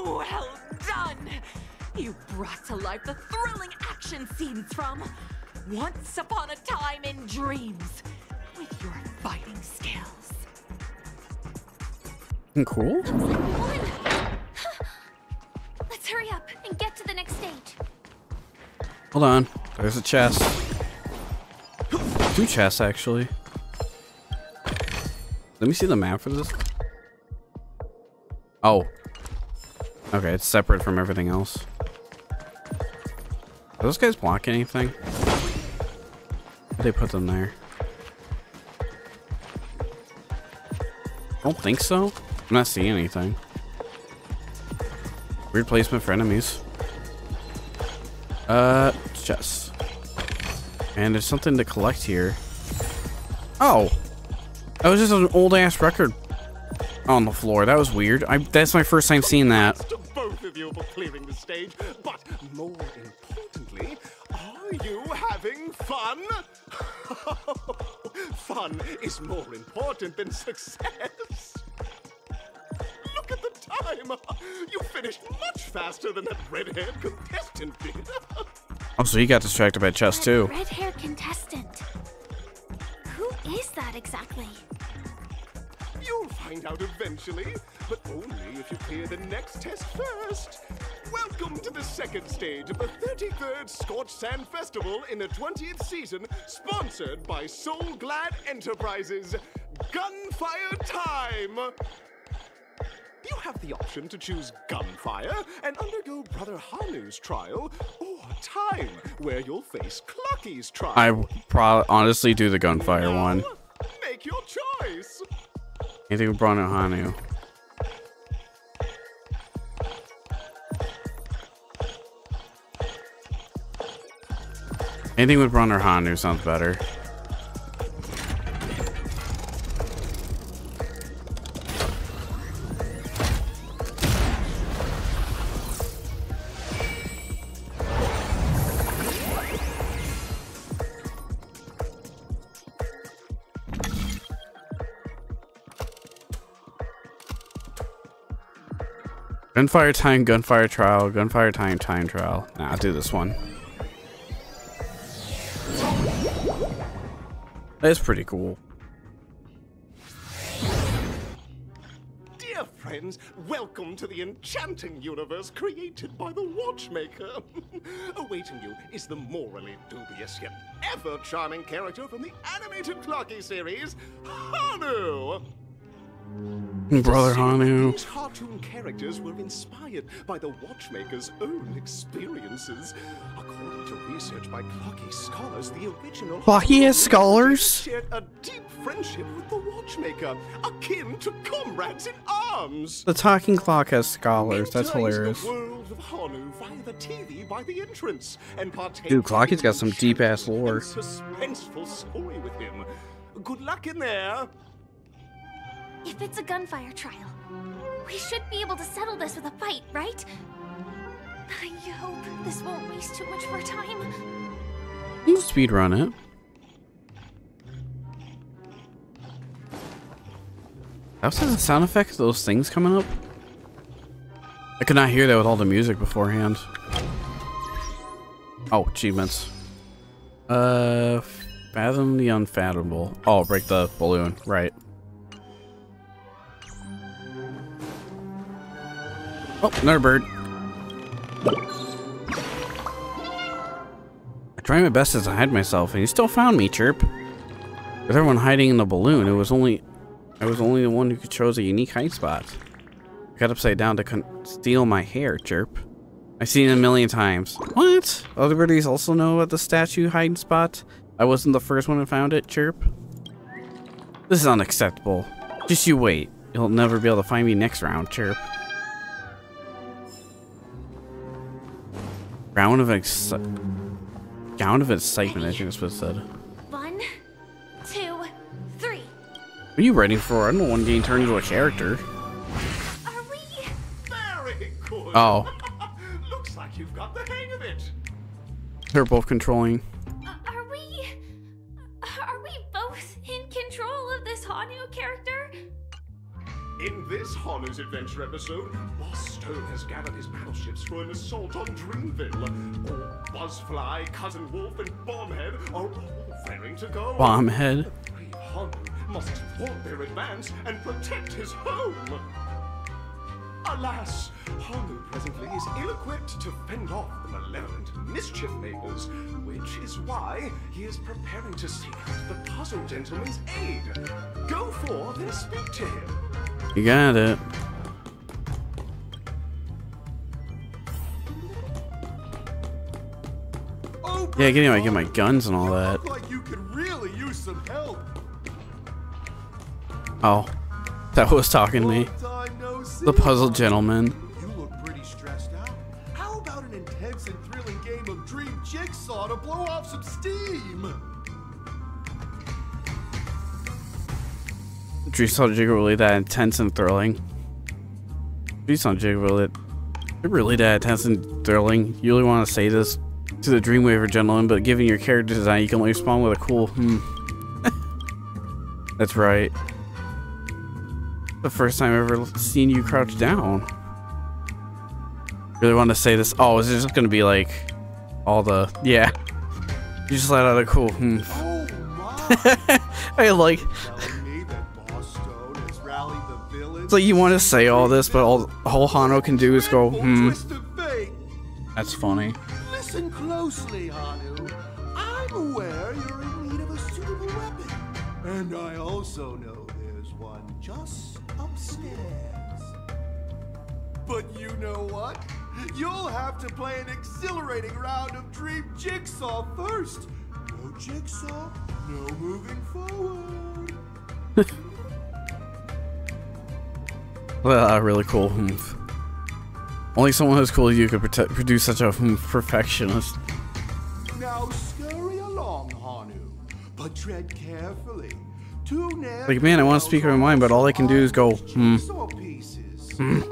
Well done! You brought to life the thrilling action scenes from Once Upon a Time in Dreams with your fighting skills. Cool. Let's hurry up and get to the next stage. Hold on. There's a chest. 2 chests, actually. Let me see the map for this. Oh. Okay, it's separate from everything else. Do those guys block anything? Why'd they put them there? I don't think so. I'm not seeing anything. Weird placement for enemies. Chests. And there's something to collect here. Oh! That was just an old ass record on the floor. That was weird. That's my first time seeing that. To both of you for clearing the stage, but more importantly, are you having fun? Fun is more important than success. Look at the time. You finished much faster than that red-haired contestant did. Oh, so he got distracted by chest too. Red-haired contestant. Who is that exactly? You'll find out eventually, but only if you clear the next test first. Welcome to the second stage of the 33rd Scorched Sand Festival in the 20th season, sponsored by Soul Glad Enterprises. Gunfire time! You have the option to choose gunfire and undergo Brother Hanu's trial, or time, where you'll face Clucky's trial. I honestly do the gunfire one. Make your choice. Anything with Brother Hanu. Anything with Brother Hanu sounds better. Gunfire time, gunfire trial, gunfire time, time trial. Nah, I'll do this one. That's pretty cool. Dear friends, welcome to the enchanting universe created by the Watchmaker. Awaiting you is the morally dubious yet ever charming character from the animated Clocky series, Hanu. Brother Hanu. These cartoon characters were inspired by the Watchmaker's own experiences. According to research by Clocky scholars, the original Clocky scholars shared a deep friendship with the Watchmaker, akin to comrades in arms. The talking clock has scholars. That's hilarious. The world of Hanu via the TV by the entrance, and Dude, Clocky's got some deep ass lore. Suspenseful story with him. Good luck in there. If it's a gunfire trial, we should be able to settle this with a fight, right? I hope this won't waste too much of our time. You can speedrun it. That was the sound effect of those things coming up. I could not hear that with all the music beforehand. Oh, achievements. Fathom the unfathomable. Oh, break the balloon. Right. Oh, another bird. I tried my best to hide myself, and you still found me, Chirp. With everyone hiding in the balloon, I was only the one who could chose a unique hide spot. I got upside down to steal my hair, Chirp. I've seen it a million times. What? Other birdies also know about the statue hiding spot? I wasn't the first one who found it, Chirp. This is unacceptable. Just you wait. You'll never be able to find me next round, Chirp. Gown of excitement, I think that's what it said. 1, 2, 3. What are you writing for? I don't want to get turned into a character. Are we? Very good. Oh. got the hang of it. They're both controlling. Are we both in control of this Hanu character? In this Hanu's adventure episode, Boss Stone has gathered his battleships for an assault on Dreamville. Buzzfly, Cousin Wolf, and Bombhead are all raring to go. Bombhead. The brave Hanu must thwart their advance and protect his home. Alas, Hanu presently is ill-equipped to fend off the malevolent mischief makers, which is why he is preparing to seek out the Puzzle Gentleman's aid. Go forth and speak to him. You got it. Yeah, get my guns and all that. Like you could really use some help. Oh, that was talking to me. The Puzzle Gentleman. You look pretty stressed out. How about an intense and thrilling game of Dream Jigsaw to blow off some steam? Jigsaw Jiggle really that intense and thrilling. Jigsaw Jiggle really that intense and thrilling. You really want to say this to the Dreamweaver Gentleman, but given your character design, you can only respond with a cool That's right. The first time I've ever seen you crouch down. Really want to say this? Oh, is it just gonna be like all the you just let out a cool I like. It's like you want to say all this, but all Hanu can do is go That's funny. Listen closely, Hanu. I'm aware you're in need of a suitable weapon. And I also know there's one just upstairs. But you know what? You'll have to play an exhilarating round of Dream Jigsaw first. No Jigsaw, no moving forward. Well, really cool. Only someone as cool as you could produce such a perfectionist. Now scurry along, Hanu, but tread carefully. Like, man, I want to speak my mind, but all I can do is go,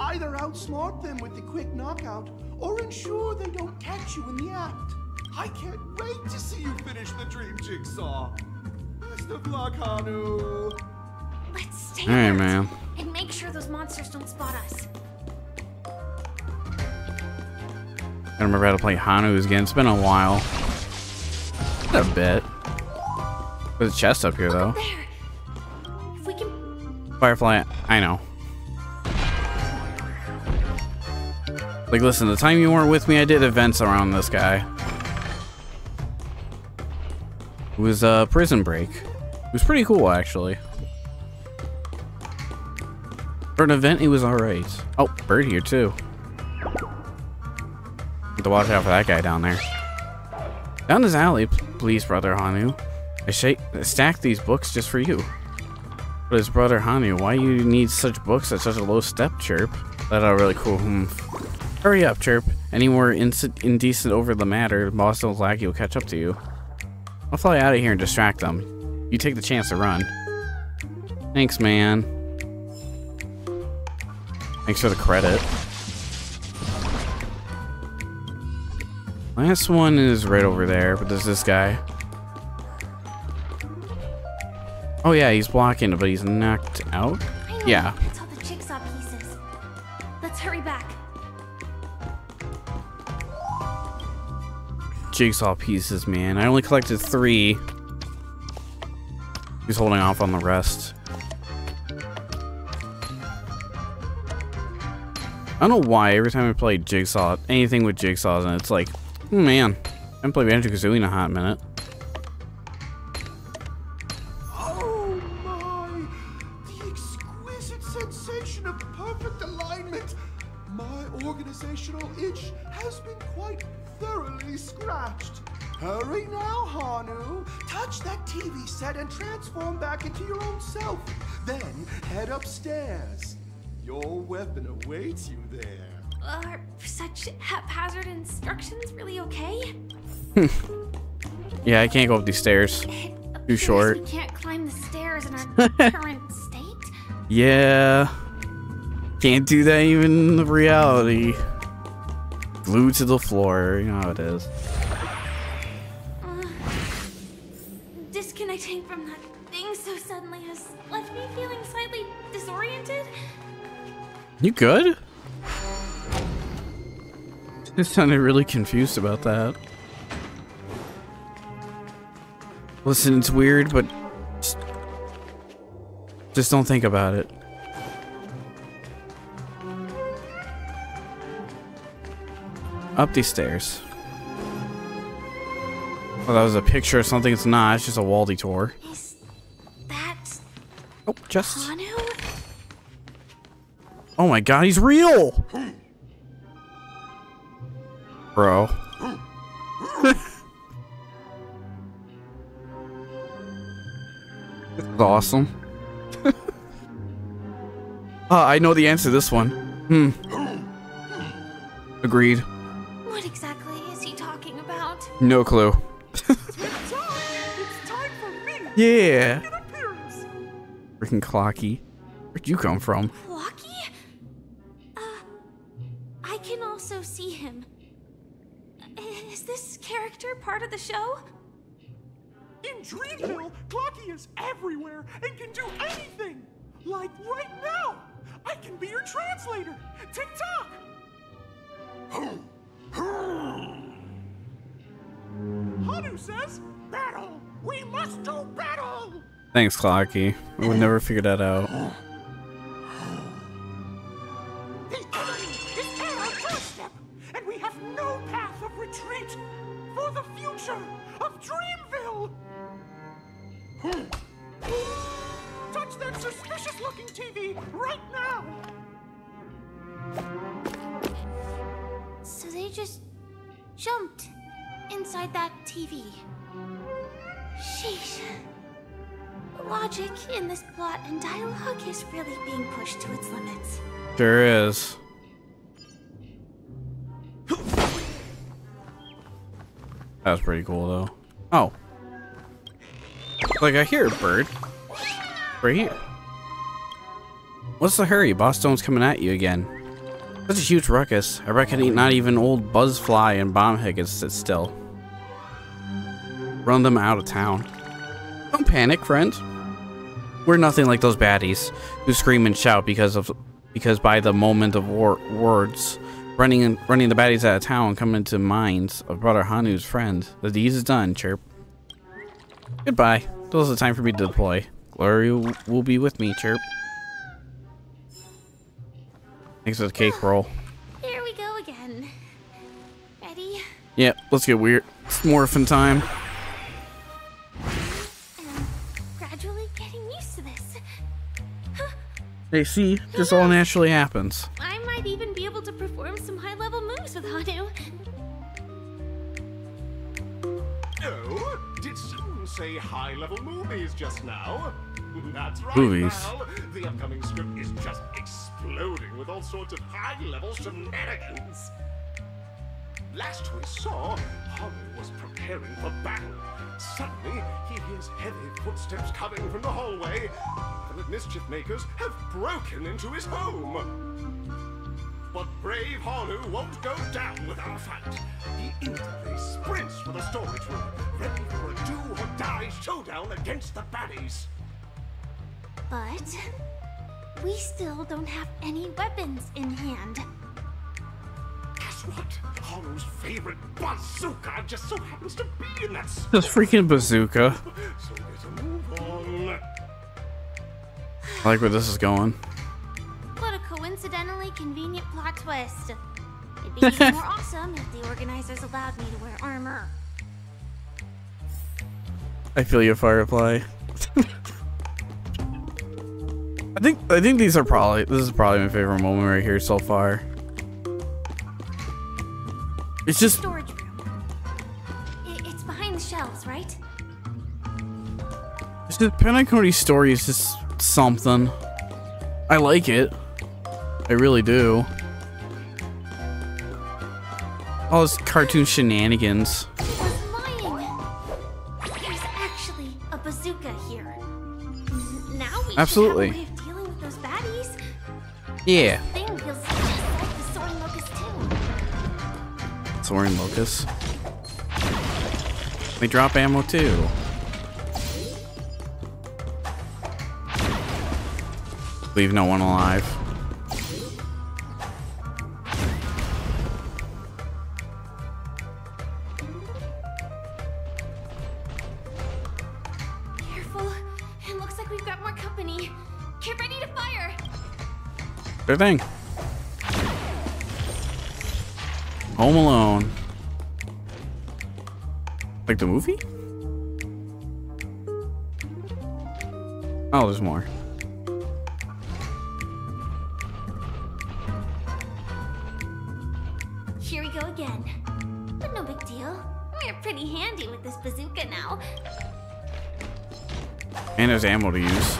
Either outsmart them with the quick knockout, or ensure they don't catch you in the act. I can't wait to see you finish the Dream Jigsaw. Best of luck, Hanu. Let's stay Alright, alert man. and make sure those monsters don't spot us. I remember how to play Hanu's again. It's been a while. A bit. There's a chest up here, though. There. If we can... Firefly, I know. Like, listen, the time you weren't with me, I did events around this guy. It was Prison Break. It was pretty cool, actually. For an event, it was alright. Oh, bird here, too. Have to watch out for that guy down there. Down this alley, please, Brother Hanu. I stacked these books just for you. But it's Brother Hanu, why you need such books at such a low step, Chirp? That's a really cool Hurry up, Chirp. Any more indecent over the matter, Boston's lackey will catch up to you. I'll fly out of here and distract them. You take the chance to run. Thanks, man. Thanks for the credit. Last one is right over there, but there's this guy. Oh yeah, he's blocking it, but he's knocked out? Yeah. That's all the jigsaw pieces. Let's hurry back. Jigsaw pieces, man. I only collected 3. He's holding off on the rest. I don't know why every time I play Jigsaw, anything with Jigsaws, and it's like, man, I haven't played Banjo-Kazooie in a hot minute. Oh my! The exquisite sensation of perfect alignment! My organizational itch has been quite thoroughly scratched. Hurry now, Hanu. Touch that TV set and transform back into your own self. Then head upstairs. Your weapon awaits you there. Are such haphazard instructions really okay? Yeah, I can't go up these stairs. Too short. We can't climb the stairs in our current state. Yeah. Can't do that even in reality. Glued to the floor. You know how it is. Disconnecting from that thing so suddenly has left me feeling slightly disoriented. You good? I sounded really confused about that. Listen, it's weird, but just don't think about it. Up these stairs. Oh, that was a picture of something. It's not. It's just a wall detour. Is that... Oh, just... Hanu? Oh my god, he's real! Bro. This is awesome. I know the answer to this one. Agreed. What exactly is he talking about? No clue. Yeah. Freaking Clocky. Where'd you come from? Clocky? I can also see him. Is this character part of the show? In Dreamville, Clocky is everywhere and can do anything. Like right now, I can be your translator. Tick-tock! Hanu says, battle! We must do battle! Thanks, Clocky. I would never figure that out. The enemy is at our doorstep, and we have no path of retreat for the future of Dreamville! Touch that suspicious-looking TV right now! So they just jumped inside that TV. Sheesh. Logic in this plot and dialogue is really being pushed to its limits. Sure is. That was pretty cool, though. Oh. Like, I hear a bird. Right here. What's the hurry? Boss Stone's coming at you again. Such a huge ruckus. I reckon not even old Buzzfly and Bombhead can sit still. Run them out of town. Don't panic, friend. We're nothing like those baddies who scream and shout because by the moment of words, running the baddies out of town come into minds of Brother Hanu's friend. The deed is done, chirp. Goodbye. Till it's time for me to deploy. Glory will be with me, chirp. Thanks for the cake roll. Here we go again. Ready? Yep, let's get weird. It's morphin' time. Gradually getting used to this. Hey, see? This all naturally happens. I might even be able to perform some high-level moves with Hanu. Oh, did someone say high-level movies just now? That's right, Movies. pal. The upcoming script is just exploding with all sorts of high-level shenanigans. Last we saw, Hanu was preparing for battle. Suddenly, he hears heavy footsteps coming from the hallway, and the mischief makers have broken into his home. But brave Hanu won't go down without a fight. He instantly sprints for the storage room, ready for a do-or-die showdown against the baddies. But we still don't have any weapons in hand. Guess what? Hanu's favorite bazooka just so happens to be in that This freaking bazooka. So get a move on. I like where this is going. What a coincidentally convenient plot twist. It'd be even more awesome if the organizers allowed me to wear armor. I feel you, Firefly. I think this is probably my favorite moment right here so far. It's just Storage room. It's behind the shelves, right? it's just Penacony's story is just something. I like it. I really do. All this cartoon shenanigans. I was lying. There's actually a bazooka here. Now we Absolutely. should have a way of dealing with those baddies. Yeah. This thing feels just like the soaring locust too. Soaring Locust. They drop ammo too. Leave no one alive. Careful. It looks like we've got more company. Get ready to fire. Good thing. Home Alone. Like the movie? Oh, there's more. Here we go again. But no big deal. We're pretty handy with this bazooka now. And there's ammo to use.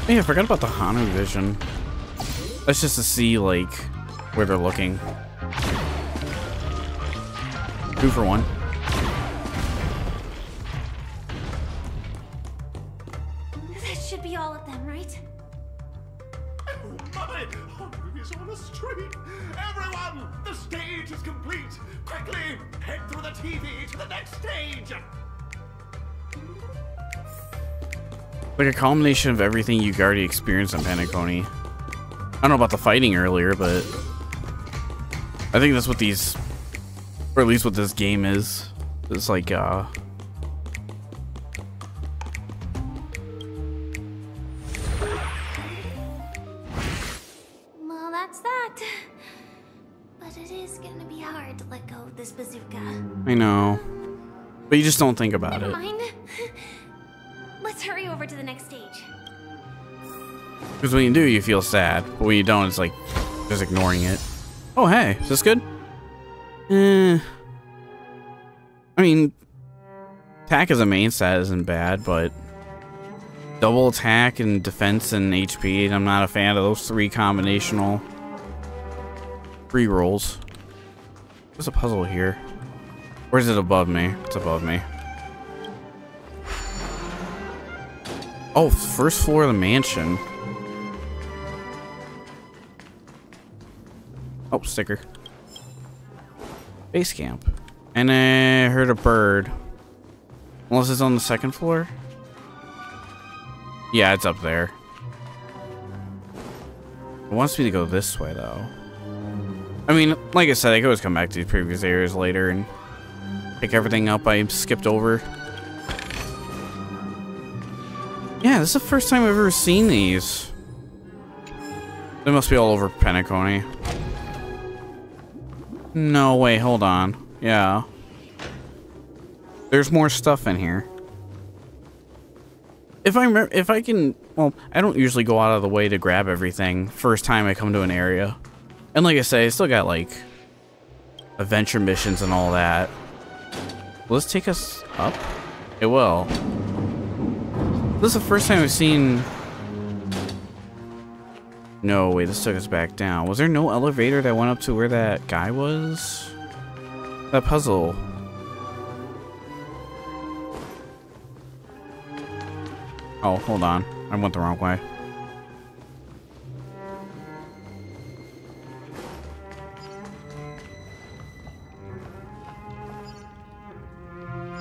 Hey, I forgot about the Hanu vision. That's just to see, like, where they're looking. 2 for 1. That should be all of them, right? My Hanu is on the street. Everyone, the stage is complete. Quickly, head through the TV to the next stage. Like a culmination of everything you've already experienced in Penacony. I don't know about the fighting earlier, but I think that's what these, or at least what this game is. It's like, Well, that's that. But it is gonna be hard to let go of this bazooka. I know, but you just don't think about Never it. mind. Let's hurry over to the next stage. Because when you do, you feel sad, but when you don't, it's like just ignoring it. Oh, hey, is this good? I mean, attack as a main stat isn't bad, but double attack and defense and HP, I'm not a fan of those 3 combinational rolls. There's a puzzle here. Or is it above me? It's above me. Oh, first floor of the mansion. Oh, sticker. Base camp. And I heard a bird. Unless it's on the 2nd floor? Yeah, it's up there. It wants me to go this way, though. I mean, like I said, I could always come back to these previous areas later and pick everything up I skipped over. Yeah, this is the first time I've ever seen these. They must be all over Penacony. No, wait, hold on. Yeah. There's more stuff in here. If I remember, if I can, well, I don't usually go out of the way to grab everything first time I come to an area. And like I say, I still got like adventure missions and all that. Will this take us up? It will. This is the first time I've seen... No, wait, this took us back down. Was there no elevator that went up to where that guy was? That puzzle. Oh, hold on. I went the wrong way.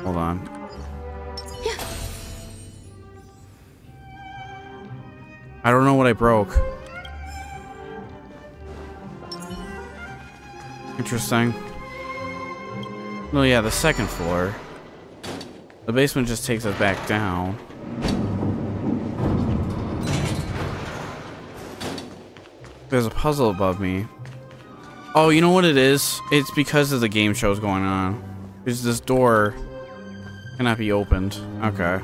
Hold on. I don't know what I broke. Interesting. No, yeah, the 2nd floor. The basement just takes us back down. There's a puzzle above me. Oh, you know what it is? It's because of the game shows going on. There's this door cannot be opened. Okay.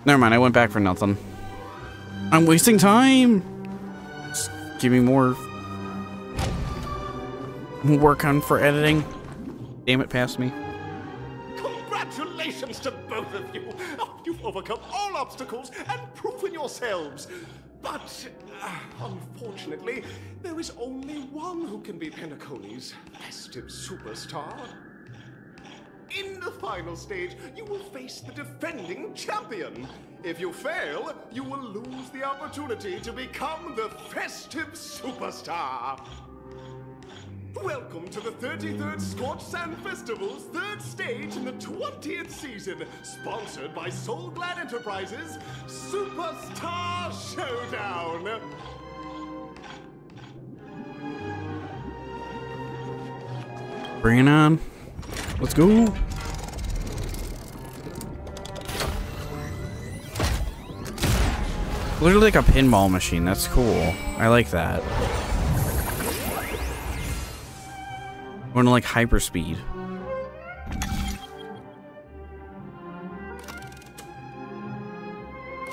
Never mind, I went back for nothing. I'm wasting time. Just give me more work on for editing. Damn it, past me. Congratulations to both of you. Oh, you've overcome all obstacles and proven yourselves. But, unfortunately, there is only one who can be Penacony's festive superstar. In the final stage, you will face the defending champion. If you fail, you will lose the opportunity to become the festive superstar. Welcome to the 33rd Scorch Sand Festival's third stage in the 20th season, sponsored by Soul Glad Enterprises, Superstar Showdown. Bring it on. Let's go. Literally like a pinball machine. That's cool. I like that. Going to like hyperspeed.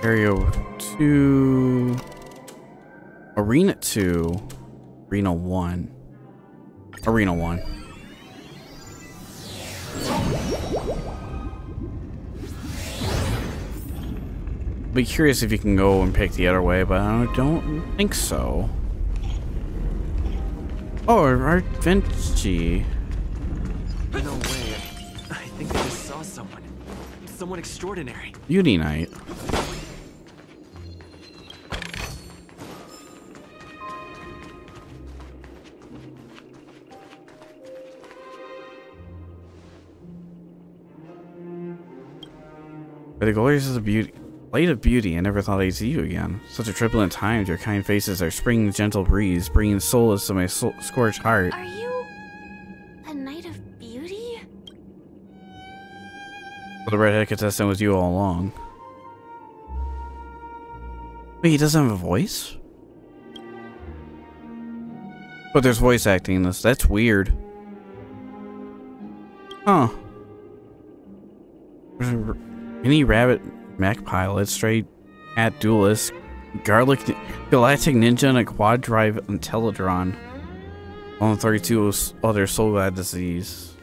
Area 2. Arena 2. Arena 1. Arena 1. Be curious if you can go and pick the other way, but I don't think so. Oh, Art Vinci. No way. I think I just saw someone. Someone extraordinary. Beauty Night. By the glorious of the beauty, light of beauty, I never thought I'd see you again. Such a triplet in time, your kind faces are springing gentle breeze, bringing solace to my scorched heart. Are you a knight of beauty? Well, the redhead contestant was you all along. Wait, he doesn't have a voice? But there's voice acting in this. That's weird. Huh. There's a mini rabbit mech pilot, straight at duelist, galactic ninja, and a quad drive Intellatron. On 32 other Soul Glad disease.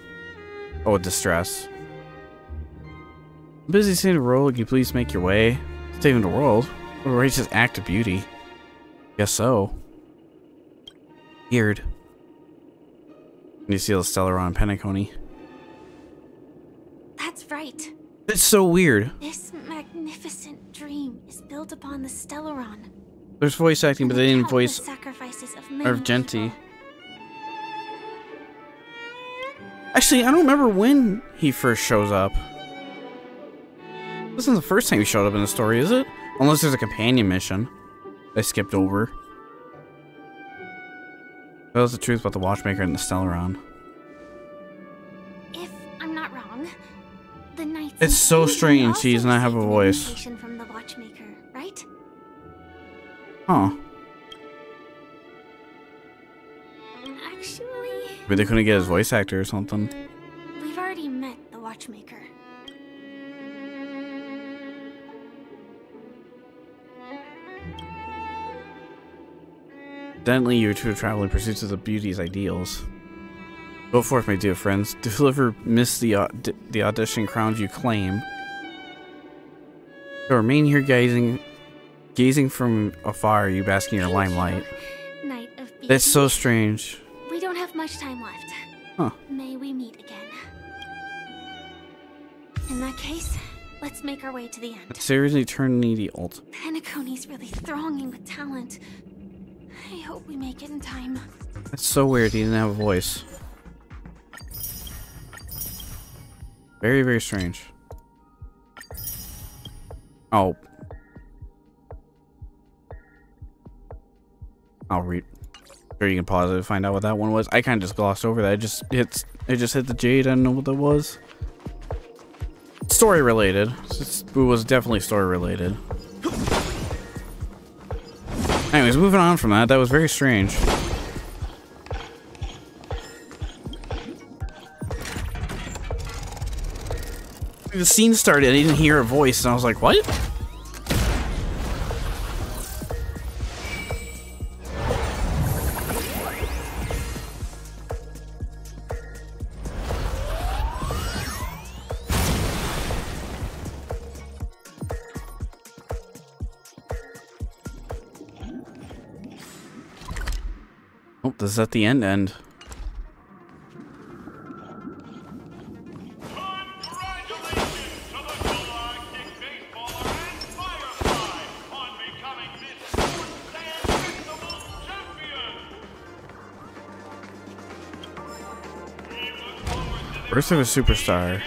Oh, distress. Busy seeing the world, can you please make your way? Saving the world? A righteous act of beauty. Guess so. Weird. You see the Stellaron Penacony? That's right. It's so weird. This magnificent dream is built upon the Stellaron. There's voice acting, but they didn't voice sacrifices of many Argenti. Actually, I don't remember when he first shows up. This isn't the first time he showed up in the story, is it? Unless there's a companion mission I skipped over. That was the truth about the Watchmaker and the Stellaron. If I'm not wrong, the knights. It's so strange he does not have a voice. From the Watchmaker, right? Huh. Actually, Maybe they couldn't get his voice actor or something. we've already met the Watchmaker. Evidently, you two travel in pursuit of the beauty's ideals. Go forth, my dear friends. Deliver Miss the audition crowns you claim. So remain here gazing from afar, you bask in your limelight. Knight of Beauty. That's so strange. We don't have much time left. Huh. May we meet again. In that case, let's make our way to the end. Series Eternity the Ult. Penacony's really thronging with talent. I hope we make it in time. That's so weird, he didn't have a voice. Very, very strange. Oh. I'll read. Sure, you can pause it to find out what that one was. I kind of just glossed over that. It just hit the Jade. I don't know what that was. Story related. It was definitely story related. Anyways, moving on from that. That was very strange. The scene started, I didn't hear a voice, and I was like, what? Oh, this is at the end. Birth of a Superstar.